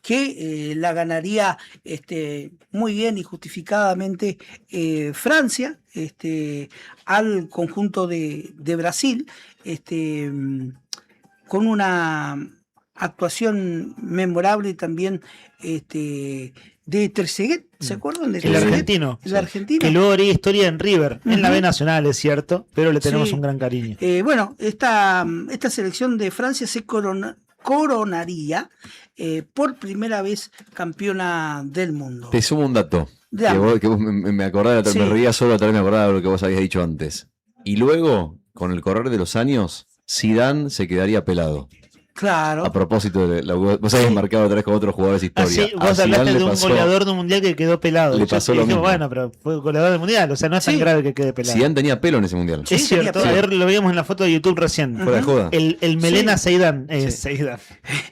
[SPEAKER 6] que la ganaría muy bien y justificadamente Francia al conjunto de Brasil con una actuación memorable también de Trezeguet, ¿se acuerdan de
[SPEAKER 3] El
[SPEAKER 6] Trezeguet?
[SPEAKER 3] argentino.
[SPEAKER 6] El argentino.
[SPEAKER 3] Que luego haría historia en River, en la B Nacional, es cierto, pero le tenemos
[SPEAKER 6] Sí.
[SPEAKER 3] un gran cariño.
[SPEAKER 6] Bueno, esta selección de Francia se coronaría por primera vez campeona del mundo.
[SPEAKER 5] Te sumo un dato.
[SPEAKER 6] Dame.
[SPEAKER 5] Que vos me acordaba,
[SPEAKER 6] Sí.
[SPEAKER 5] me reía solo a través me acordaba de lo que vos habías dicho antes. Y luego, con el correr de los años, Zidane se quedaría pelado.
[SPEAKER 6] Claro.
[SPEAKER 5] A propósito de vos habías marcado otra vez con otros jugadores de historia.
[SPEAKER 3] Sí, vos
[SPEAKER 5] A
[SPEAKER 3] hablaste
[SPEAKER 5] Zidane
[SPEAKER 3] de
[SPEAKER 5] le
[SPEAKER 3] un
[SPEAKER 5] pasó-
[SPEAKER 3] goleador de un mundial que quedó pelado.
[SPEAKER 5] Le
[SPEAKER 3] Yo
[SPEAKER 5] pasó
[SPEAKER 3] dije,
[SPEAKER 5] lo mismo.
[SPEAKER 3] bueno, pero fue goleador del mundial, o sea, no es tan
[SPEAKER 5] Sí.
[SPEAKER 3] grave que quede pelado.
[SPEAKER 5] Zidane tenía pelo en ese mundial.
[SPEAKER 3] Es cierto, ayer lo veíamos en la foto de YouTube recién.
[SPEAKER 5] Fuera de joda.
[SPEAKER 3] El melena
[SPEAKER 5] Sí.
[SPEAKER 3] Seidán.
[SPEAKER 5] Sí.
[SPEAKER 3] Seidán.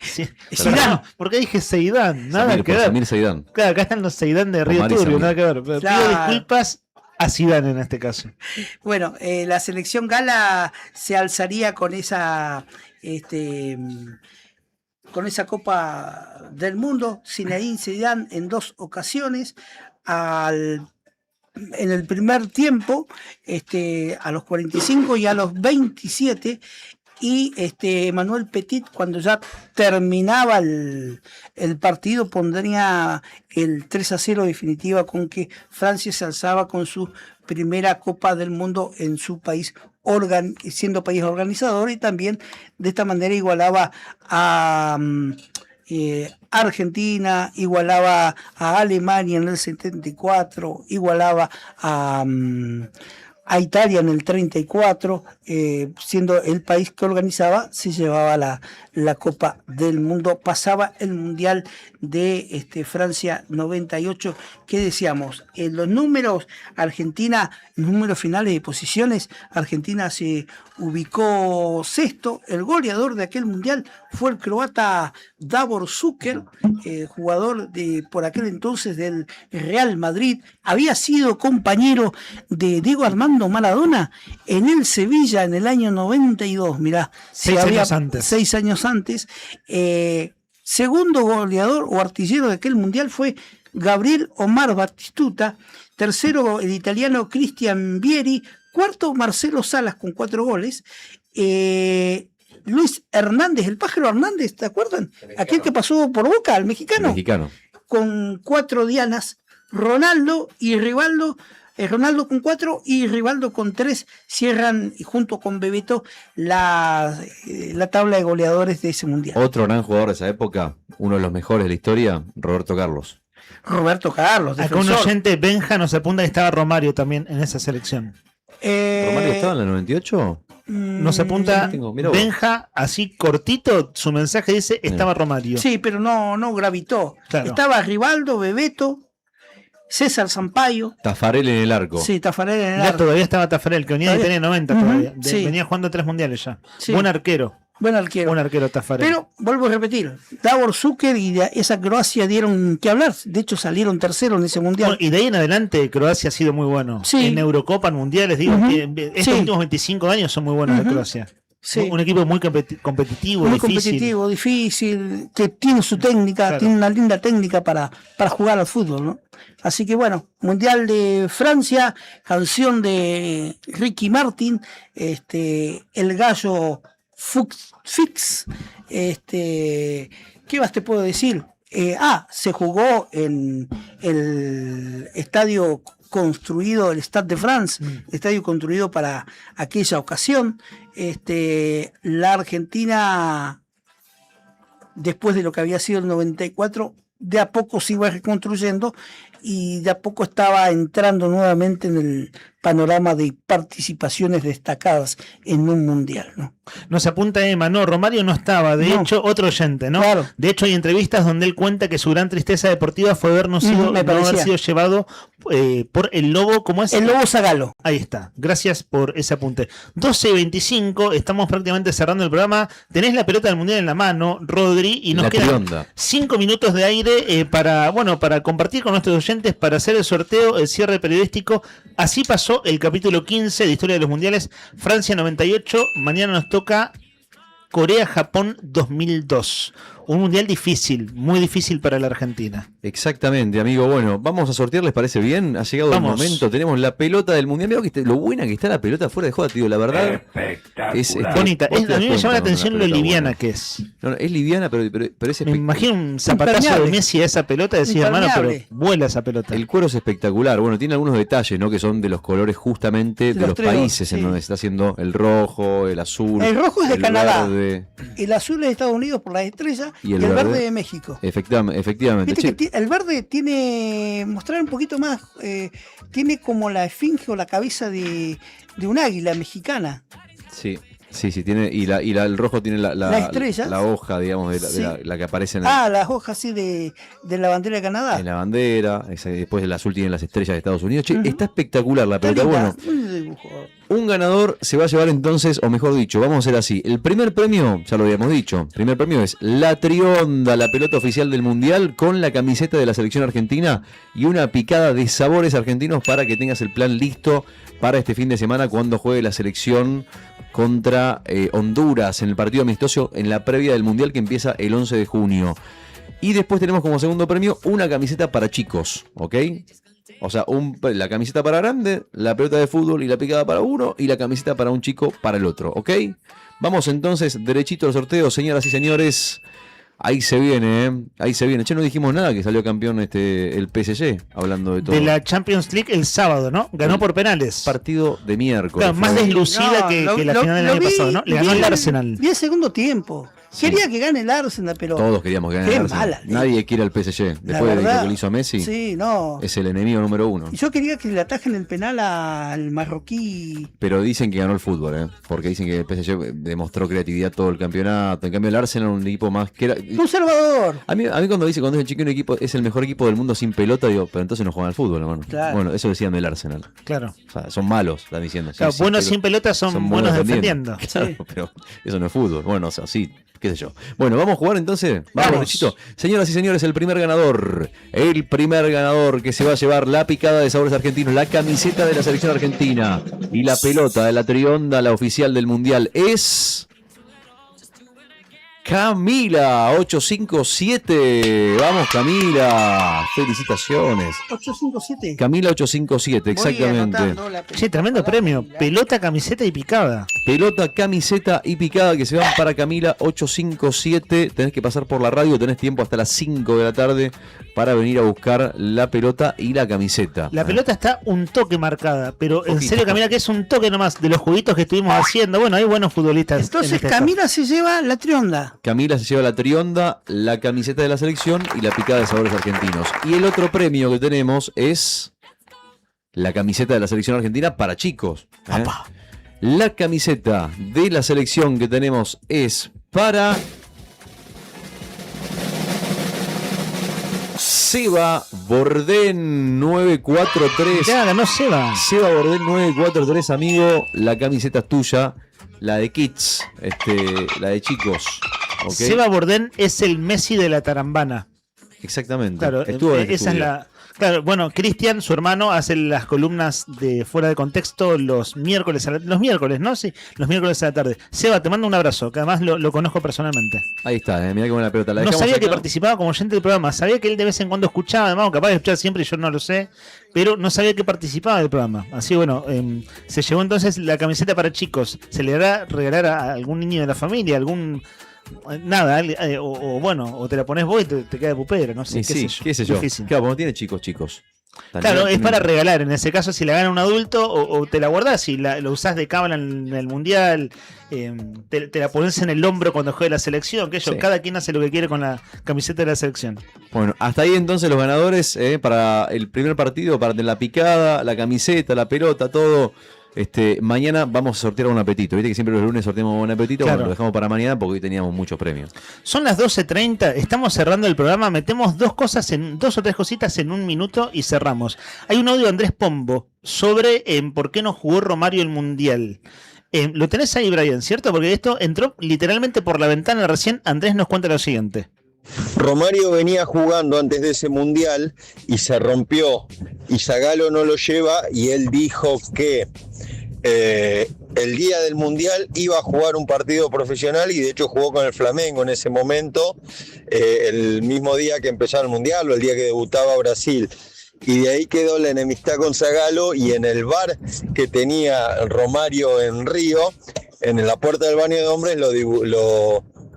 [SPEAKER 3] Sí.
[SPEAKER 5] Zidane.
[SPEAKER 3] ¿Por qué dije Seidán? Nada
[SPEAKER 5] Samir,
[SPEAKER 3] que
[SPEAKER 5] por
[SPEAKER 3] ver.
[SPEAKER 5] Samir Seidán.
[SPEAKER 3] Claro, acá están los Seidán de Río
[SPEAKER 5] Omar y
[SPEAKER 3] Turbio,
[SPEAKER 5] Samir.
[SPEAKER 3] nada que ver. Pero
[SPEAKER 6] Claro.
[SPEAKER 3] pido disculpas a Zidane en este caso.
[SPEAKER 6] Bueno, la selección gala se alzaría con esa Copa del Mundo. Zinedine Zidane en 2 ocasiones. En el primer tiempo, a los 45 y a los 27. Y Manuel Petit, cuando ya terminaba el partido, pondría el 3-0 definitiva con que Francia se alzaba con su primera Copa del Mundo en su país, siendo país organizador, y también de esta manera igualaba a Argentina, igualaba a Alemania en el 74, igualaba a Italia en el 34, siendo el país que organizaba, se llevaba la Copa del Mundo, pasaba el Mundial de Francia 98, que decíamos, en los números, Argentina, números finales de posiciones, Argentina se ubicó sexto. El goleador de aquel Mundial fue el croata Davor Šuker, jugador por aquel entonces del Real Madrid, había sido compañero de Diego Armando Maradona en el Sevilla en el año 92, mirá,
[SPEAKER 3] 6 años antes.
[SPEAKER 6] 6 años antes. Segundo goleador o artillero de aquel Mundial fue Gabriel Omar Batistuta. Tercero, el italiano Cristian Vieri. Cuarto, Marcelo Salas con 4 goles. Luis Hernández, el pájaro Hernández, ¿te acuerdan? Aquel que pasó por Boca, el mexicano. Con 4 dianas. Ronaldo y Rivaldo. Ronaldo con 4 y Rivaldo con 3 cierran, junto con Bebeto, la tabla de goleadores de ese mundial.
[SPEAKER 5] Otro gran jugador de esa época, uno de los mejores de la historia, Roberto Carlos.
[SPEAKER 6] Roberto Carlos,
[SPEAKER 3] Acá un
[SPEAKER 6] defensor.
[SPEAKER 3] oyente, Benja, nos apunta que estaba Romario también en esa selección.
[SPEAKER 5] ¿Romario estaba en la 98?
[SPEAKER 3] Nos apunta
[SPEAKER 5] Mirá vos.
[SPEAKER 3] Benja, así cortito, su mensaje dice, estaba Romario.
[SPEAKER 6] Sí, pero no gravitó.
[SPEAKER 3] Claro.
[SPEAKER 6] Estaba Rivaldo, Bebeto, César Sampaio.
[SPEAKER 5] Tafarel en el arco.
[SPEAKER 6] Sí, Tafarel en el
[SPEAKER 3] Ya
[SPEAKER 6] arco.
[SPEAKER 3] todavía estaba Tafarel, que venía de tener 90 todavía.
[SPEAKER 6] Sí.
[SPEAKER 3] Venía jugando 3 mundiales ya.
[SPEAKER 6] Sí.
[SPEAKER 3] Buen arquero.
[SPEAKER 6] Buen arquero.
[SPEAKER 3] Buen arquero Tafarel.
[SPEAKER 6] Pero, vuelvo a repetir, Davor Zucker y esa Croacia dieron que hablar. De hecho, salieron terceros en ese mundial.
[SPEAKER 3] Bueno, y de ahí en adelante Croacia ha sido muy bueno.
[SPEAKER 6] Sí.
[SPEAKER 3] En Eurocopa, en mundiales, digo, que estos últimos 25 años son muy buenos de Croacia.
[SPEAKER 6] Sí.
[SPEAKER 3] Un equipo muy competitivo,
[SPEAKER 6] Muy
[SPEAKER 3] difícil.
[SPEAKER 6] competitivo, difícil, que tiene su técnica,
[SPEAKER 3] Claro.
[SPEAKER 6] tiene una linda técnica para jugar al fútbol, ¿no? Así que bueno, Mundial de Francia, canción de Ricky Martin, el gallo Fix, ¿qué más te puedo decir? Se jugó en el estadio construido, el Stade de France, estadio construido para aquella ocasión. La Argentina, después de lo que había sido el 94, de a poco se iba reconstruyendo y de a poco estaba entrando nuevamente en el panorama de participaciones destacadas en un mundial, ¿no?
[SPEAKER 3] Nos apunta Emma, no, Romario no estaba, de hecho, otro oyente, ¿no?
[SPEAKER 6] Claro.
[SPEAKER 3] De hecho, hay entrevistas donde él cuenta que su gran tristeza deportiva fue haber no haber sido llevado por el Lobo, ¿cómo es?
[SPEAKER 6] El Lobo Zagalo.
[SPEAKER 3] Ahí está, gracias por ese apunte. 12:25, estamos prácticamente cerrando el programa. Tenés la pelota del Mundial en la mano, Rodri, y nos
[SPEAKER 5] La
[SPEAKER 3] quedan
[SPEAKER 5] trionda.
[SPEAKER 3] 5 minutos de aire para compartir con nuestros oyentes, para hacer el sorteo, el cierre periodístico. Así pasó el capítulo 15 de Historia de los Mundiales, Francia 98, mañana nos toca Corea-Japón 2002. Un mundial difícil, muy difícil para la Argentina.
[SPEAKER 5] Exactamente, amigo. Bueno, vamos a sortear, ¿les parece bien? Ha llegado
[SPEAKER 3] Vamos.
[SPEAKER 5] el momento. Tenemos la pelota del mundial. Mirá lo buena que está la pelota fuera de joda, tío. La verdad. Es
[SPEAKER 3] bonita.
[SPEAKER 5] vos te das
[SPEAKER 3] A mí me
[SPEAKER 5] cuenta
[SPEAKER 3] llama la
[SPEAKER 5] cuando
[SPEAKER 3] atención
[SPEAKER 5] una
[SPEAKER 3] lo
[SPEAKER 5] pelota
[SPEAKER 3] liviana
[SPEAKER 5] buena.
[SPEAKER 3] que es.
[SPEAKER 5] No, es liviana, pero es
[SPEAKER 3] Me imagino un zapatazo
[SPEAKER 6] Impermeable.
[SPEAKER 3] de Messi a esa pelota y decís, hermano, pero
[SPEAKER 6] Impermeable.
[SPEAKER 3] vuela esa pelota.
[SPEAKER 5] El cuero es espectacular. Bueno, tiene algunos detalles, ¿no? Que son de los colores justamente de
[SPEAKER 6] los
[SPEAKER 5] los
[SPEAKER 6] tres,
[SPEAKER 5] países en
[SPEAKER 6] sí.
[SPEAKER 5] donde se está haciendo el rojo, el azul.
[SPEAKER 6] El rojo es de
[SPEAKER 5] el
[SPEAKER 6] Canadá.
[SPEAKER 5] verde.
[SPEAKER 6] El azul es de Estados Unidos por las estrellas
[SPEAKER 5] Y
[SPEAKER 6] y
[SPEAKER 5] el
[SPEAKER 6] el verde
[SPEAKER 5] verde
[SPEAKER 6] de México.
[SPEAKER 5] Efectivamente.
[SPEAKER 6] Viste
[SPEAKER 5] Che,
[SPEAKER 6] que el verde tiene, mostrar un poquito más, tiene como la esfinge o la cabeza de un águila mexicana.
[SPEAKER 5] sí, tiene. Y el rojo tiene
[SPEAKER 6] La estrella.
[SPEAKER 5] la hoja, digamos, de
[SPEAKER 6] Sí.
[SPEAKER 5] la que aparece en,
[SPEAKER 6] Las hojas así de la bandera de Canadá.
[SPEAKER 5] en la bandera. Después el azul tiene las estrellas de Estados Unidos. Che, está espectacular la pelota. Bueno, un ganador se va a llevar entonces, o mejor dicho, vamos a hacer así. El primer premio, ya lo habíamos dicho, el primer premio es la Trionda, la pelota oficial del Mundial, con la camiseta de la selección argentina y una picada de sabores argentinos para que tengas el plan listo para este fin de semana cuando juegue la selección contra Honduras en el partido amistoso en la previa del Mundial que empieza el 11 de junio. Y después tenemos como segundo premio una camiseta para chicos, ¿ok? O sea, la camiseta para grande, la pelota de fútbol y la picada para uno, y la camiseta para un chico para el otro, ¿ok? Vamos entonces derechito al sorteo, señoras y señores. Ahí se viene, ¿eh? Ahí se viene. Che, no dijimos nada que salió campeón el PSG, hablando de todo.
[SPEAKER 3] De la Champions League el sábado, ¿no? Ganó por penales.
[SPEAKER 5] Partido de miércoles.
[SPEAKER 3] Claro, más deslucida que la final del año pasado, ¿no? Le ganó el Arsenal.
[SPEAKER 6] Vi el segundo tiempo. Quería que gane el Arsenal, pero
[SPEAKER 5] Todos queríamos que gane
[SPEAKER 6] qué
[SPEAKER 5] el Arsenal.
[SPEAKER 6] mala.
[SPEAKER 5] Nadie quiere al PSG.
[SPEAKER 6] La
[SPEAKER 5] Después de
[SPEAKER 6] verdad,
[SPEAKER 5] lo que le hizo a Messi,
[SPEAKER 6] sí, no.
[SPEAKER 5] es el enemigo número uno.
[SPEAKER 6] Yo quería que le atajen el penal al marroquí.
[SPEAKER 5] Pero dicen que ganó el fútbol, ¿eh? Porque dicen que el PSG demostró creatividad todo el campeonato. En cambio, el Arsenal un equipo más que era.
[SPEAKER 6] Conservador.
[SPEAKER 5] A mí cuando es el chico un equipo es el mejor equipo del mundo sin pelota, digo, pero entonces no juegan al fútbol, hermano.
[SPEAKER 6] Claro.
[SPEAKER 5] Bueno, eso decían del Arsenal.
[SPEAKER 3] Claro.
[SPEAKER 5] O sea, son malos, están diciendo.
[SPEAKER 3] Claro, buenos sin pelota son buenos defendiendo.
[SPEAKER 5] Claro,
[SPEAKER 3] Sí.
[SPEAKER 5] pero eso no es fútbol. Bueno, o sea, sí, qué sé yo. Bueno, vamos a jugar entonces. Vamos, derechito. Señoras y señores, el primer ganador que se va a llevar la picada de sabores argentinos, la camiseta de la selección argentina y la pelota de la Trionda, la oficial del Mundial, es Camila 857. Vamos, Camila. Felicitaciones.
[SPEAKER 6] 857.
[SPEAKER 5] Camila 857, exactamente.
[SPEAKER 3] Sí, tremendo premio. Pelota, camiseta y picada.
[SPEAKER 5] Pelota, camiseta y picada que se van para Camila 857. Tenés que pasar por la radio, tenés tiempo hasta las 5 de la tarde para venir a buscar la pelota y la camiseta.
[SPEAKER 3] La pelota está un toque marcada, pero en
[SPEAKER 5] Poquito.
[SPEAKER 3] serio, Camila, que es un toque nomás de los jueguitos que estuvimos haciendo. Bueno, hay buenos futbolistas.
[SPEAKER 6] Entonces
[SPEAKER 3] en este
[SPEAKER 6] Camila se lleva la Trionda.
[SPEAKER 5] Camila se lleva la Trionda, la camiseta de la selección y la picada de sabores argentinos. Y el otro premio que tenemos es la camiseta de la selección argentina para chicos. ¿eh? La camiseta de la selección que tenemos es para Seba Bordén 943.
[SPEAKER 3] Ya ganó Seba.
[SPEAKER 5] Seba Bordén 943, amigo. La camiseta es tuya. La de kids, la de chicos. ¿Okay?
[SPEAKER 3] Seba Bordén es el Messi de la tarambana.
[SPEAKER 5] Exactamente.
[SPEAKER 3] Claro, esa es la. Claro, bueno, Cristian, su hermano, hace las columnas de Fuera de Contexto los miércoles, ¿no? Sí, los miércoles a la tarde. Seba, te mando un abrazo, que además lo conozco personalmente.
[SPEAKER 5] Ahí está, mirá qué buena pelota.
[SPEAKER 3] No sabía que participaba como oyente del programa, sabía que él de vez en cuando escuchaba, además, capaz de escuchar siempre y yo no lo sé, pero no sabía que participaba del programa. Así bueno, se llevó entonces la camiseta para chicos. ¿Se le hará regalar a algún niño de la familia, algún... Nada, o te la pones vos y te queda de pupera, no sé,
[SPEAKER 5] qué sé yo.
[SPEAKER 3] Difícil.
[SPEAKER 5] Claro, como tiene chicos.
[SPEAKER 3] Claro, es para regalar. En ese caso, si la gana un adulto, o te la guardás, si lo usás de cábala en el mundial, te la pones en el hombro cuando juegue la selección. Cada quien hace lo que quiere con la camiseta de la selección.
[SPEAKER 5] Bueno, hasta ahí entonces los ganadores para el primer partido, para la picada, la camiseta, la pelota, todo. Mañana vamos a sortear un apetito. Viste que siempre los lunes sorteamos un apetito.
[SPEAKER 3] Claro.
[SPEAKER 5] Bueno, lo dejamos para mañana porque hoy teníamos muchos premios.
[SPEAKER 3] Son las 12:30, estamos cerrando el programa. Metemos dos o tres cositas en un minuto y cerramos. Hay un audio de Andrés Pombo sobre por qué no jugó Romario el Mundial. Lo tenés ahí, Brian, ¿cierto? Porque esto entró literalmente por la ventana recién. Andrés nos cuenta lo siguiente.
[SPEAKER 19] Romario venía jugando antes de ese mundial y se rompió y Zagallo no lo lleva y él dijo que el día del mundial iba a jugar un partido profesional y de hecho jugó con el Flamengo en ese momento, el mismo día que empezaba el mundial o el día que debutaba Brasil. Y de ahí quedó la enemistad con Zagallo y en el bar que tenía Romario en Río, en la puerta del baño de hombres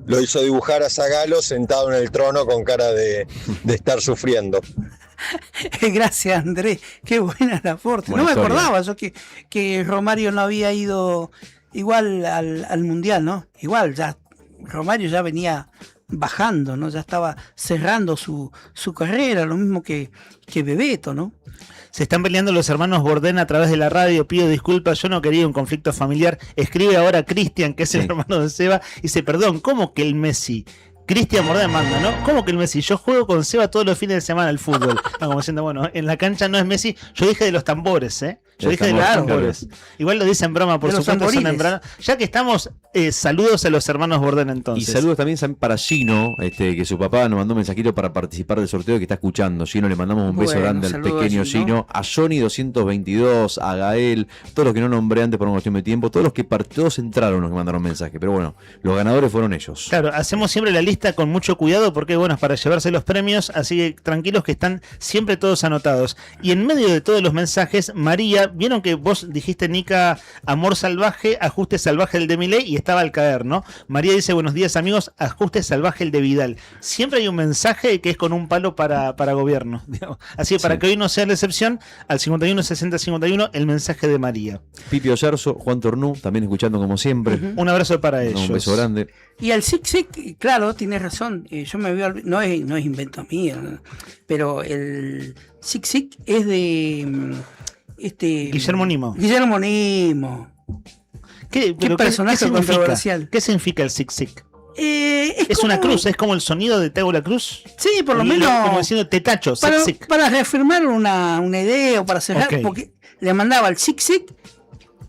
[SPEAKER 19] lo hizo dibujar a Zagallo sentado en el trono con cara de estar sufriendo.
[SPEAKER 6] Gracias, Andrés. Qué buena el aporte. No me acordaba yo que Romario no había ido igual al Mundial, ¿no? Igual, ya Romario ya venía bajando, ¿no? Ya estaba cerrando su carrera, lo mismo que Bebeto, ¿no?
[SPEAKER 3] Se están peleando los hermanos Bordén a través de la radio. Pido disculpas, yo no quería un conflicto familiar. Escribe ahora Cristian, que es el hermano de Seba, y dice, perdón, ¿cómo que el Messi? Cristian Bordén manda, ¿no? ¿Cómo que el Messi? Yo juego con Seba todos los fines de semana al fútbol. No, como diciendo, bueno, en la cancha no es Messi. Yo dije de los tambores, ¿eh? Yo dije de los tambores. Igual lo dice en broma, por supuesto. Ya que estamos, saludos a los hermanos Bordén entonces.
[SPEAKER 5] Y saludos también para Gino, que su papá nos mandó un mensajito para participar del sorteo que está escuchando. Gino, le mandamos un beso grande al pequeño Gino. A Johnny 222, a Gael, todos los que no nombré antes por una cuestión de tiempo, todos entraron los que mandaron mensaje. Pero bueno, los ganadores fueron ellos.
[SPEAKER 3] Claro, hacemos siempre la lista con mucho cuidado porque, bueno, es para llevarse los premios, así que tranquilos que están siempre todos anotados. Y en medio de todos los mensajes, María, vieron que vos dijiste, Nica, amor salvaje, ajuste salvaje el de Milei, y estaba al caer, ¿no? María dice, buenos días amigos, ajuste salvaje el de Vidal. Siempre hay un mensaje que es con un palo para gobierno, digamos. Así que para que hoy no sea la excepción, al 51 60 51 el mensaje de María.
[SPEAKER 5] Pipi Oyarzo, Juan Tornú, también escuchando como siempre.
[SPEAKER 3] Un abrazo para ellos.
[SPEAKER 5] Un beso grande.
[SPEAKER 6] Y el Zig, claro, tienes razón. Yo me veo, no es invento mío, ¿no? Pero el Zig es de
[SPEAKER 3] Guillermo Nimo. ¿Qué personaje controversial? ¿Qué significa el Zig? Es una cruz, es como el sonido de Tego la Cruz.
[SPEAKER 6] Sí, por lo menos.
[SPEAKER 3] Como diciendo tetacho, Zig.
[SPEAKER 6] Para reafirmar una idea o para cerrar, porque le mandaba el Zig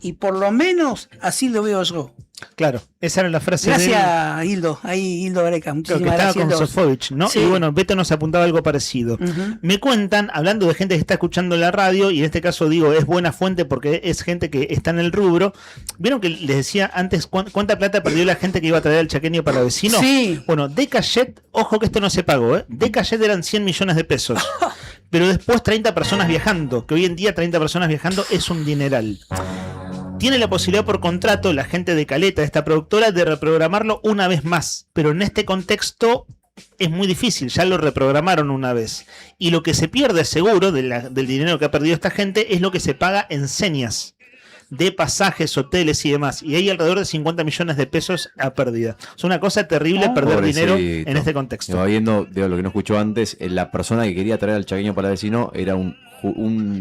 [SPEAKER 6] y por lo menos así lo veo yo.
[SPEAKER 3] Claro, esa era la frase.
[SPEAKER 6] Gracias, Hildo. Ahí Hildo Greca. Muchísimas
[SPEAKER 3] gracias.
[SPEAKER 6] Estaba
[SPEAKER 3] con Sofovich, ¿no? Sí. Y bueno, Beto nos apuntaba algo parecido. Me cuentan, hablando de gente que está escuchando la radio, y en este caso digo, es buena fuente porque es gente que está en el rubro. ¿Vieron que les decía antes cuánta plata perdió la gente que iba a traer al chaqueño para vecino?
[SPEAKER 6] Sí.
[SPEAKER 3] Bueno, de Cayet, ojo que esto no se pagó, ¿eh? De Cayet eran 100 millones de pesos. Pero después 30 personas viajando, que hoy en día 30 personas viajando es un dineral. Tiene la posibilidad por contrato la gente de Caleta, esta productora, de reprogramarlo una vez más. Pero en este contexto es muy difícil, ya lo reprogramaron una vez. Y lo que se pierde seguro del dinero que ha perdido esta gente es lo que se paga en señas de pasajes, hoteles y demás. Y hay alrededor de 50 millones de pesos a pérdida. Es una cosa terrible perder dinero en este contexto.
[SPEAKER 5] Estaba viendo, de lo que no escuchó antes, la persona que quería traer al chaqueño para vecino era un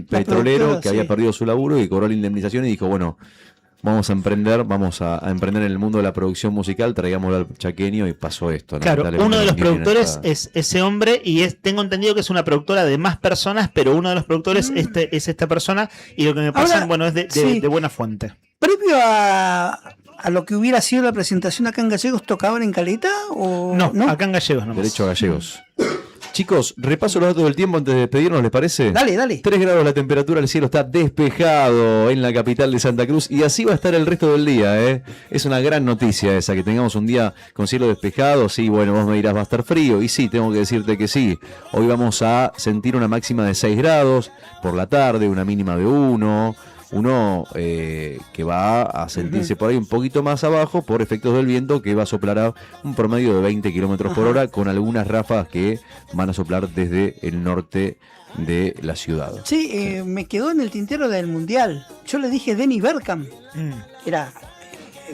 [SPEAKER 5] petrolero que había perdido su laburo y cobró la indemnización y dijo, bueno, vamos a emprender en el mundo de la producción musical, traigamos al chaqueño y pasó esto, ¿no?
[SPEAKER 3] Claro,
[SPEAKER 5] Lamentablemente
[SPEAKER 3] uno de los
[SPEAKER 5] no tienen
[SPEAKER 3] productores
[SPEAKER 5] esta-
[SPEAKER 3] es ese hombre y tengo entendido que es una productora de más personas, pero uno de los productores es esta persona y lo que me pasa,
[SPEAKER 6] Ahora,
[SPEAKER 3] bueno, es
[SPEAKER 6] sí.
[SPEAKER 3] de buena fuente.
[SPEAKER 6] Previo a lo que hubiera sido la presentación acá en Gallegos, ¿tocaban en Caleta? O
[SPEAKER 3] No, acá en Gallegos nomás.
[SPEAKER 5] Derecho a gallegos. Chicos, repaso los datos del tiempo antes de despedirnos, ¿les parece?
[SPEAKER 6] Dale, dale.
[SPEAKER 5] 3 grados la temperatura, el cielo está despejado en la capital de Santa Cruz y así va a estar el resto del día, ¿eh? Es una gran noticia esa, que tengamos un día con cielo despejado. Sí, bueno, vos me dirás, va a estar frío. Y sí, tengo que decirte que sí. Hoy vamos a sentir una máxima de 6 grados por la tarde, una mínima de 1. Que va a sentirse por ahí un poquito más abajo por efectos del viento, que va a soplar a un promedio de 20 kilómetros por hora, con algunas ráfagas que van a soplar desde el norte de la ciudad.
[SPEAKER 6] Sí, me quedó en el tintero del Mundial. Yo le dije Denny Bergkamp, era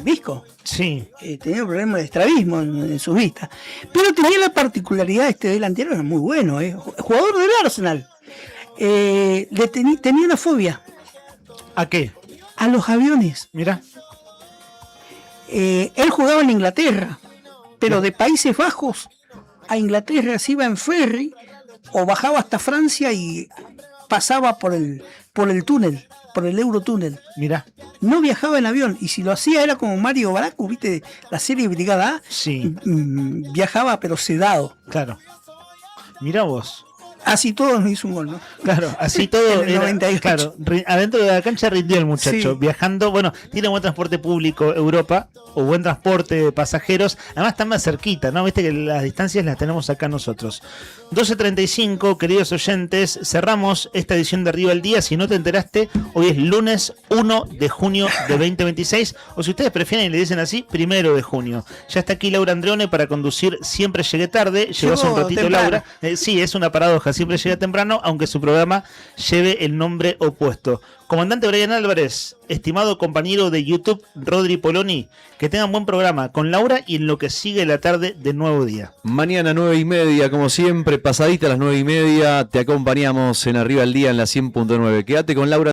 [SPEAKER 6] disco.
[SPEAKER 3] Sí.
[SPEAKER 6] Tenía problemas de estrabismo en sus vistas. Pero tenía la particularidad, este delantero era muy bueno, jugador del Arsenal. Tenía una fobia.
[SPEAKER 3] ¿A qué?
[SPEAKER 6] A los aviones.
[SPEAKER 3] Mira.
[SPEAKER 6] Él jugaba en Inglaterra, pero de Países Bajos a Inglaterra se iba en ferry o bajaba hasta Francia y pasaba por el túnel, por el Eurotúnel.
[SPEAKER 3] Mira.
[SPEAKER 6] No viajaba en avión, y si lo hacía era como Mario Baracu, ¿viste? La serie Brigada A.
[SPEAKER 3] Sí.
[SPEAKER 6] Viajaba pero sedado.
[SPEAKER 3] Claro. Mira vos.
[SPEAKER 6] Así todo nos hizo un gol, ¿no?
[SPEAKER 3] Claro, así todo.
[SPEAKER 6] En el 98.
[SPEAKER 3] Claro, adentro de la cancha rindió el muchacho,
[SPEAKER 6] Sí.
[SPEAKER 3] viajando. Bueno, tiene buen transporte público Europa, o buen transporte de pasajeros. Además, está más cerquita, ¿no? Viste que las distancias las tenemos acá nosotros. 12:35, queridos oyentes, cerramos esta edición de Arriba el Día. Si no te enteraste, hoy es lunes 1 de junio de 2026, o si ustedes prefieren y le dicen así, 1 de junio. Ya está aquí Laura Andreone para conducir Siempre Llegué Tarde. Llegó hace un ratito
[SPEAKER 6] temprano.
[SPEAKER 3] Laura. Sí, es una paradoja, siempre llega temprano, aunque su programa lleve el nombre opuesto. Comandante Brian Álvarez, estimado compañero de YouTube Rodri Poloni, que tengan buen programa con Laura y en lo que sigue la tarde de Nuevo Día.
[SPEAKER 5] Mañana 9:30, como siempre, pasadita a las 9:30, te acompañamos en Arriba el Día en la 100.9. Quédate con Laura.